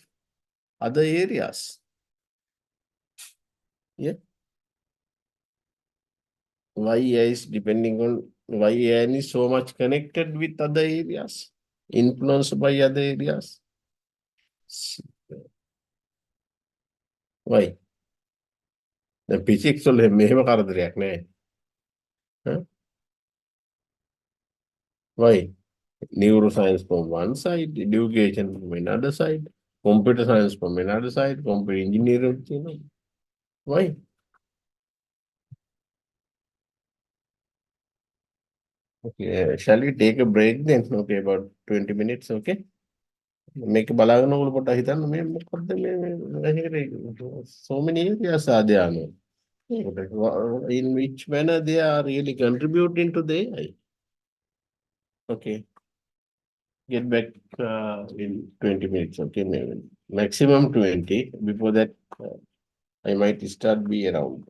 other areas? Yeah. Why AI is depending on why AI is so much connected with other areas, influenced by other areas. Why? The physics වල මෙහෙම කරදරයක් නෑ. Huh? Why? Neuroscience from one side, education from another side, computer science from another side, computer engineering, you know. Why? Okay, shall we take a break then? Okay, about 20 minutes, okay? Make a බලාගෙන ඔයගොල්ලෝ පොඩ්ඩක් හිතන්න මේ මොකද්ද මේ so many areas are there no? In which manner they are really contributing to the AI. Okay, get back in 20 minutes, okay? Maybe maximum 20. Before that, I might start be around.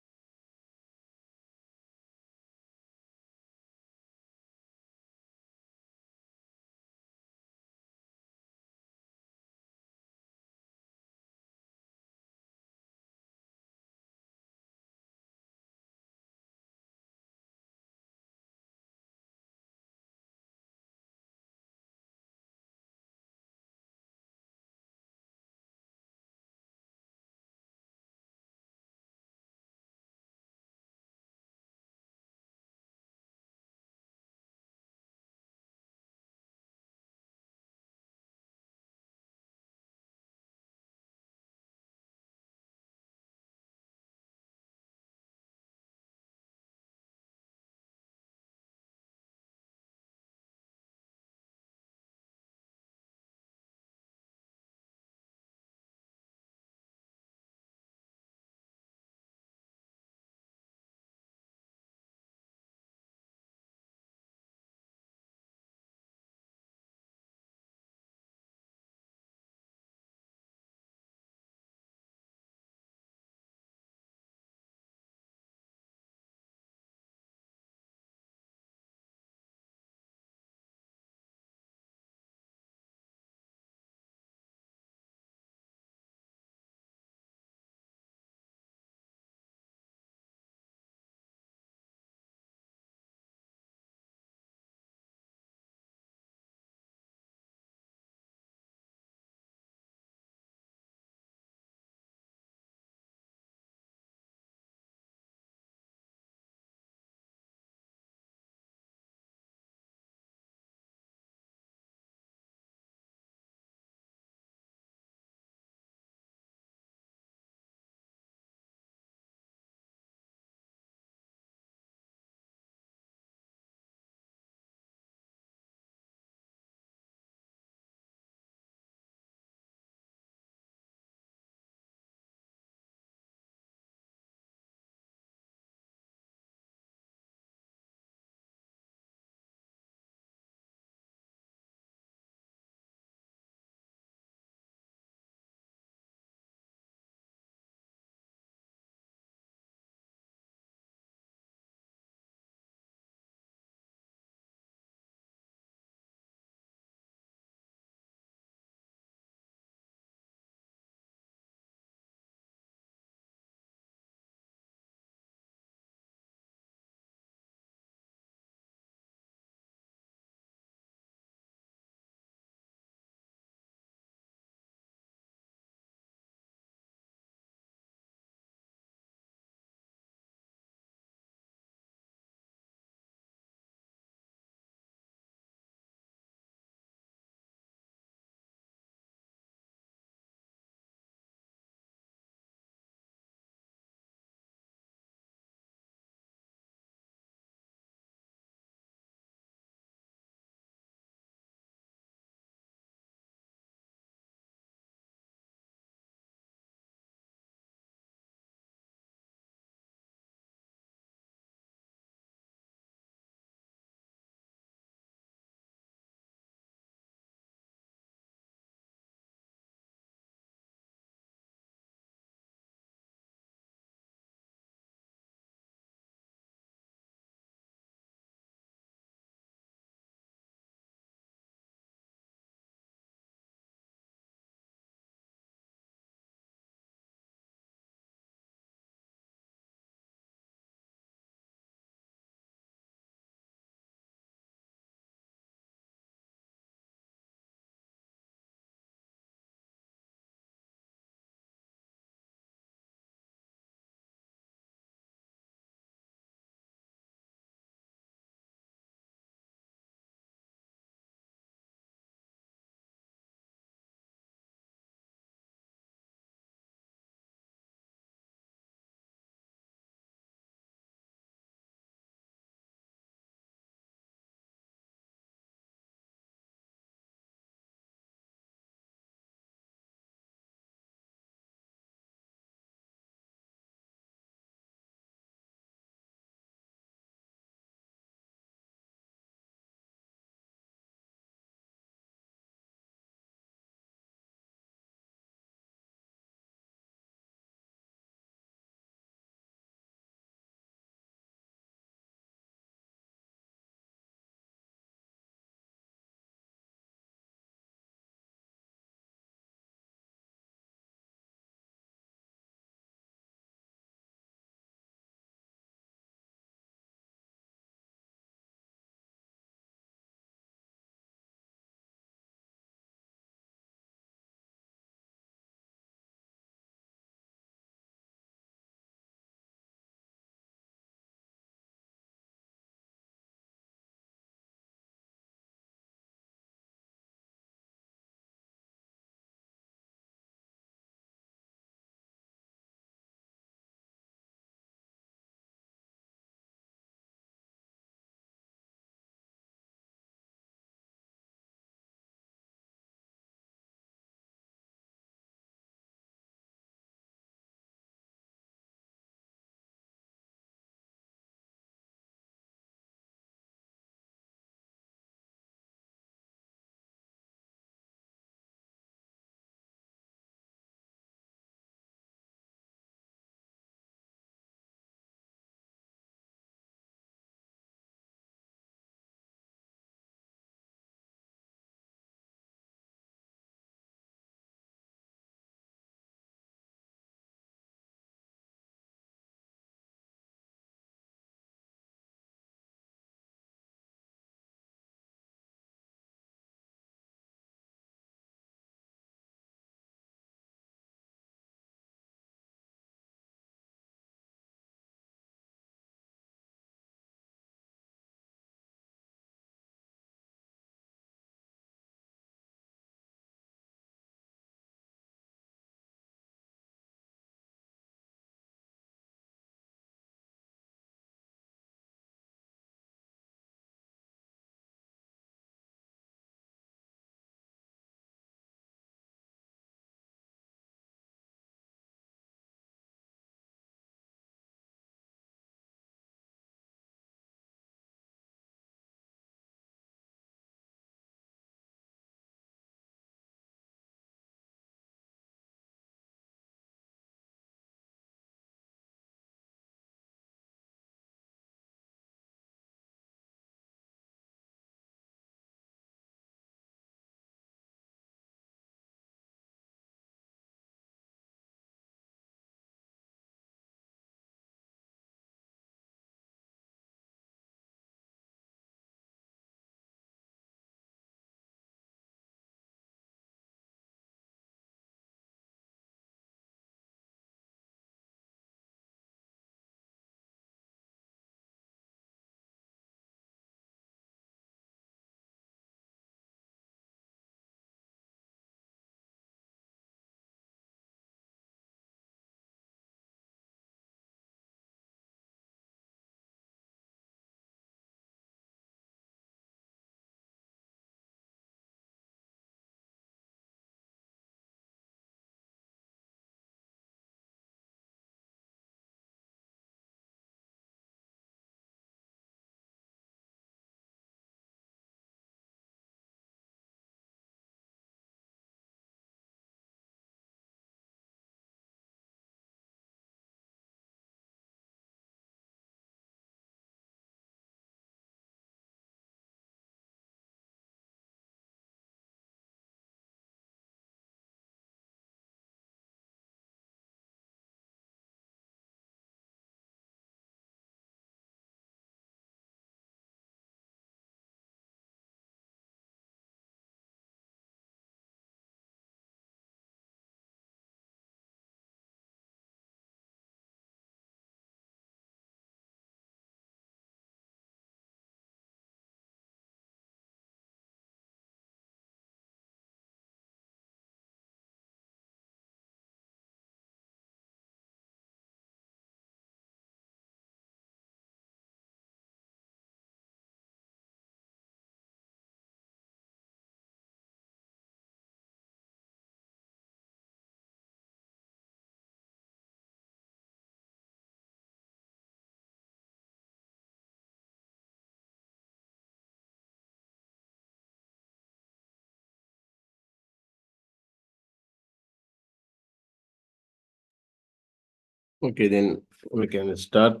Okay, then we can start.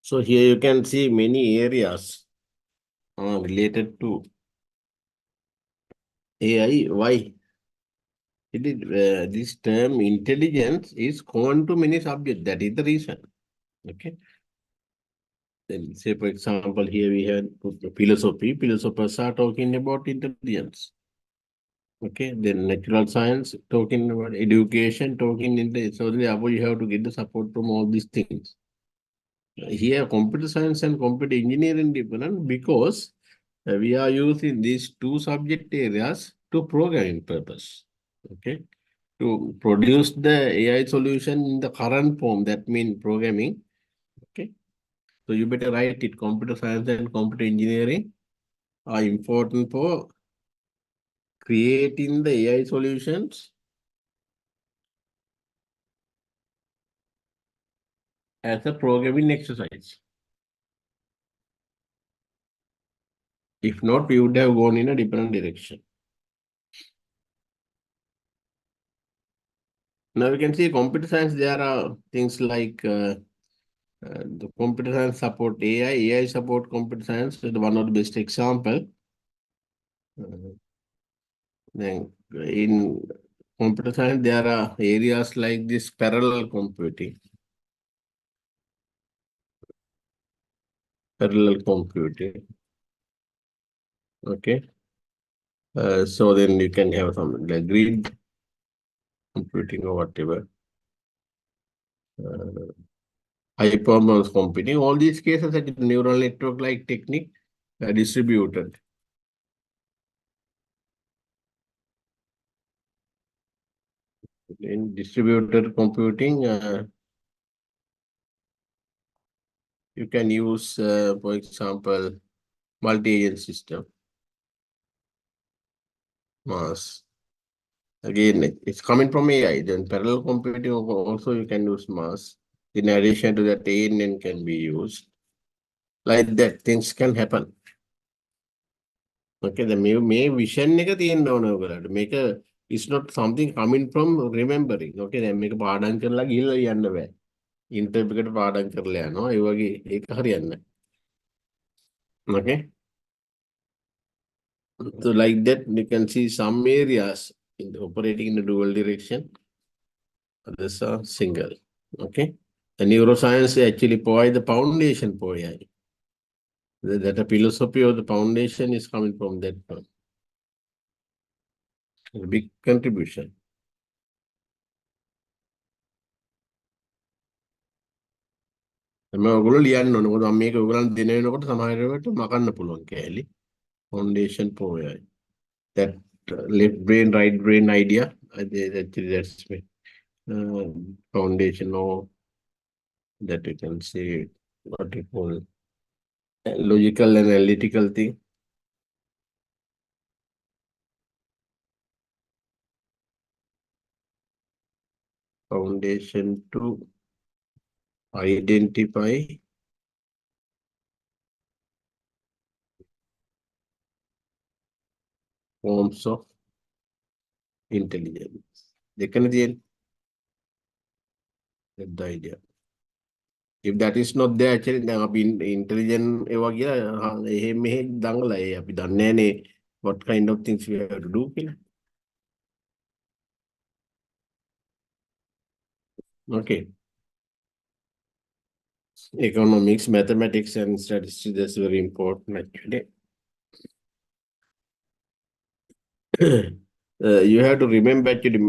So here you can see many areas related to AI. Why? This term intelligence is common to many subjects. That is the reason. Okay. Then say for example, here we have philosophy. Philosophers are talking about intelligence. Okay. Then natural science talking about education, talking in the so therefore you have to get the support from all these things. Here computer science and computer engineering different because we are using these two subject areas to programming purpose. Okay. To produce the AI solution in the current form, that means programming. Okay. So you better write it. Computer science and computer engineering are important for creating the AI solutions as a programming exercise. If not, we would have gone in a different direction. Now we can see computer science, there are things like the computer science support AI support computer science is one of the best example. Then in computer science, there are areas like this parallel computing. Parallel computing. Okay. So then you can have some like grid computing or whatever. High performance computing. All these cases are neural network like technique distributed. In distributed computing, you can use, for example, multi-agent system, mass. Again, it's coming from AI. Then parallel computing also you can use mass. In addition to that, ANN can be used. Like that, things can happen. Okay, the may vision එක තියෙන්න ඕන ඔයගලට. මේක is not something coming from remembering. Okay, දැන් මේක පාඩම් කරලා ගිහලා යන්න බෑ. ඉන්ටර්වයුව එකට පාඩම් කරලා යනවා. ඒ වගේ ඒක හරියන්නේ නැහැ. Okay. So like that, you can see some areas in the operating in the dual direction. Others are single. Okay. The neuroscience actually provide the foundation for AI. That a philosophy of the foundation is coming from that one. A big contribution. ඔයගොල්ලෝ ලියන්න ඕනේ. මොකද මම මේක ඔයගොල්ලන් දෙන වෙනකොට සමහර වෙලාවට මකන්න පුළුවන් කෑලි. Foundation for AI. That left brain, right brain idea. Actually, that's foundation or that you can say what you call logical and analytical thing. Foundation to identify forms of intelligence. දෙකන තියෙන. That's the idea. If that is not there, actually, දැන් අපි intelligent ඒවා කියලා එහෙම මෙහෙ දඟලා අපි දන්නේ නැනේ what kind of things we have to do කියලා. Okay. Economics, mathematics, and statistics, that's very important actually. You have to remember actually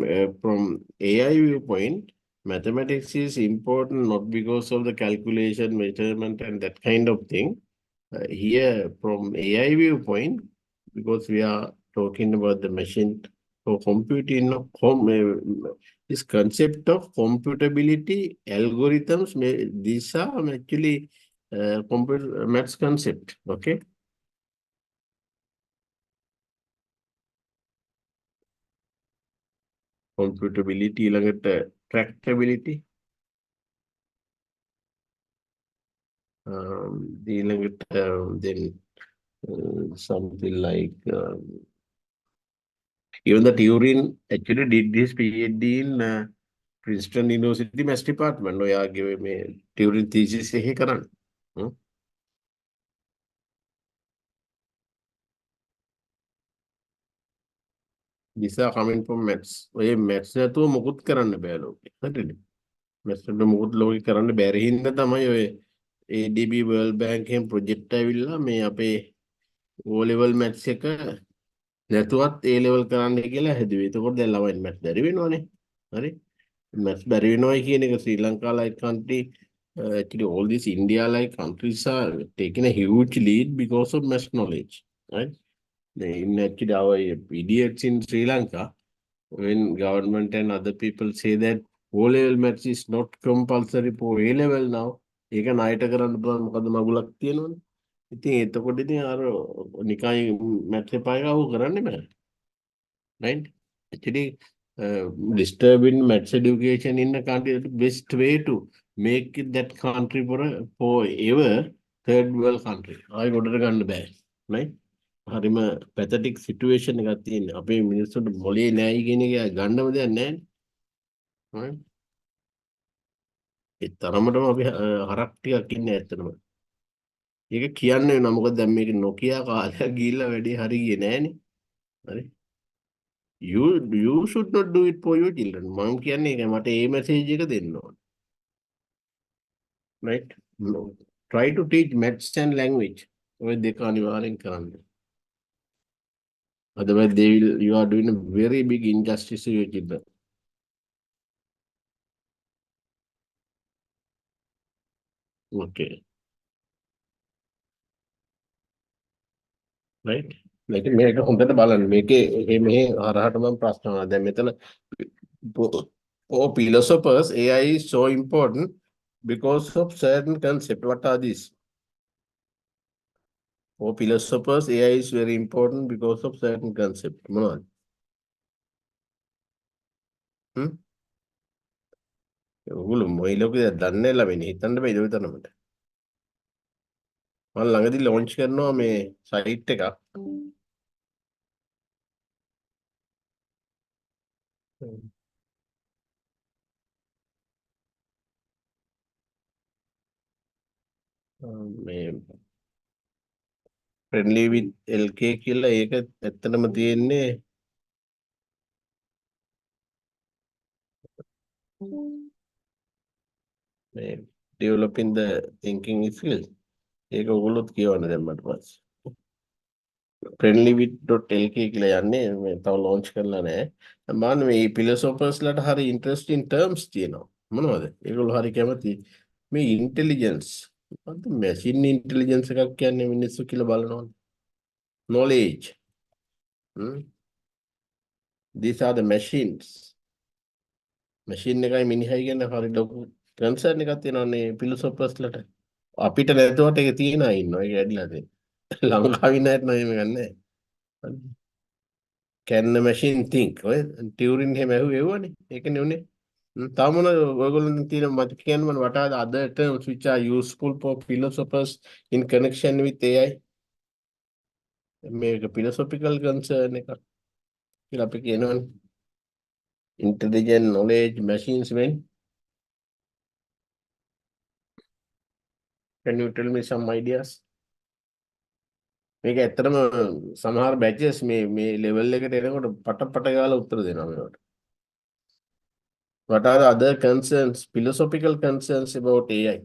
from AI viewpoint, mathematics is important not because of the calculation, measurement, and that kind of thing. Here, from AI viewpoint, because we are talking about the machine for computing, this concept of computability, algorithms, these are actually computer maths concept. Okay. Computability, tractability. Then something like even the Turing actually did this PhD in Princeton University Maths Department. ඔයාගේ මේ Turing thesis එහෙ කරන්න. These are coming from maths. ඔය maths නැතුව මොකුත් කරන්න බෑ ලෝකෙ. හරිද? maths වලට මොකුත් ලෝකෙ කරන්න බැරි හින්දා තමයි ඔය ADB World Bank එකෙන් project ඇවිල්ලා මේ අපේ O level maths එක නැතුවත් A level කරන්න කියලා හැදුවේ. එතකොට දැන් ළමයින් maths බැරි වෙනවනේ. හරි? maths බැරි වෙනවයි කියන එක Sri Lanka like country, actually all these India like countries are taking a huge lead because of maths knowledge. Right? In actually our idiots in Sri Lanka, when government and other people say that O-level maths is not compulsory for A-level now, ඒක ණයට කරන්න පුළුවන් මොකද මගුලක් තියෙනවනේ. ඉතින් එතකොට ඉතින් අර නිකයි maths එපා එක අහු කරන්න බෑ. Right? Actually, disturbing maths education in a country is the best way to make it that country for ever third world country. ආයෙ ගොඩට ගන්න බෑ. Right? හරිම පැතටික් සිටුවේෂන් එකක් තියෙනවා. අපේ මිනිස්සුන්ට මොලේ නෑයි කියන එක ගන්නම දෙයක් නෑනේ. ඒ තරමටම අපි හරක් ටිකක් ඉන්නේ ඇත්තටම. ඒක කියන්නේ නෑ මොකද දැන් මේක නොකියා කාලයක් ගිහිල්ලා වැඩි හරි ගියේ නෑනේ. හරි. You should not do it for your children. මම කියන්නේ ඒක මට ඒ මැසේජ් එක දෙන්න ඕන. Right? No. Try to teach maths and language. ඔය දෙක අනිවාර්යෙන් කරන්න. Otherwise, you are doing a very big injustice to your children. Okay. Right? Like මේක හොඳට බලන්න. මේකේ මෙහි හරහටම ප්‍රශ්න වුණා. දැන් මෙතන for philosophers, AI is so important because of certain concept. What are these? For philosophers, AI is very important because of certain concept. මොනවද? ඔගොල්ලෝ මොයි ලෝකේ දන්නේ නැහැ ළමයිනේ. හිතන්න බෑ ඒක විතරමද. මම ළඟදී ලොන්ච් කරනවා මේ සයිට් එකක්. මේ friendly with LK කියලා ඒක ඇත්තටම තියෙන්නේ මේ developing the thinking skills. ඒක ඔයගොල්ලොත් කියවන්න දැන් මට පස්සේ. friendlywith.lk කියලා යන්නේ මේ තව launch කරලා නැහැ. මම මේ philosophers ලට හරි interesting terms තියෙනවා. මොනවද? ඒගොල්ලෝ හරි කැමති මේ intelligence. මොකද්ද machine intelligence එකක් කියන්නේ මිනිස්සු කියලා බලනවනේ. Knowledge. These are the machines. Machine එකයි මිනිහයි කියන හරි ලොකු concern එකක් තියෙනවානේ philosophers ලට. අපිට නැතුවට ඒක තියන අය ඉන්නවා. ඒක ඇඩිලා තියෙනවා. ලංකාවේ නැත් නෝ එහෙම ගන්නෑ. Can the machine think? ඔය Turing එහෙම ඇහුවනේ. ඒකනේ උනේ. තව මොන ඔයගොල්ලෝ තියෙන මත කියන්න මම what are the other terms which are useful for philosophers in connection with AI? මේක philosophical concern එකක් කියලා අපි කියනවනේ. Intelligent knowledge machines when? Can you tell me some ideas? මේක ඇත්තටම සමහර බැචස් මේ ලෙවල් එකට එනකොට පට ගාලා උත්තර දෙනවා මේවට. What are the other concerns, philosophical concerns about AI?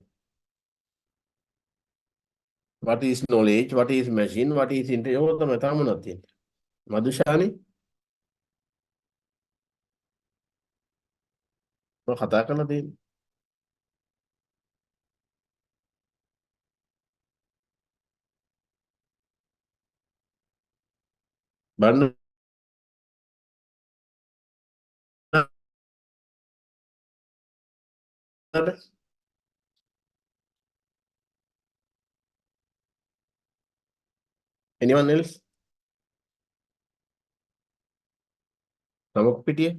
What is knowledge? What is machine? What is intelligence? ඔය තමයි තාම මොනවද තියෙන්නේ? මදුෂානි මම කතා කරලා තියෙන්නේ. බලන්න anyone else? නමක් පිටියේ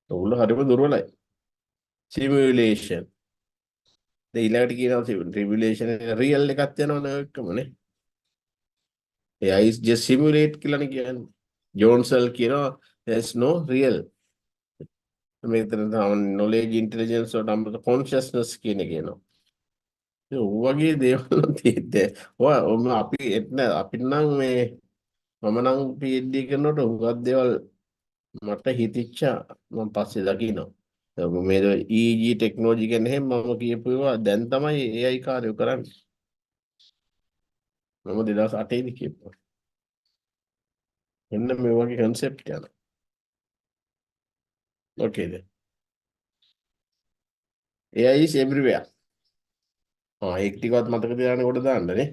ඔගොල්ලෝ හරිම දුර්වලයි. Simulation. ඊළඟට කියනවා simulation real එකක් යනවනේ ඔයකමනේ. AI is just simulate කියලානේ කියන්නේ. ජෝන්සල් කියනවා There's no real. මෙතන knowledge intelligence or consciousness කියන එක එනවා. ඒ වගේ දේවල් තියෙද්දී අපි එන්න අපි නම් මේ මම නම් PhD කරනකොට උගත් දේවල් මට හිතිච්ච මම පස්සේ දකිනවා. මේ EG ටෙක්නොලොජි ගැන එහෙම මම කියපු ඒවා දැන් තමයි AI කාර්යය කරන්නේ. මම 2008 දී කියපුවා. එන්න මේ වගේ concept යනවා. Okay then. AI is everywhere. ඒක ටිකවත් මතක තියාගෙන කොට දාන්නනේ.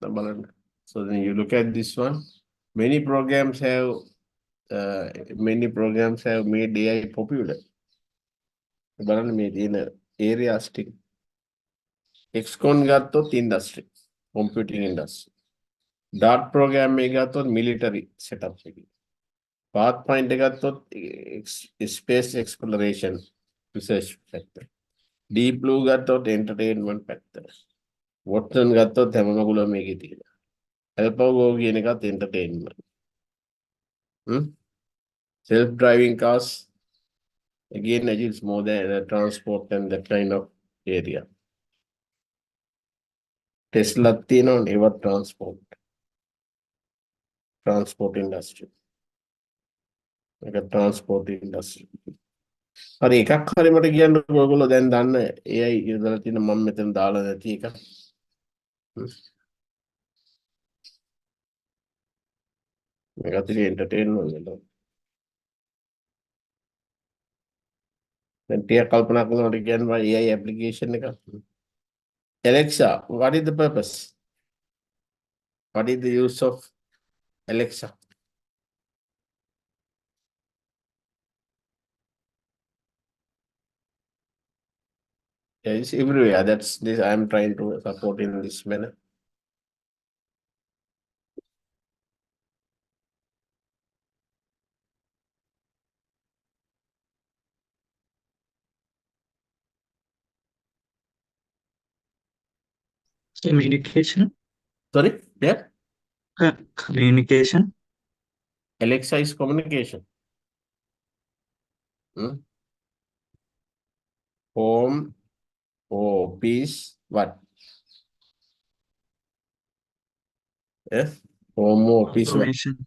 දැන් බලන්න. So then you look at this one. Many programs have made AI popular. බලන්න මේ තියෙන areas ටික. XCON ගත්තොත් industry, computing industry. Dart program එක ගත්තොත් military setup එකේ. Pathfinder ගත්තොත් space exploration research factor. Deep Blue ගත්තොත් entertainment factor. Watson ගත්තොත් හැම මගුලම මේකේ තියෙනවා. AlphaGo කියන එකත් entertainment. Self driving cars again it's more than transport and that kind of area. Tesla තියෙනවා ඒවත් transport industry. Like a transport industry. හරි එකක් හරි මට කියන්නකෝ ඔයගොල්ලෝ දැන් දන්න AI යොදලා තියෙන මම මෙතන දාලා නැති එක. මේක ඇතුලේ entertainment වෙනවා. දැන් ටික කල්පනා කරනකොට කියනවා AI application එක. Alexa, what is the purpose? What is the use of Alexa? Yeah, it's everywhere. That's this I am trying to support in this manner. Communication. Sorry, yeah. Communication. Alexa is communication. Home, peace, what? Yes, home, peace, what? Automation.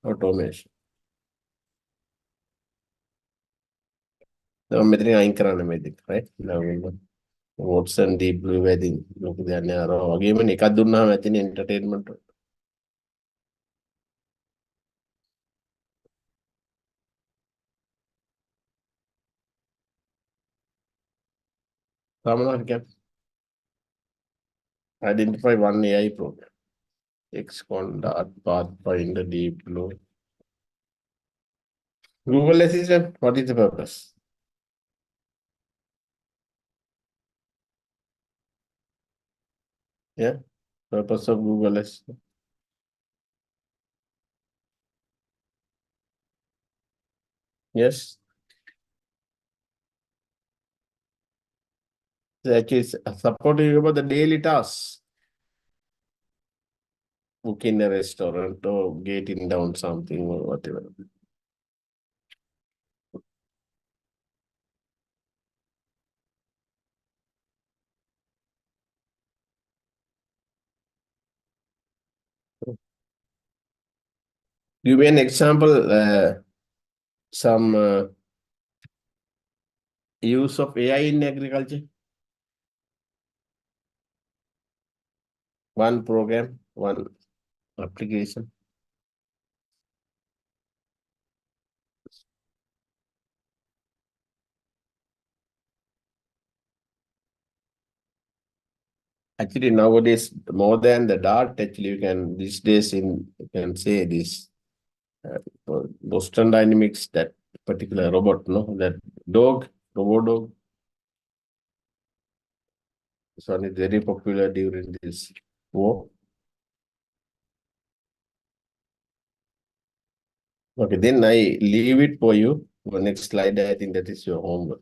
Automation. Now, I'm අයින් කරන්න මේක, right? Now, Watson Deep Blue wedding. Look there now. Again, එකක් දුන්නාම ඇතිනේ entertainment. Someone can identify one AI program. XCON, Dart, Pathfinder, Deep Blue. Google Assistant, what is the purpose? Yeah, purpose of Google Assistant. Yes. That is supporting you about the daily tasks. Booking a restaurant or getting down something or whatever. Give me an example, some use of AI in agriculture. One program, one application. Actually, nowadays, more than the Dart, actually, you can, these days, you can say this Boston Dynamics, that particular robot, no, that robot dog. This one is very popular during this war. Okay, then I leave it for you. The next slide, I think that is your homework.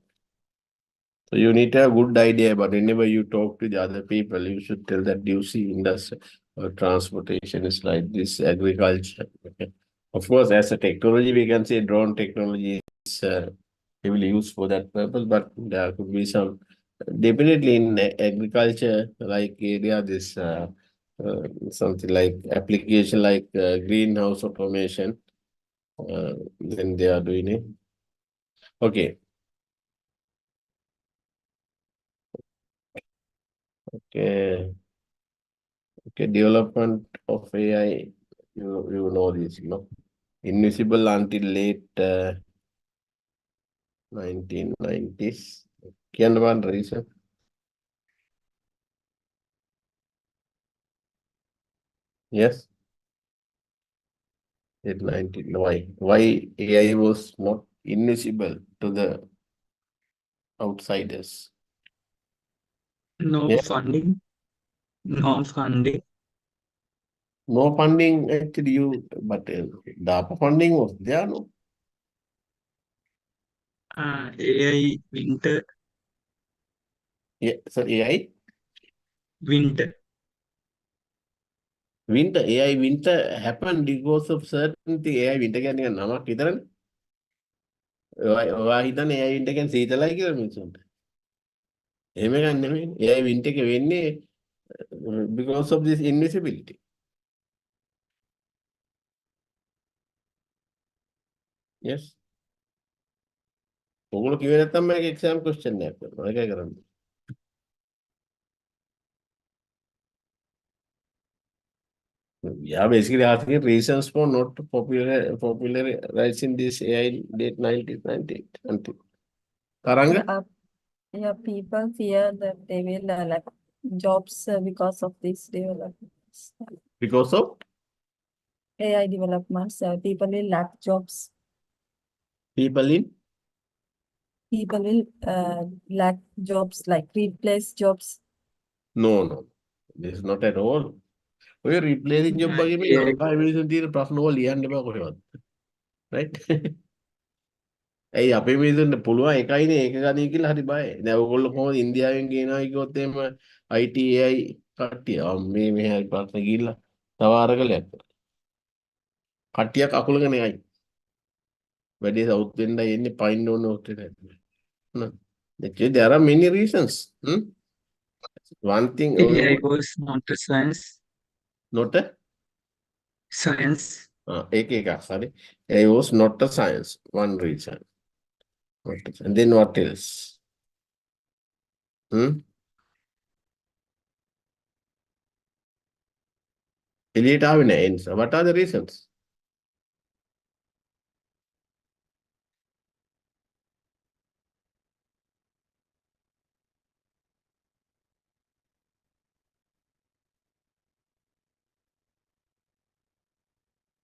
So you need to have a good idea, but whenever you talk to the other people, you should tell that you see industry or transportation is like this, agriculture. Okay. Of course, as a technology, we can say drone technology is heavily used for that purpose, but there could be some definitely in agriculture like area this something like application like greenhouse automation. Then they are doing it. Okay. Okay. Okay. Development of AI. You know this, you know. Invisible until late 1990s. Can one reason? Yes. Late 19. Why? Why AI was not invisible to the outsiders? No Yeah. funding, no funding. No funding actually but DARPA funding was there, no? AI winter, Yeah. So AI winter. AI winter happened because of certain thing. AI winter කියන්නේ නමක් විතරනේ. ඔයා හිතන්නේ AI winter කියන්නේ සීතලයි කියලා මිනිස්සුන්ට. එහෙම ගන්න නෙමෙයි. AI winter එක වෙන්නේ because of this invisibility. Yes. ඔගොල්ලෝ කිව්වේ නැත්නම් මේක exam question එකක් කරනවා. ඒකයි කරන්නේ. Yeah, basically asking reasons for not popularizing this AI late 90s, 98 until. Taranga? Yeah, people fear that they will lack jobs because of these developments. Because of AI developments, people will lack jobs. people in People will lack jobs, like replace jobs. no. This is not at all. ඔය replacing job වගේ මේ AI ලංකාවේ මිනිස්සුන් තියෙන ප්‍රශ්න වල ලියන්න එපා කොහෙවත්. Right? ඇයි අපේ මිනිස්සුන්ට පුළුවන් එකයිනේ ඒක ගනී කියලා හරි බයයි. දැන් ඔයගොල්ලෝ කොහොමද ඉන්දියාවෙන් ගේනවා කිව්වොත් එහෙම IT AI කට්ටිය මේ මෙහා පාර්ශ්ව ගිහිල්ලා තව අරගලයක් කරා. කට්ටියක් අකුලගෙන යයි. වැඩි සවුත් වෙන්නයි එන්නේ පයින් ඕන ඔස්ට්‍රේලියාවට. Actually, there are many reasons. One thing, AI was not a science. not a Science. sorry. AI was not a science. One reason. And then what else? Elite evidence. What are the reasons?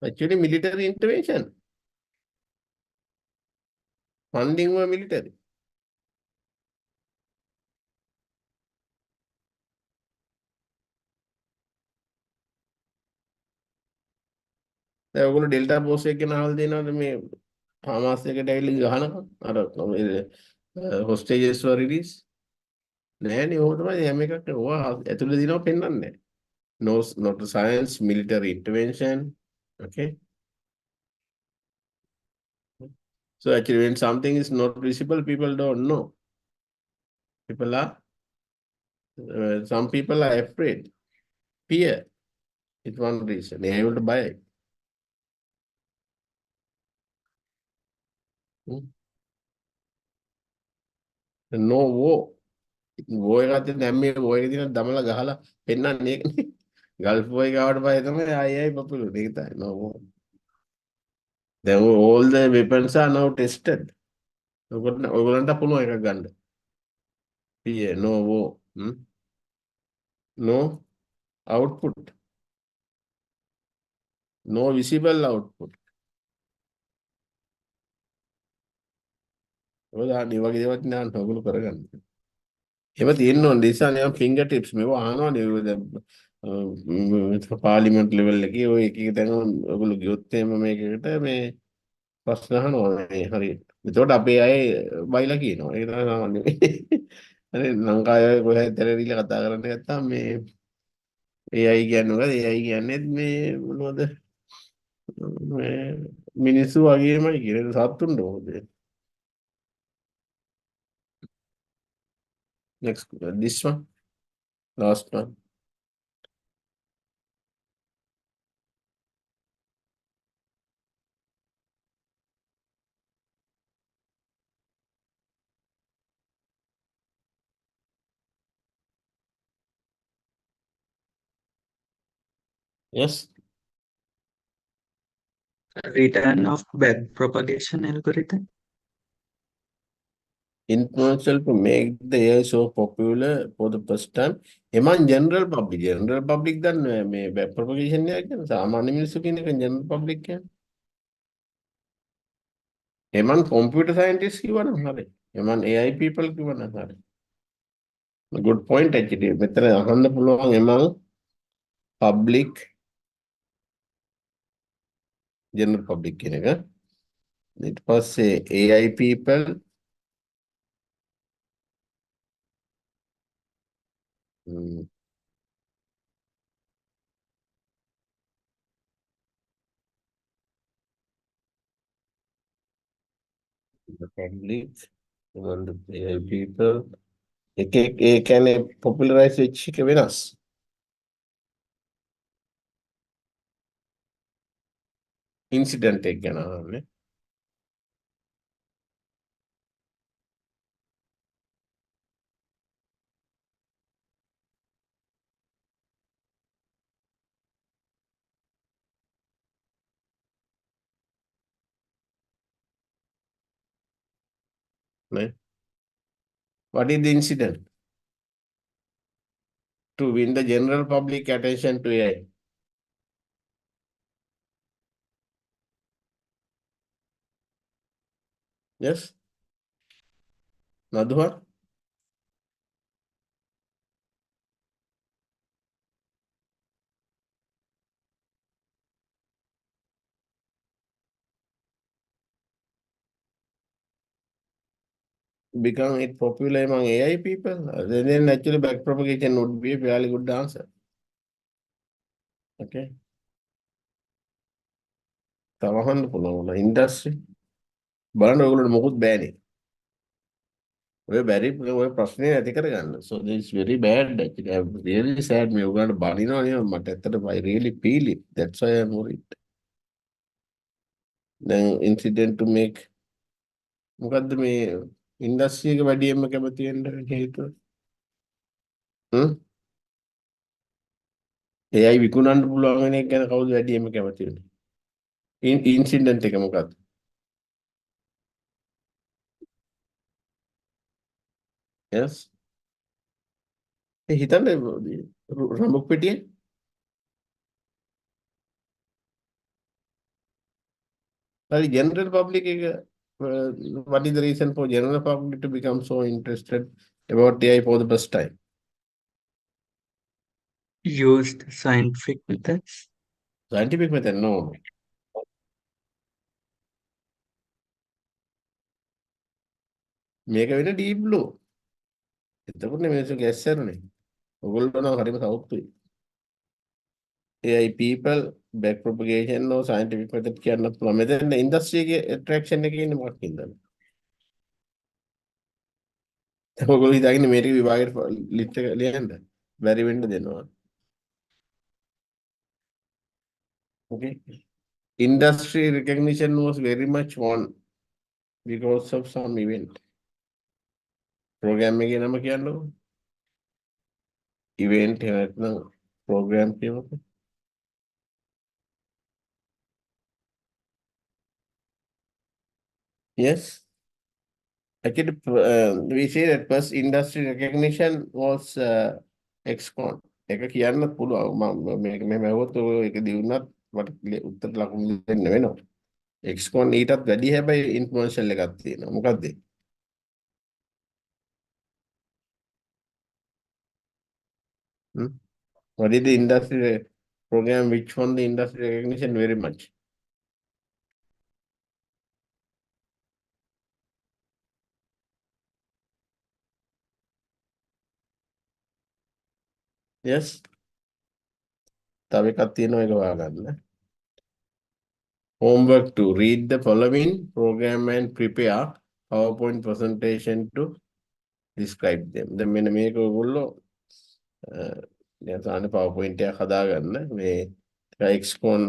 Actually, military intervention. Funding were military. දැන් ඔයගොල්ලෝ delta post එක ගැන අහලා දෙනවද මේ Hamas එකට ඇවිල්ලා ගහනකම් අර hostages were released නෑනේ ඕක තමයි හැම එකක් ඕවා ඇතුළේ දිනව පෙන්වන්නේ නැහැ. No, not science, military intervention. Okay. So actually, when something is not visible, people don't know. People are, some people are afraid. Fear is one reason. They are able to buy it. No war. War එකත් දැන් මේ war එක දින දමලා ගහලා පෙන්නන්නේ ඒකනේ. Gulf war එක ආවට පස්සේ තමයි ආයි පොපුලර් ඒක තමයි. No war. Then all the weapons are now tested. ඔයගොල්ලන්ට පුළුවන් එකක් ගන්න. Fear, no war. No output. No visible output. ඔය දාන්න ඒ වගේ දේවල් නාන්න ඔයගොල්ලෝ කරගන්න. එහෙම තියෙන්න ඕන නිසා නිකන් ෆින්ගර් ටිප්ස් මේව අහනවානේ ඔය දැන් පාර්ලිමේන්තු ලෙවල් එකේ ඔය එක එක තැන ඔයගොල්ලෝ ගියොත් එහෙම මේකකට මේ ප්‍රශ්න අහනවා මේ හරියට. එතකොට අපේ අය බයිලා කියනවා. ඒක තමයි සාමාන්‍ය. හරි ලංකාවේ කොහෙද දැනරිලා කතා කරන්න ගත්තාම මේ AI කියන්නේ මොකද? AI කියන්නේ මේ මොනවද? මිනිස්සු වගේමයි කියන සත්තුන්ට මොකද? Next, this one, last one. Yes. Return of backpropagation algorithm. Influential to make the AI so popular for the first time. Eman general public dan මේ web propagation එක කියන්නේ සාමාන්‍ය මිනිස්සු කියන එක general public කියන්නේ. එමන් computer scientist කිව්වනම් හරි. එමන් AI people කිව්වනම් හරි. Good point actually. මෙතන අහන්න පුළුවන් එමන් public general public කියන එක. ඊට පස්සේ AI people the public and the AI people ඒ කියන්නේ popularize වෙච්ච එක වෙනස්. Incident එක ගැන අහන්නේ. නේ? What is the incident? To win the general public attention to AI. Yes? Nadhwa? Become it popular among AI people? Then actually backpropagation would be a fairly good answer. Okay. තවහන්න පුළුවන් industry බලන්න ඔයගොල්ලෝ මොකුත් බෑනේ. ඔය බැරි ඔය ප්‍රශ්නේ නැති කරගන්න. So this is very bad actually. I'm really sad මේ ඔයගොල්ලන්ට බනිනවා නේ මට ඇත්තටම I really feel it. That's why I'm worried. දැන් incident to make මොකද්ද මේ ඉන්ඩස්ට්‍රි එක වැඩියෙන්ම කැමති වෙන්න හේතුව? AI විකුණන්න පුළුවන් වෙන එක ගැන කවුද වැඩියෙන්ම කැමති වෙන්නේ? ඉන්සිඩන්ට් එක මොකක්ද? Yes. ඒ හිතන්න රඹුක් පෙටියේ හරි general public එක what is the reason for general public to become so interested about AI for the first time? Used scientific methods. Scientific method, no. මේක වෙන deep blue. එතකොට මේක ගැස් කරන්නේ. ඔයගොල්ලෝ නම් හරිම සෞතුයි. AI people back propagation or scientific method කියන්න පුළුවන්. මෙතන industry එකේ attraction එකේ ඉන්නේ මොකක්ද ඉඳලා? ඔයගොල්ලෝ හිතාගෙන මේක විභාගයට ලිස්ට් එක ලියන්න බැරි වෙන්න දෙනවා. Okay. Industry recognition was very much won because of some event. Program එකේ නම කියන්නකො. Event එක නැත්නම් program කියමුකෝ. Yes. Actually, we say that first industry recognition was ex-con. එක කියන්නත් පුළුවන්. මම මේක මෙහෙම ඇහුවොත් ඔය ඒක දිනුනත් මට උත්තර ලකුණු දෙන්න වෙනවා. එක්ස්කොන් ඊටත් වැඩි හැබැයි ඉන්ෆ්ලුවෙන්ෂල් එකක් තියෙනවා. මොකක්ද? What is the industry program which won the industry recognition very much? Yes. තව එකක් තියෙනවා ඒක හොයාගන්න. homework to read the following program and prepare PowerPoint presentation to describe them. දැන් මෙන්න මේක ඔයගොල්ලෝ දැන් සාමාන්‍ය PowerPoint එකක් හදාගන්න මේ XCON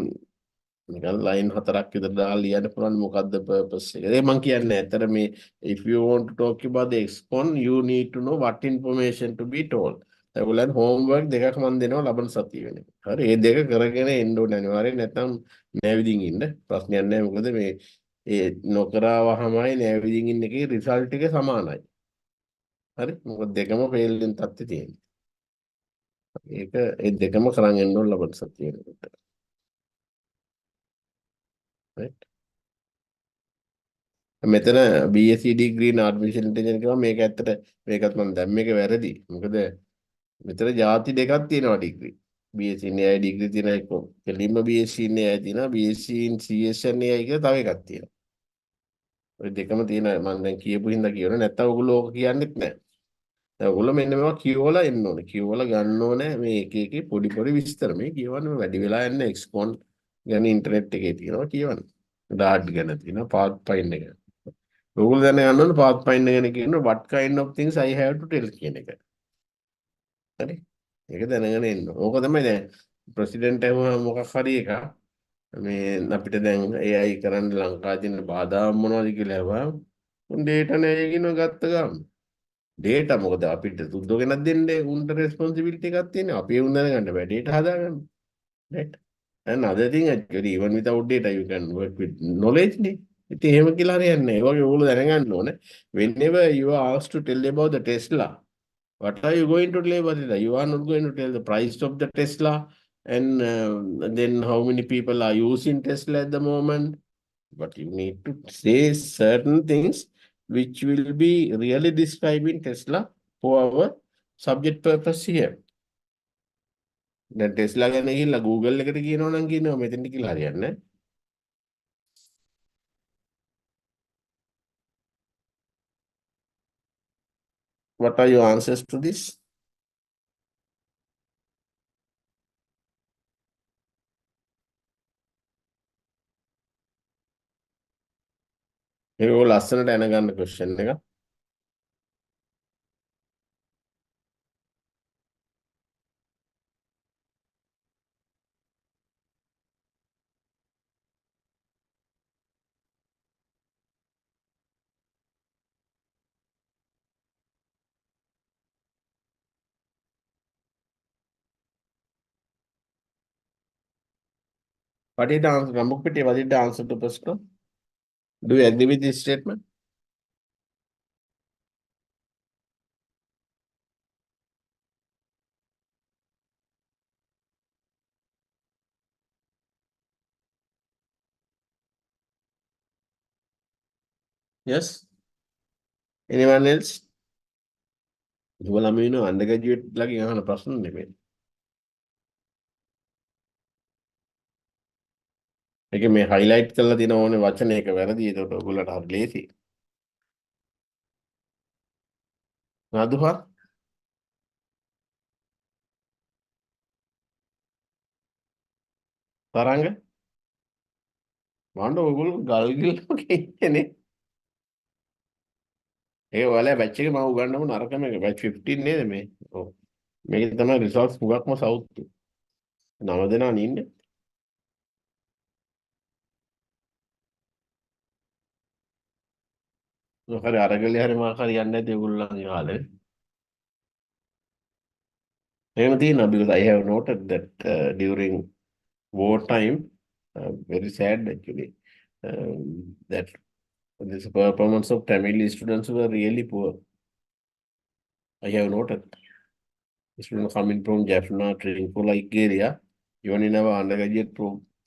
නිකන් line 4ක් විතර දාලා ලියන්න පුළුවන් මොකද්ද purpose එක. ඒක මම කියන්නේ ඇත්තට මේ if you want to talk about the XCON you need to know what information to be told. ඒගොල්ලන් homework දෙකක් මම දෙනවා ලබන සතිය වෙනකන්. හරි ඒ දෙක කරගෙන එන්න ඕනේ අනිවාර්යෙන් නැත්නම් නැවිදින් ඉන්න ප්‍රශ්නයක් නැහැ මොකද මේ ඒ නොකරවහමයි නැවිදින් ඉන්න එකේ result එක සමානයි. හරි මොකද දෙකම fail වෙන තත්ත්වයේ තියෙනවා. ඒක ඒ දෙකම කරන් එන්න ඕන ලබන සතිය වෙනකොට. right මෙතන BSc degree in artificial intelligence කියනවා මේක ඇත්තට මේකත් මම දැන් මේක වැරදි. මොකද මෙතන ಜಾති දෙකක් තියෙනවා degree. BSc in AI degree තියෙන එක කෙලින්ම BSc in AI තියෙනවා BSc in CS and AI කියලා තව එකක් තියෙනවා. ඔය දෙකම තියෙනවා මම දැන් කියපු හින්දා කියනවා නැත්තම් ඔයගොල්ලෝ ඕක කියන්නෙත් නැහැ. දැන් ඔයගොල්ලෝ මෙන්න මේවා කියවලා එන්න ඕනේ. කියවලා ගන්න ඕනේ මේ එක එක පොඩි පොඩි විස්තර මේ කියවන්න වැඩි වෙලා යන්නේ XCON ගැන ඉන්ටර්නෙට් එකේ තියෙනවා කියවන්න. ඩාට් ගැන තියෙනවා pathfinder ගැන. ඔයගොල්ලෝ දැනගන්න ඕනේ pathfinder ගැන කියන what kind of things I have to tell කියන එක. හරි? ඒක දැනගෙන එන්න. ඕක තමයි දැන් ප්‍රෙසිඩන්ට් එහෙම මොකක් හරි එකක් මේ අපිට දැන් AI කරන්න ලංකාවේ තියෙන බාධා මොනවද කියලා අහුවා. උන් ඩේටා නැහැ කියනවා ගත්ත ගමන්. ඩේටා මොකද අපිට සුද්ධ ගෙනත් දෙන්නේ උන්ට රෙස්පොන්සිබිලිටි එකක් තියෙනවා. අපි ඒ උන් දැනගන්න බෑ ඩේටා හදාගන්න. right and other thing actually even without data you can work with knowledge නේ. ඉතින් එහෙම කියලා හරියන්නේ නැහැ. ඒ වගේ ඕගොල්ලෝ දැනගන්න ඕනේ. Whenever you are asked to tell about the Tesla, what are you going to tell about it? You are not going to tell the price of the Tesla and then how many people are using Tesla at the moment. But you need to say certain things which will be really describing Tesla for our subject purpose here. දැන් Tesla ගැන ගිහිල්ලා Google එකට කියනවා නම් කියනවා මෙතෙන්ට කියලා හරියන්නේ නැහැ. What are your answers to this? මේක ඔය ලස්සනට දැනගන්න question එක. What is the answer? Rambukpiti, what is the answer to question? Do you agree with this statement? Yes? Anyone else? ඔයාලා මේ undergraduate ලගේ අහන ප්‍රශ්න නෙමෙයි. ඒක මේ highlight කරලා තියෙන ඕනේ වචන එක වැරදි. ඒකට ඔයගොල්ලන්ට හරි ලේසි. නදුහා තරංග මන්ට ඔයගොල්ලෝ ගල් ගිල්ලම කියන්නේ. ඒ ඔයාලා බැච් එකේ මම උගන්වමු නරකම එක බැච් 15 නේද මේ? ඔව්. මේකේ තමයි රිසල්ට්ස් හුඟක්ම සවුත්. 9 දෙනා ඉන්නේ. හරි අරගලේ හරි මාක හරි යන්නේ නැති ඔයගොල්ලන්ගේ කාලේ. එහෙම තියෙනවා because I have noted that during war time very sad actually that this performance of Tamil students were really poor. I have noted students coming from Jaffna training for like area even in our undergraduate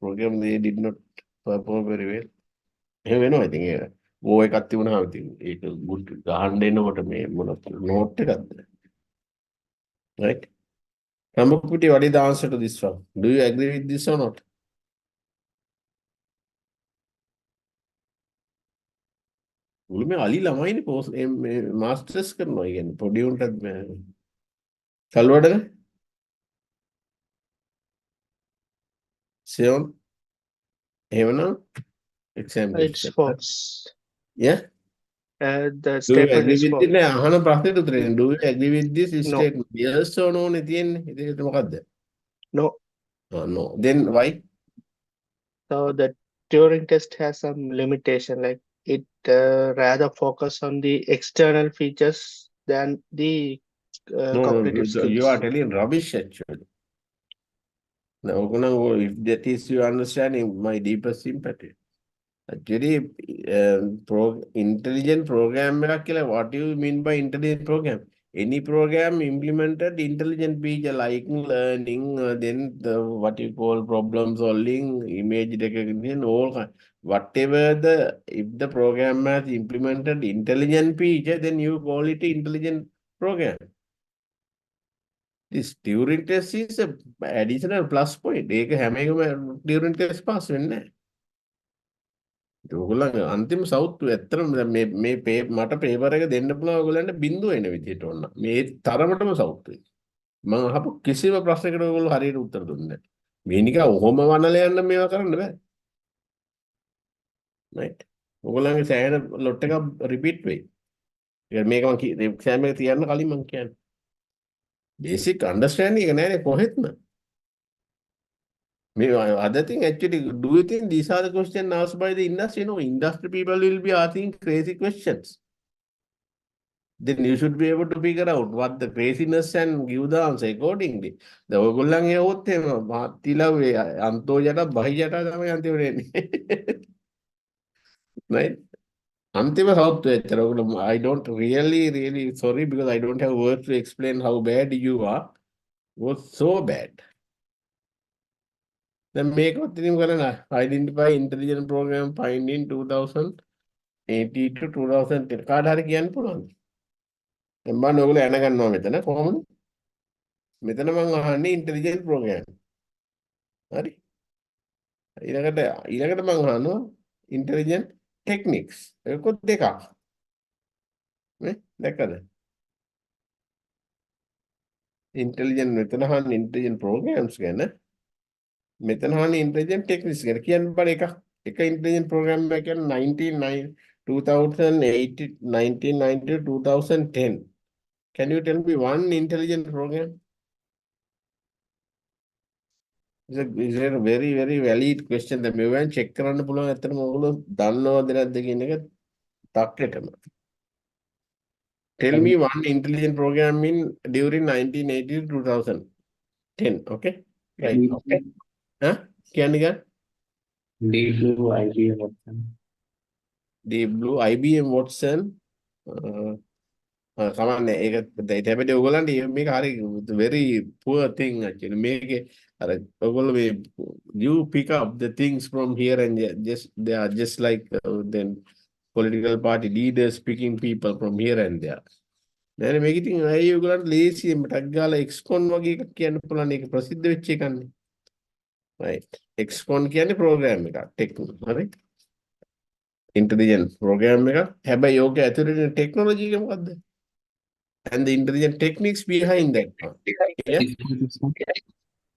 program they did not perform very well. එහෙම වෙනවා ඉතින් ඒක ඕ එකක් තිබුණාම ඉතින් ඒක good ගහන්න එනකොට මේ මොන note එකක්ද right Rambukpiti, what is the answer to this one? Do you agree with this or not? මුළුමේ අලි ළමයිනේ පෝස් මාස්ටර්ස් කරනවා කියන්නේ පොඩි උන්ටත් සල්වඩන සෙවන් එහෙම නම් example It's set. false. Yeah. The Do you statement agree is with false. it? අහන ප්‍රශ්නෙට උත්තරේ දෙන්න. Do you agree with this No, statement? Yes or no නේ තියෙන්නේ. ඉතින් මොකද්ද? no. No. Then why? So the Turing test has some limitation, like it rather focus on the external features than the No. cognitive You are skills. telling rubbish actually. Now, if that is your understanding, my deepest sympathy. Actually, intelligent program what do you mean by intelligent program? Any program implemented intelligent feature like learning, then the what you call problem solving, image recognition, whatever if the program has implemented intelligent feature, then you call it intelligent program. This Turing test is a additional plus point. ඒක හැම එකම Turing test pass වෙන්නේ නැහැ. ඔයගොල්ලන්ගේ අන්තිම සවුත්තු ඇත්තටම දැන් මේ මට පේපර් එක දෙන්න පුළුවන් ඔයගොල්ලන්ට බිඳුව එන විදිහට ඕන. මේ තරමටම සවුත්තුයි. මම අහපු කිසිම ප්‍රශ්නයකට ඔයගොල්ලෝ හරියට උත්තර දුන්නේ නැහැ. මේ නිකන් ඔහොම වනල යන්න මේවා කරන්න බෑ. right. ඔයගොල්ලන්ගේ සෑහෙන ලොට් එකක් රිපීට් වෙයි. මේක මම එක්සෑම් එක තියන්න කලින් මම කියන්නේ. බේසික් අන්ඩර්ස්ටෑන්ඩින් එක නෑනේ කොහෙත්ම. Other thing, actually, do you think these are the questions asked by the industry? No, industry people will be asking crazy questions. Then you should be able to figure out what the craziness and give the answer accordingly. The ඔයගොල්ලන් යවොත් එහෙම මාතිලා වේ අන්තෝ යට බහි යට තමයි අන්තිමට එන්නේ. Right? අන්තිම සෞත්වය ඇත්තට ඔයගොල්ලෝ I don't really sorry because I don't have words to explain how bad you are. It was so bad. දැන් මේකවත් ඉතින් කරන identify intelligent program find in 2080 to 2010 කාට හරි කියන්න පුළුවන්ද? දැන් බලන්න ඔයගොල්ලෝ යන ගන්නවා මෙතන කොහොමද? මෙතන මම අහන්නේ intelligent program. හරි? ඊළඟට මම අහනවා intelligent techniques. ඒකත් දෙකක්. නේ? දැක්කද? intelligent මෙතන අහන්නේ intelligent programs ගැන. මෙතන අහන්නේ intelligent techniques ගැන. කියන්න බෑ එකක්. එක intelligent program එක කියන්නේ 2008 1990 2010. Can you tell me one intelligent program? It's a very valid question. The මෙවෙන් check කරන්න පුළුවන් ඇත්තටම ඔයගොල්ලෝ දන්නවද නැද්ද කියන එක තක්කෙටම. Tell me one intelligent program in during 1980 to 2010. Okay? Right. Okay. Huh? කියන්නේ ගන්න. Deep Blue IBM Watson. Deep Blue IBM Watson. කමන්නේ ඒක හැබැයි ඔයගොල්ලන්ට මේක හරි very poor thing actually මේකේ අර ඔයගොල්ලෝ මේ you pick up the things from here and just they are just like then political party leaders picking people from here and there නේද මේක ඉතින් අය ඔයගොල්ලන්ට ලේසියෙන් ටක් ගාලා XCON වගේ එකක් කියන්න පුළුවන් ඒක ප්‍රසිද්ධ වෙච්ච එකන්නේ right XCON කියන්නේ program එකක් technical හරි intelligent program එකක් හැබැයි ඕක ඇතුළේ technology එක මොකද්ද and the intelligent techniques behind that one. Yeah? Expert system.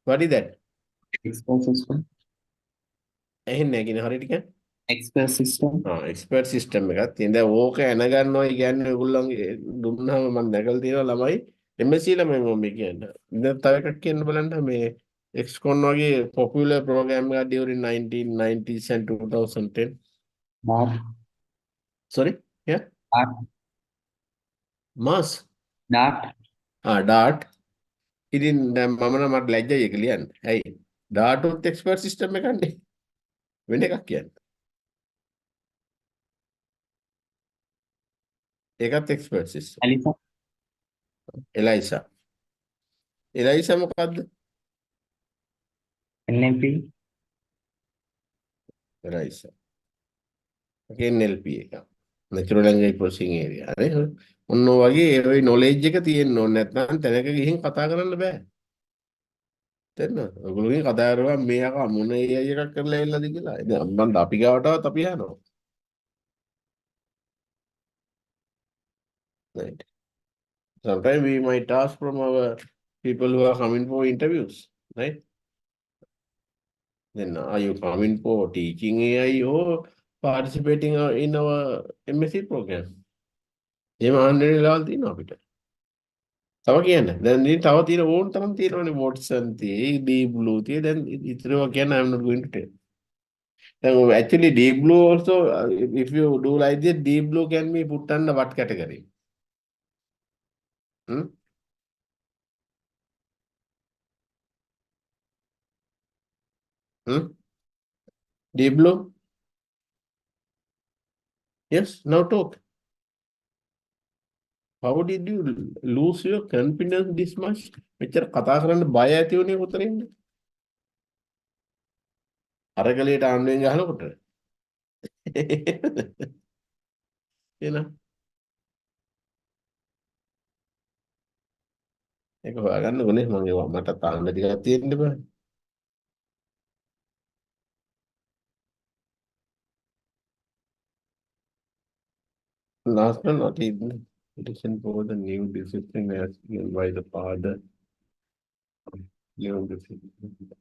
What is that? Expert system. ඇහෙන්නේ නැහැ කියන හරියට කියන්නේ. Expert system. expert system එකක් තියෙන. දැන් ඕක ඇන ගන්නවා කියන්නේ ඔයගොල්ලන්ගේ දුන්නාම මම දැකලා තියෙනවා ළමයි MSc ළමයි මම මේ කියන්නේ. දැන් තව එකක් කියන්න බලන්න මේ XCON වගේ popular program එකක් during 1990s and 2010. Dart. Sorry? Yeah? Dart. Mass. Dart. Dart. ඉතින් දැන් මම නම් මට ලැජ්ජයි ඒක ලියන්න. ඇයි? Dart උත් expert system එකක්නේ. වෙන එකක් කියන්නේ. ඒකත් expert system. Alpha. Elisa. Elisa මොකද්ද? NLP. Elisa. NLP එක. Natural language processing area. නේ? ඔන්න වගේ ඒ knowledge එක තියෙන්න ඕනේ නැත්නම් තැනක ගිහින් කතා කරන්න බෑ. තේරෙනවද? ඔයගොල්ලෝගෙන් කතා කරනවා මේ අක මොන AI එකක් කරලා එල්ලද කියලා. දැන් මම අපි ගාවටවත් අපි යනවා. Right. Sometimes we might ask from our people who are coming for interviews, right? Then are you coming for teaching AI or participating in our MSc program? එහෙම අහන්න වෙලාවල් තියෙනවා අපිට. තව කියන්න. දැන් ඉතින් තව තියෙන ඕන තරම් තියෙනවානේ වොට්සන් තියෙයි, ඩීප් බ්ලූ තියෙයි. දැන් ඉතරව කියන්න I'm not going to tell. Then actually deep blue also, if you do like this, deep blue can be put under what category? Hmm? Hmm? Deep blue? Yes, now talk. How did you lose your confidence this much? මෙච්චර කතා කරන්න බය ඇති වුණේ කොතනින්ද? අරගලයට ආන්වෙන් ගහනකොට. එන ඒක හොයාගන්න ඕනේ මම ඒවා මට තාන්න ටිකක් තියෙන්න බෑ. Last one, not even petition for the new discipline as given by the father. New discipline.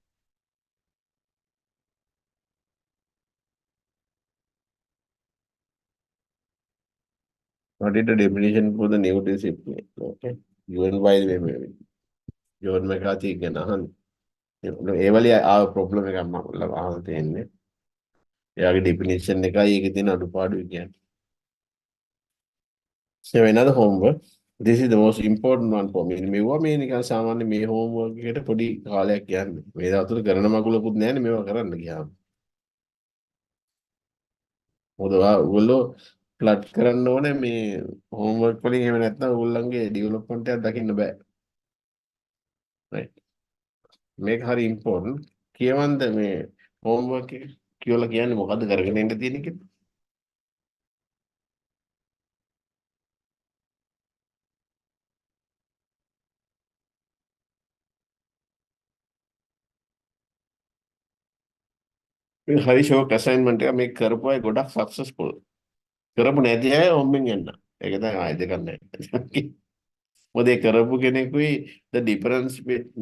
What is the definition for the new discipline? Okay. Given by the John McCarthy ගැන අහන්න. ඒ වලේ ආව ප්‍රොබ්ලම් එකක් මම අහලා තියෙන්නේ. එයාගේ definition එකයි ඒකේ තියෙන අඩුපාඩු කියන්නේ. So another homework. This is the most important one for me. මේවා මේ නිකන් සාමාන්‍ය මේ homework එකට පොඩි කාලයක් යන්නේ. මේ දවස්වල කරන මගුලකුත් නැහැනේ මේවා කරන්න ගියාම. මොකද ඔයගොල්ලෝ ප්ලට් කරන්න ඕනේ මේ homework වලින් එහෙම නැත්නම් ඔයගොල්ලන්ගේ development එකක් දකින්න බෑ. Right. මේක හරි important. කියවන්ද මේ homework එක කියලා කියන්නේ මොකද්ද කරගෙන ඉන්න තියෙන්නේ කියලා? මේ හරි ෂෝක් assignment එක මේක කරපු අය ගොඩක් successful. කරපු නැති අය හොම්බෙන් යන්න. ඒක තමයි ආයෙ දෙකක් නැහැ. මොකද ඒ කරපු කෙනෙකුයි the difference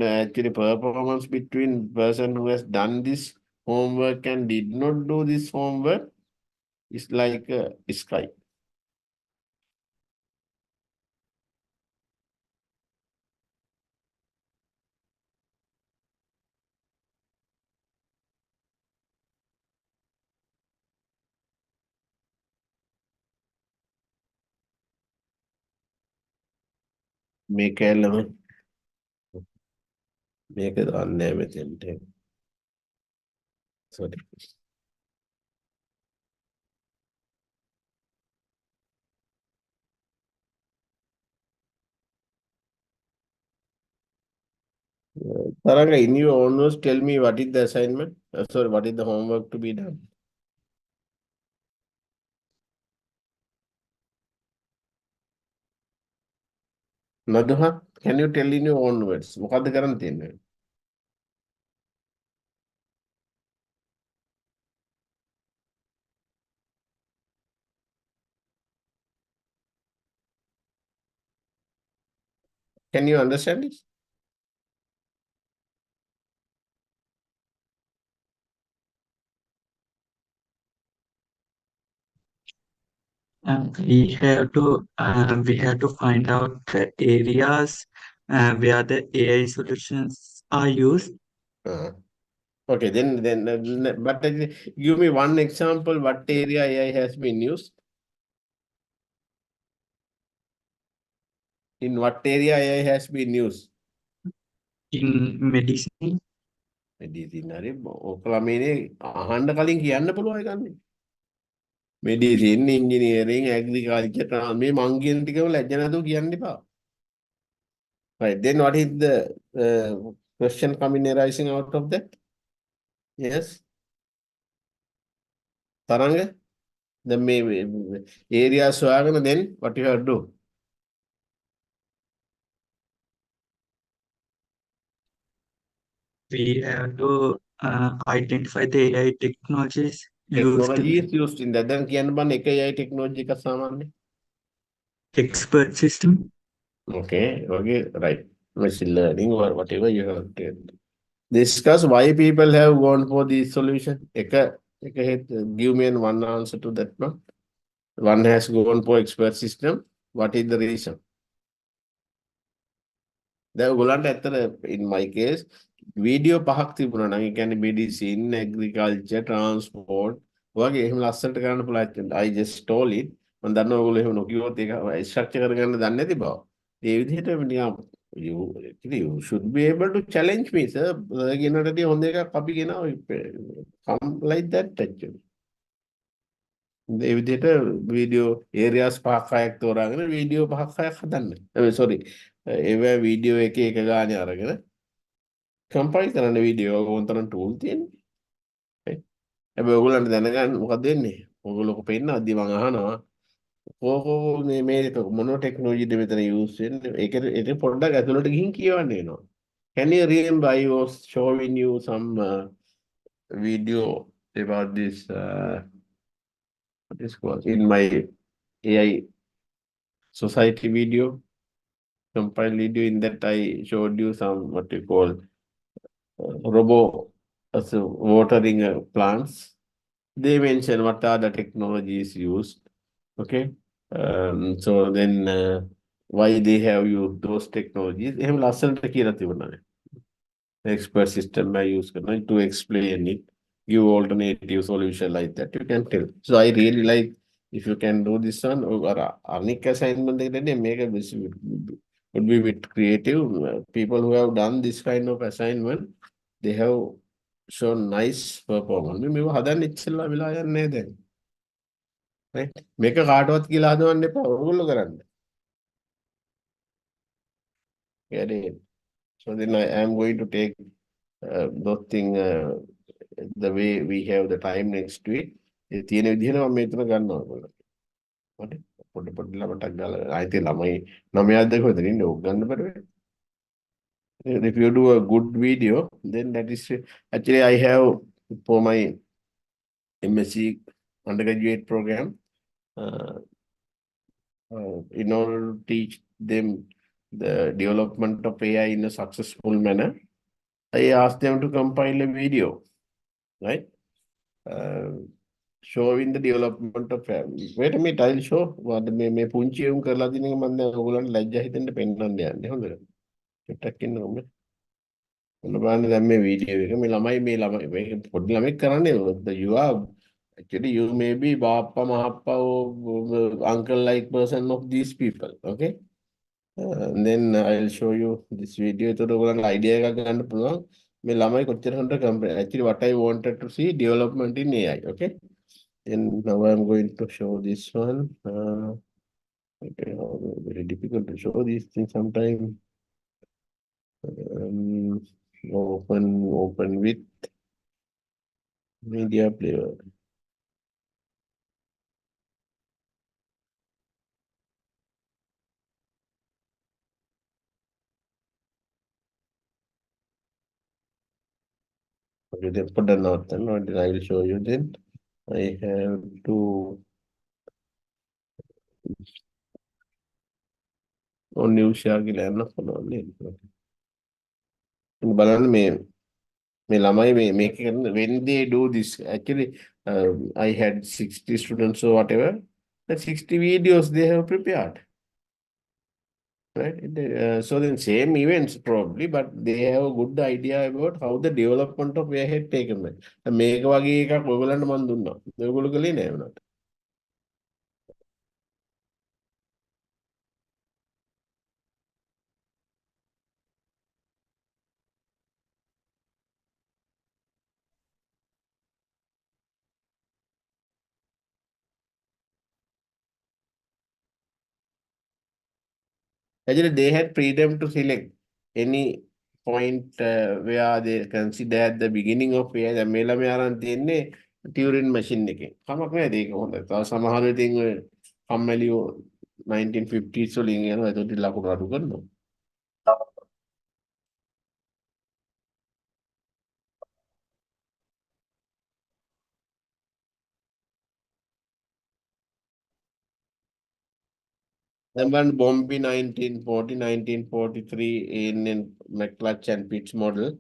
actually performance between person who has done this homework and did not do this homework is like sky. මේක ඇල්ලම මේක දන්නේ මෙතෙන්ට. Sorry. Taranga, in your own words, tell me what is the assignment? Sorry, what is the homework to be done? Madhuha, can you tell in your own words? මොකද්ද කරන්න තියෙන්නේ? Can you understand this? We have to find out the areas where the AI solutions are used. Okay, but give me one example. What area AI has been used? In what area AI has been used? In medicine. Medicine. හරි ඔකලා මේනේ අහන්න කලින් කියන්න පුළුවන් එකන්නේ. Medicine, engineering, agriculture, මේ මං කියන ටිකම ලැජ්ජ නැතුව කියන්න එපා. Right. Then what is the question coming arising out of that? Yes. Taranga? The area සොයාගෙන then what you have to do? We have to identify the AI technologies Technology used is used in that. Then කියන්න බන්න එක AI technology එකක් සාමාන්‍ය. expert system. Okay, right. Machine learning or whatever you have to. discuss why people have gone for this solution. Give me one answer to that one. One has gone for expert system. What is the reason? In my case, video පහක් තිබුණා නම් ඒ කියන්නේ medicine agriculture transport වගේ එහෙම ලස්සනට කරන්න පුළුවන්. I just told it. මම දන්නවා ඔයගොල්ලෝ එහෙම නොකියුවොත් ඒක ස්ට්‍රක්චර් කරගන්න දන්නේ නැති බව. ඒ විදිහට නිකන් you actually you should be able to challenge me sir. ගෙනටදී හොඳ එකක් අපි ගෙනාවා. Come like that actually. ඒ විදිහට වීඩියෝ ඒරියාස් පහක් හයක් තෝරාගෙන වීඩියෝ පහක් හයක් හදන්න. sorry. ඒවා වීඩියෝ එක එක ගානේ අරගෙන කම්පයිල් කරන්න වීඩියෝ ඕනතරම් ටූල් තියෙනවා. right? හැබැයි ඔයගොල්ලන්ට දැනගන්න මොකක්ද වෙන්නේ? ඔයගොල්ලෝ පෙන්නද්දි මම අහනවා කොහොම මේ මොන ටෙක්නොලොජිද මෙතන යූස් වෙන්නේ? ඒක පොඩ්ඩක් ඇතුළට ගිහින් කියවන්න වෙනවා. Can you remember I was showing you some video about this what is called in my AI society video, compiled video. In that I showed you some what you call robo as watering plants. They mention what are the technologies used. Okay. So then why they have used those technologies. එහෙම ලස්සනට කියලා තිබුණා. Expert system I use to explain it, give alternative solution like that. You can tell. So I really like if you can do this one or Arnik assignment, then make a would be bit creative. People who have done this kind of assignment, they have shown nice performance. මේව හදන්න ඉස්සෙල්ලා වෙලා යන්නේ දැන්. Right? මේක කාටවත් කියලා හදවන්න එපා. ඔයගොල්ලෝ කරන්න. Get it? So then I am going to take those things the way we have the time next week. ඒ තියෙන විදිහට මම මෙතන ගන්නවා ඔයගොල්ලෝ. හරි? පොඩ පොඩ ළමටක් ගාලා ආයිත් ළමයි 9ක් දැක විතර ඉන්නේ ඕක ගන්න බෑ. If you do a good video, then that is actually I have for my MSc undergraduate program in order to teach them the development of AI in a successful manner. I asked them to compile a video, right? Showing the development of family. Wait a minute, I'll show what මේ පුංචි උන් කරලා දින එක මම දැන් ඔයගොල්ලන්ට ලැජ්ජා හිතෙන්න පෙන්නන්න යන්නේ හොඳද? පිටක් ඉන්න ඕනේ. ඔන්න බලන්න දැන් මේ වීඩියෝ එක මේ ළමයි මේක පොඩි ළමෙක් කරන්නේ you are actually you may be bappa mahappa or uncle like person of these people, okay? And then I'll show you this video. So ඔයගොල්ලන්ට idea එකක් ගන්න පුළුවන් මේ ළමයි කොච්චර හොඳට compare. Actually what I wanted to see development in AI, okay? And now I'm going to show this one. Okay, very difficult to show these things sometimes. Open with media player. Okay, then put a note then. I will show you then. I have to only share ගිලන්න පුළුවන්. බලන්න මේ ළමයි මේක කරන when they do this actually I had 60 students or whatever, that 60 videos they have prepared, right? So then same events probably, but they have a good idea about how the development of their had taken place. මේක වගේ එකක් ඔයගොල්ලන්ට මම දුන්නා. ඔයගොල්ලෝ කලේ නෑ වුණාට. Actually, they had freedom to select any point where they consider at the beginning of year the මේ ළමයා අරන් තියන්නේ Turing machine එකෙන්. කමක් නෑ ඒක හොඳයි. තව සමහර ඉතින් ඔය කම්මැලි 1950s වලින් යනවා. ඒකට ලකුණු අඩු කරනවා. Then one Bombay 1940, 1943 in McClutch and Pitts model.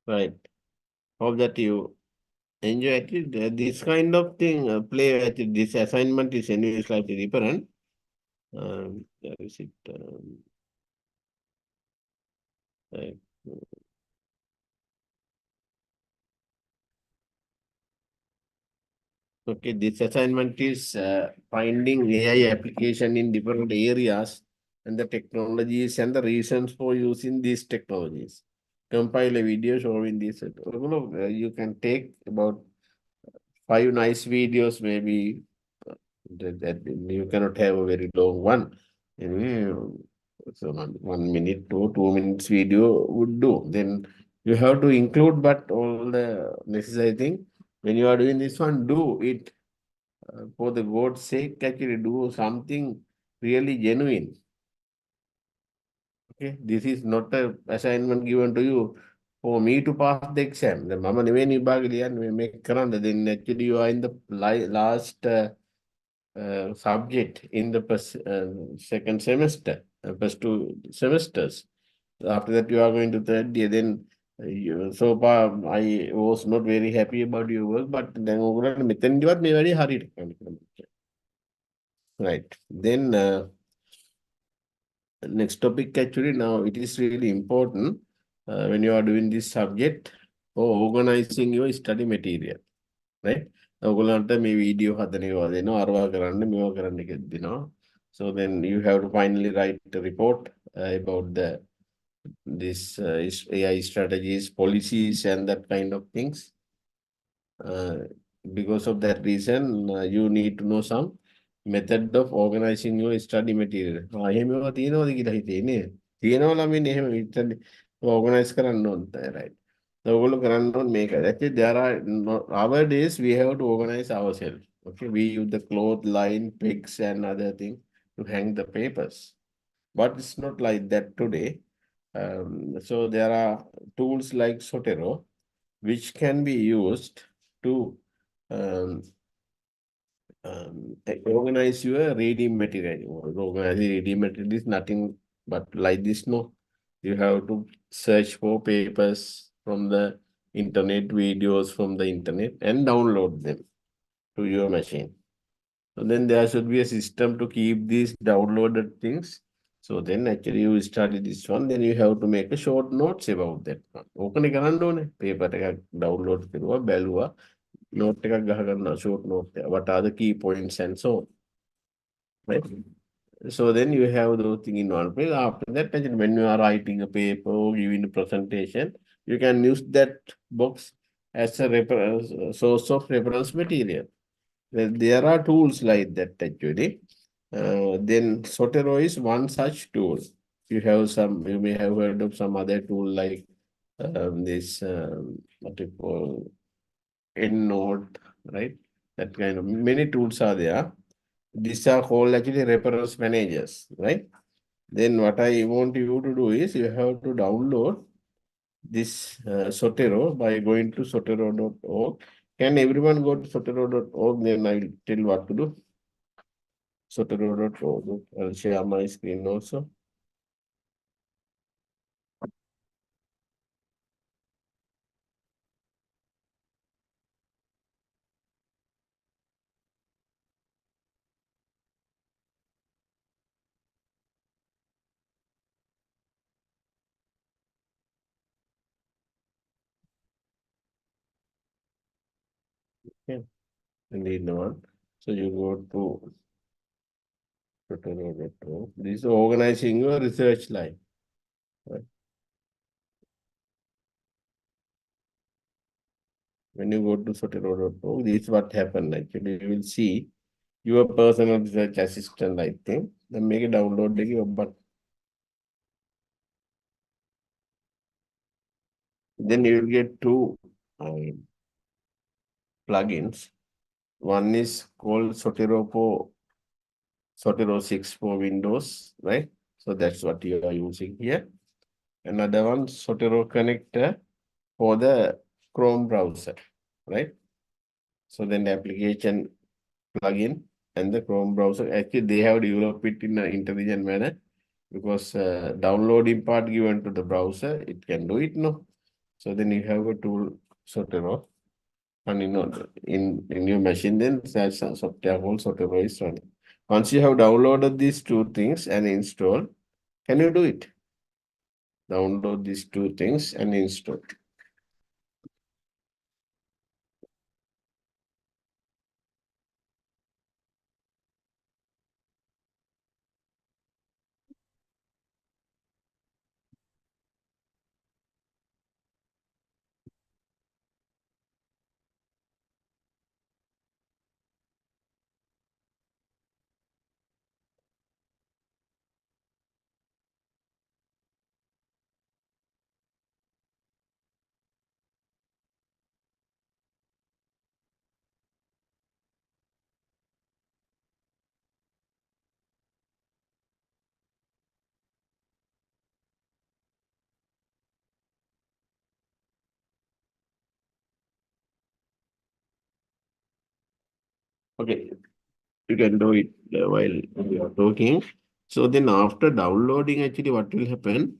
Right. Hope that you enjoy it. This kind of thing, play at this assignment is anyway slightly different. Where is it? Right. Okay, this assignment is finding AI application in different areas and the technologies and the reasons for using these technologies. Compile a video showing this. You can take about 5 nice videos, maybe that you cannot have a very long one. Anyway, so 1 minute to 2 minutes video would do. Then you have to include, but all the necessary thing. When you are doing this one, do it for the God's sake. Actually, do something really genuine. Okay, this is not a assignment given to you for me to pass the exam. The mama නෙවෙයි විභාගෙ ලියන්න මේ මේක කරන්න. Then actually you are in the last subject in the second semester, first 2 semesters. After that, you are going to third year. Then so far, I was not very happy about your work, but then overall, මෙතනදිවත් මේ වැඩේ හරියට කරන්න කියලා. Right. Then next topic, actually, now it is really important when you are doing this subject or organizing your study material. Right? ඔයගොල්ලන්ට මේ video හදනවා දෙනවා අරවා කරන්න මේවා කරන්න කියලා දෙනවා. So then you have to finally write a report about this AI strategies, policies, and that kind of things. Because of that reason, you need to know some method of organizing your study material. එහෙමවා තියෙනවද කියලා හිතේ නේ. තියෙනවා ළමින් එහෙම විතරනේ organize කරන්න ඕනේ. Right. ඔයගොල්ලෝ කරන්න ඕනේ මේක. Actually, there are nowadays we have to organize ourselves. Okay, we use the cloth line, pegs, and other things to hang the papers. But it's not like that today. So there are tools like Sotero, which can be used to organize your reading material. Organize reading material is nothing but like this, no. You have to search for papers from the internet, videos from the internet, and download them to your machine. So then there should be a system to keep these downloaded things. So then actually you study this one, then you have to make a short notes about that one. ඕකනේ කරන්න ඕනේ. Paper එකක් download කරුවා බැලුවා. Note එකක් ගහගන්නවා short note. What are the key points and so on. Right? So then you have those things in one place. After that, when you are writing a paper or giving a presentation, you can use that box as a source of reference material. Well, there are tools like that actually. Then Sotero is one such tool. You may have heard of some other tool like this, what you call EndNote, right? That kind of many tools are there. These are called actually reference managers, right? Then what I want you to do is you have to download this Sotero by going to sotero.org. Can everyone go to sotero.org? Then I will tell what to do. Sotero.org. I'll share my screen also. Okay. I need the one. So you go to sotero.org. This is organizing your research line. Right? When you go to sotero.org, this is what happened actually. You will see your personal research assistant, I think. Then make a download, but then you will get two plugins. One is called Sotero 6 for Windows, right? So that's what you are using here. Another one, Sotero connector for the Chrome browser, right? So then the application plugin and the Chrome browser, actually they have developed it in an intelligent manner because downloading part given to the browser, it can do it, no? So then you have a tool, Sotero, and in your machine, then that's a software called Sotero is running. Once you have downloaded these two things and install, can you do it? Download these two things and install. Okay, you can do it while we are talking. So then after downloading, actually what will happen?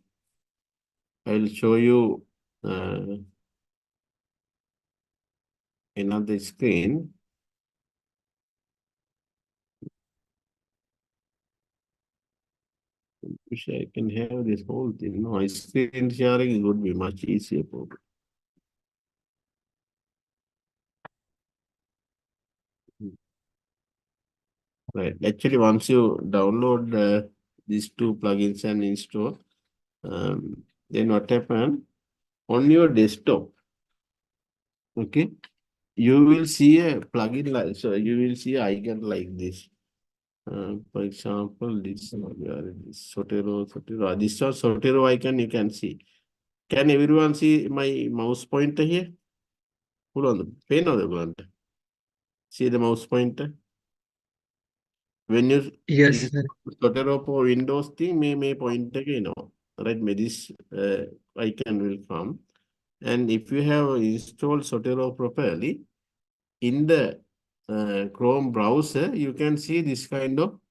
I'll show you another screen. Wish I can have this whole thing. No, screen sharing would be much easier for me. Right. Actually, once you download these two plugins and install, then what happen on your desktop? Okay, you will see a plugin like so. You will see icon like this. For example, this Sotero. This is Sotero icon. You can see. Can everyone see my mouse pointer here? Pull on the pen or the blunt. See the mouse pointer. When you Yes, sir. Sotero for Windows thing, may point again, right? May this icon will come. And if you have installed Sotero properly, in the Chrome browser, you can see this kind of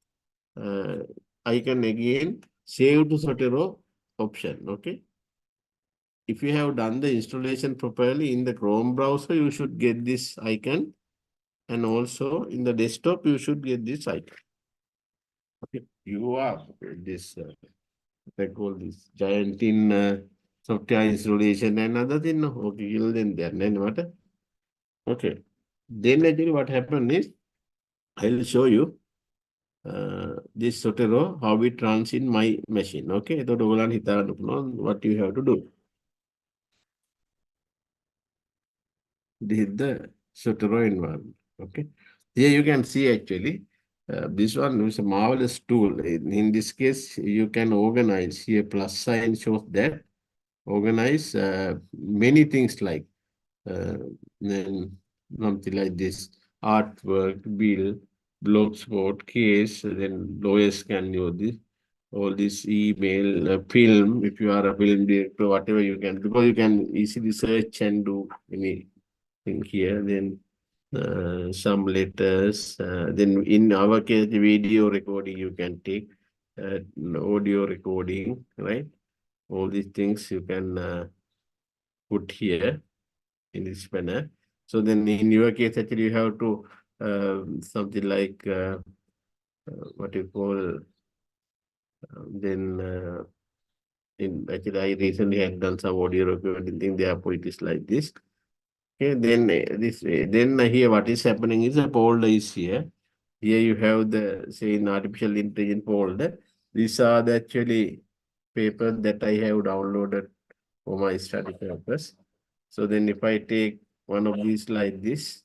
icon again, save to Sotero option, okay? If you have done the installation properly in the Chrome browser, you should get this icon. And also in the desktop, you should get this icon. Okay, you are this, they call this giant in software installation and other thing. No? Okay, then what? Okay. Then actually what happened is, I'll show you. this Sotero, how it runs in my machine. Okay, so what you have to do. This is the Sotero environment. Okay, here you can see actually this one is a marvelous tool. In this case, you can organize here. Plus sign shows that organize many things like uh, then something like this artwork, bill, blogspot, case, then lawyers can use this. All this email, film, if you are a film director, whatever you can, because you can easily search and do anything here. Then some letters. Then in our case, the video recording you can take, audio recording, right? All these things you can put here in this manner. So then in your case, actually you have to something like what you call then in actually I recently had done some audio recording thing, therefore it is like this. Okay, then then here what is happening is a folder is here. Here you have the say in artificial intelligence folder. These are the actually papers that I have downloaded for my study purpose. So then if I take one of these like this,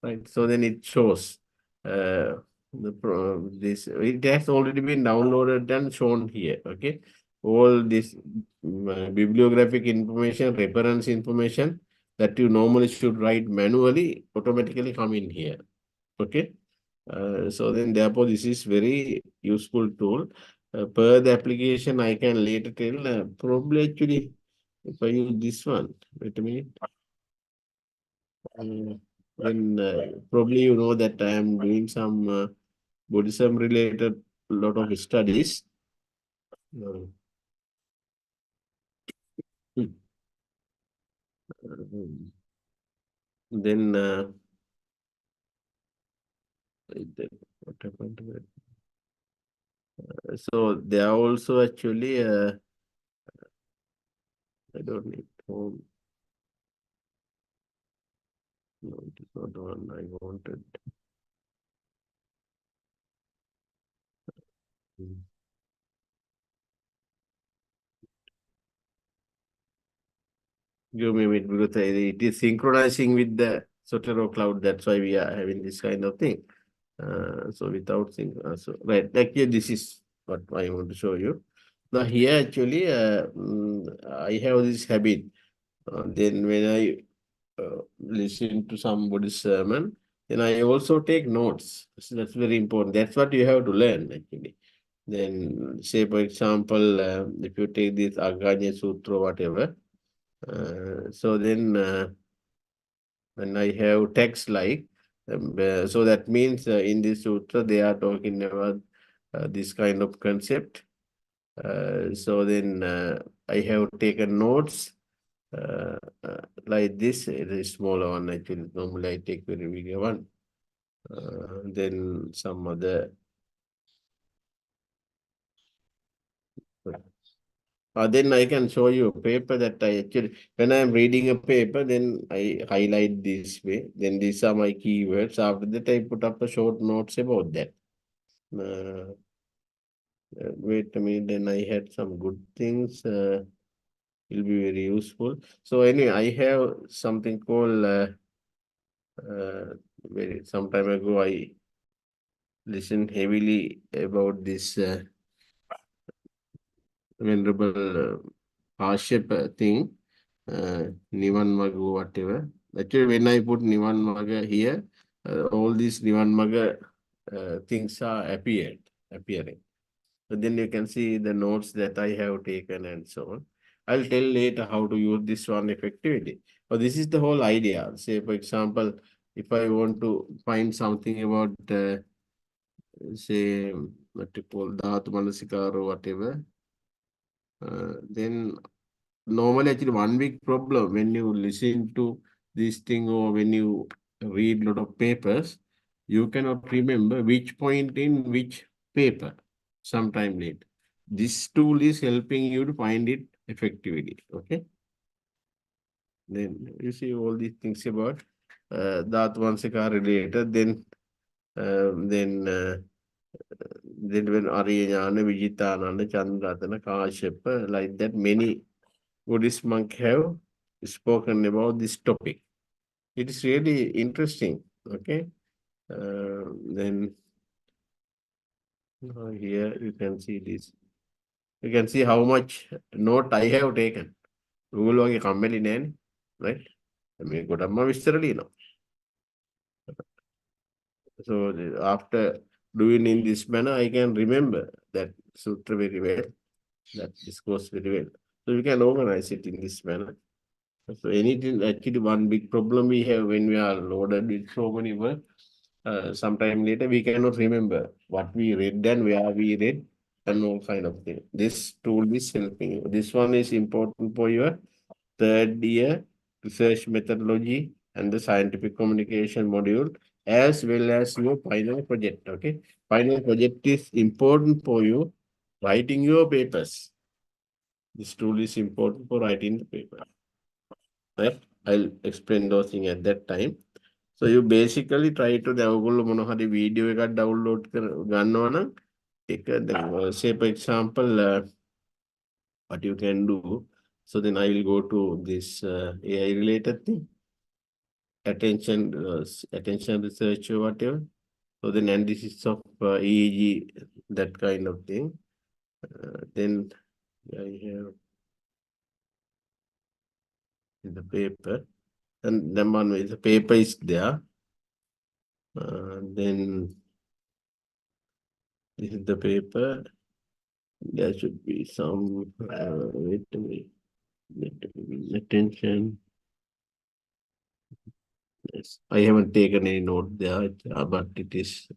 right? So then it shows this it has already been downloaded and shown here. Okay, all this bibliographic information, reference information that you normally should write manually automatically come in here. Okay. So then therefore this is very useful tool. Per the application I can later tell probably actually if I use this one, wait a minute. Then probably you know that I am doing some Buddhism related lot of studies. Uh, hmm. Then what happened to it? So they are also actually I don't need home. No, it is not the one I wanted. Hmm. Give me a minute because it is synchronizing with the Sotero cloud. That's why we are having this kind of thing. So without sync, so right, actually this is what I want to show you. Now here actually, I have this habit. Then when I listen to somebody's sermon, then I also take notes. So that's very important. That's what you have to learn actually. Then say for example, if you take this Aganya Sutra or whatever, so then when I have text like, so that means in this sutra they are talking about this kind of concept. So then I have taken notes uh, like this. It is smaller one actually. Normally I take very bigger one. Then some other. Then I can show you a paper that I actually, when I am reading a paper, then I highlight this way. Then these are my keywords. After that, I put up a short notes about that. Wait a minute, then I had some good things. Will be very useful. So anyway, I have something called very some time ago. I listened heavily about this venerable hardship thing, Nivan Magu, whatever. Actually, when I put Nivan Maga here, all these Nivan Maga things are appearing. So then you can see the notes that I have taken and so on. I'll tell later how to use this one effectively. But this is the whole idea. Say, for example, if I want to find something about, say, what you call Dhatu Manasikar or whatever, then normally actually 1 week problem when you listen to this thing or when you read lot of papers, you cannot remember which point in which paper sometime later. This tool is helping you to find it effectively. Okay. Then you see all these things about that once a car related, then then when Ariana, Vijitana, Chandratana, Kashyapa, like that, many Buddhist monks have spoken about this topic. It is really interesting. Okay. Then here you can see this. You can see how much note I have taken. Google වගේ කම්මැලි නෑනේ. Right? මේ ගොඩක්ම විස්තර ලියනවා. So after doing in this manner, I can remember that sutra very well, that discourse very well. So we can organize it in this manner. So anything, actually one big problem we have when we are loaded with so many work, sometime later we cannot remember what we read and where we read and all kind of thing. This tool is helping you. This one is important for your third year research methodology and the scientific communication module, as well as your final project. Okay. Final project is important for you writing your papers. This tool is important for writing the paper. Right? I'll explain those things at that time. So you basically try to the ඔයගොල්ලෝ මොන හරි video එකක් download ගන්නවා නම් say for example what you can do. So then I will go to this AI related thing, attention research or whatever. So then analysis of EEG, that kind of thing. Then I have the paper, and then one way the paper is there. Then this is the paper. There should be some wait a minute, attention. Yes, I haven't taken any note there, but it is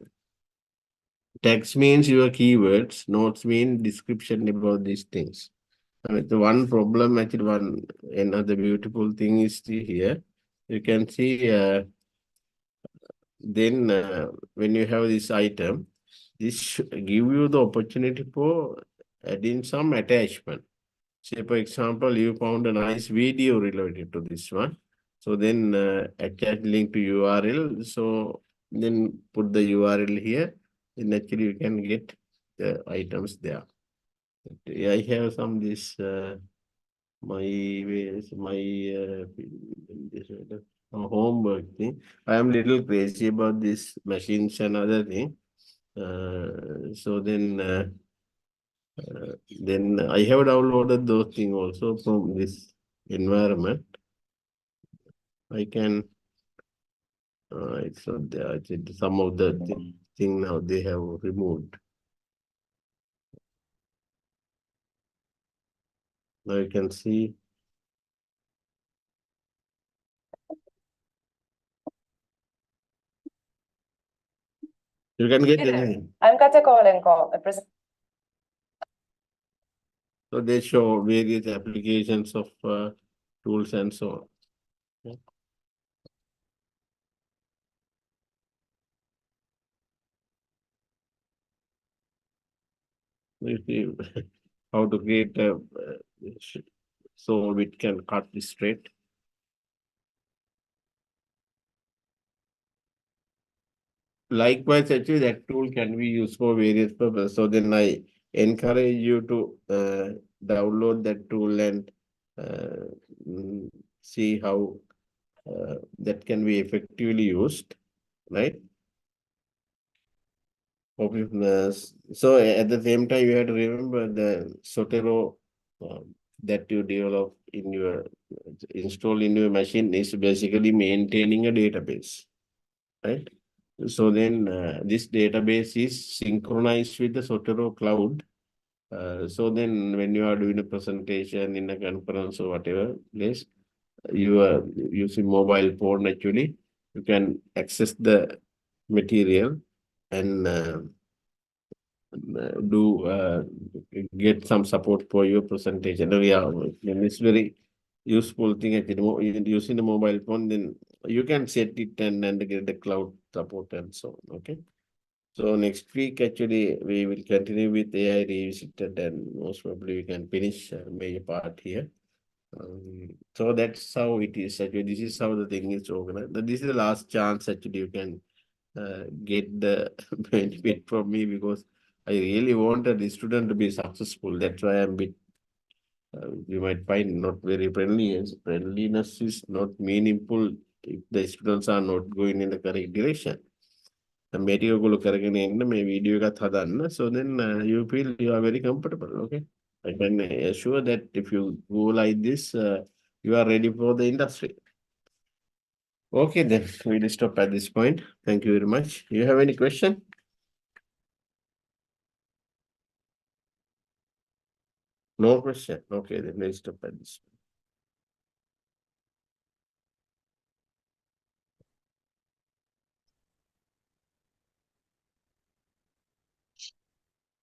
text means your keywords, notes mean description about these things. I mean, the one problem, actually, another beautiful thing is here. You can see then when you have this item, this give you the opportunity for adding some attachment. Say, for example, you found a nice video related to this one. So then attach link to URL. So then put the URL here. Then actually you can get the items there. I have some this homework thing. I am little crazy about this machines and other thing. So then I have downloaded those things also from this environment. I can it's not there. Some of the thing now they have removed. Now you can see. You can get anything. I'm Katekolenko, a present. So they show various applications of tools and so on. Yeah. You see how to create so it can cut this straight. Likewise, actually, that tool can be used for various purposes. So then I encourage you to download that tool and see how that can be effectively used, right? So at the same time, you have to remember the Sotero that you develop in your install in your machine is basically maintaining a database, right? So then this database is synchronized with the Sotero cloud. So then when you are doing a presentation in a conference or whatever place, you are using mobile phone actually, you can access the material and get some support for your presentation. Yeah, it's very useful thing. Using the mobile phone, then you can set it and get the cloud support and so on. Okay. So next week, actually, we will continue with AI Revisited, and most probably we can finish a major part here. So that's how it is. Actually, this is how the thing is organized. This is the last chance actually you can get the benefit from me, because I really wanted the student to be successful. That's why I'm bit. You might find not very friendly. Friendliness is not meaningful if the students are not going in the correct direction. මේටික ඔයගොල්ලෝ කරගෙන එන්න මේ video එකත් හදන්න. So then you feel you are very comfortable. Okay. I can assure that if you go like this, you are ready for the industry. Okay, then we'll stop at this point. Thank you very much. You have any question? No question. Okay, then we'll stop at this point.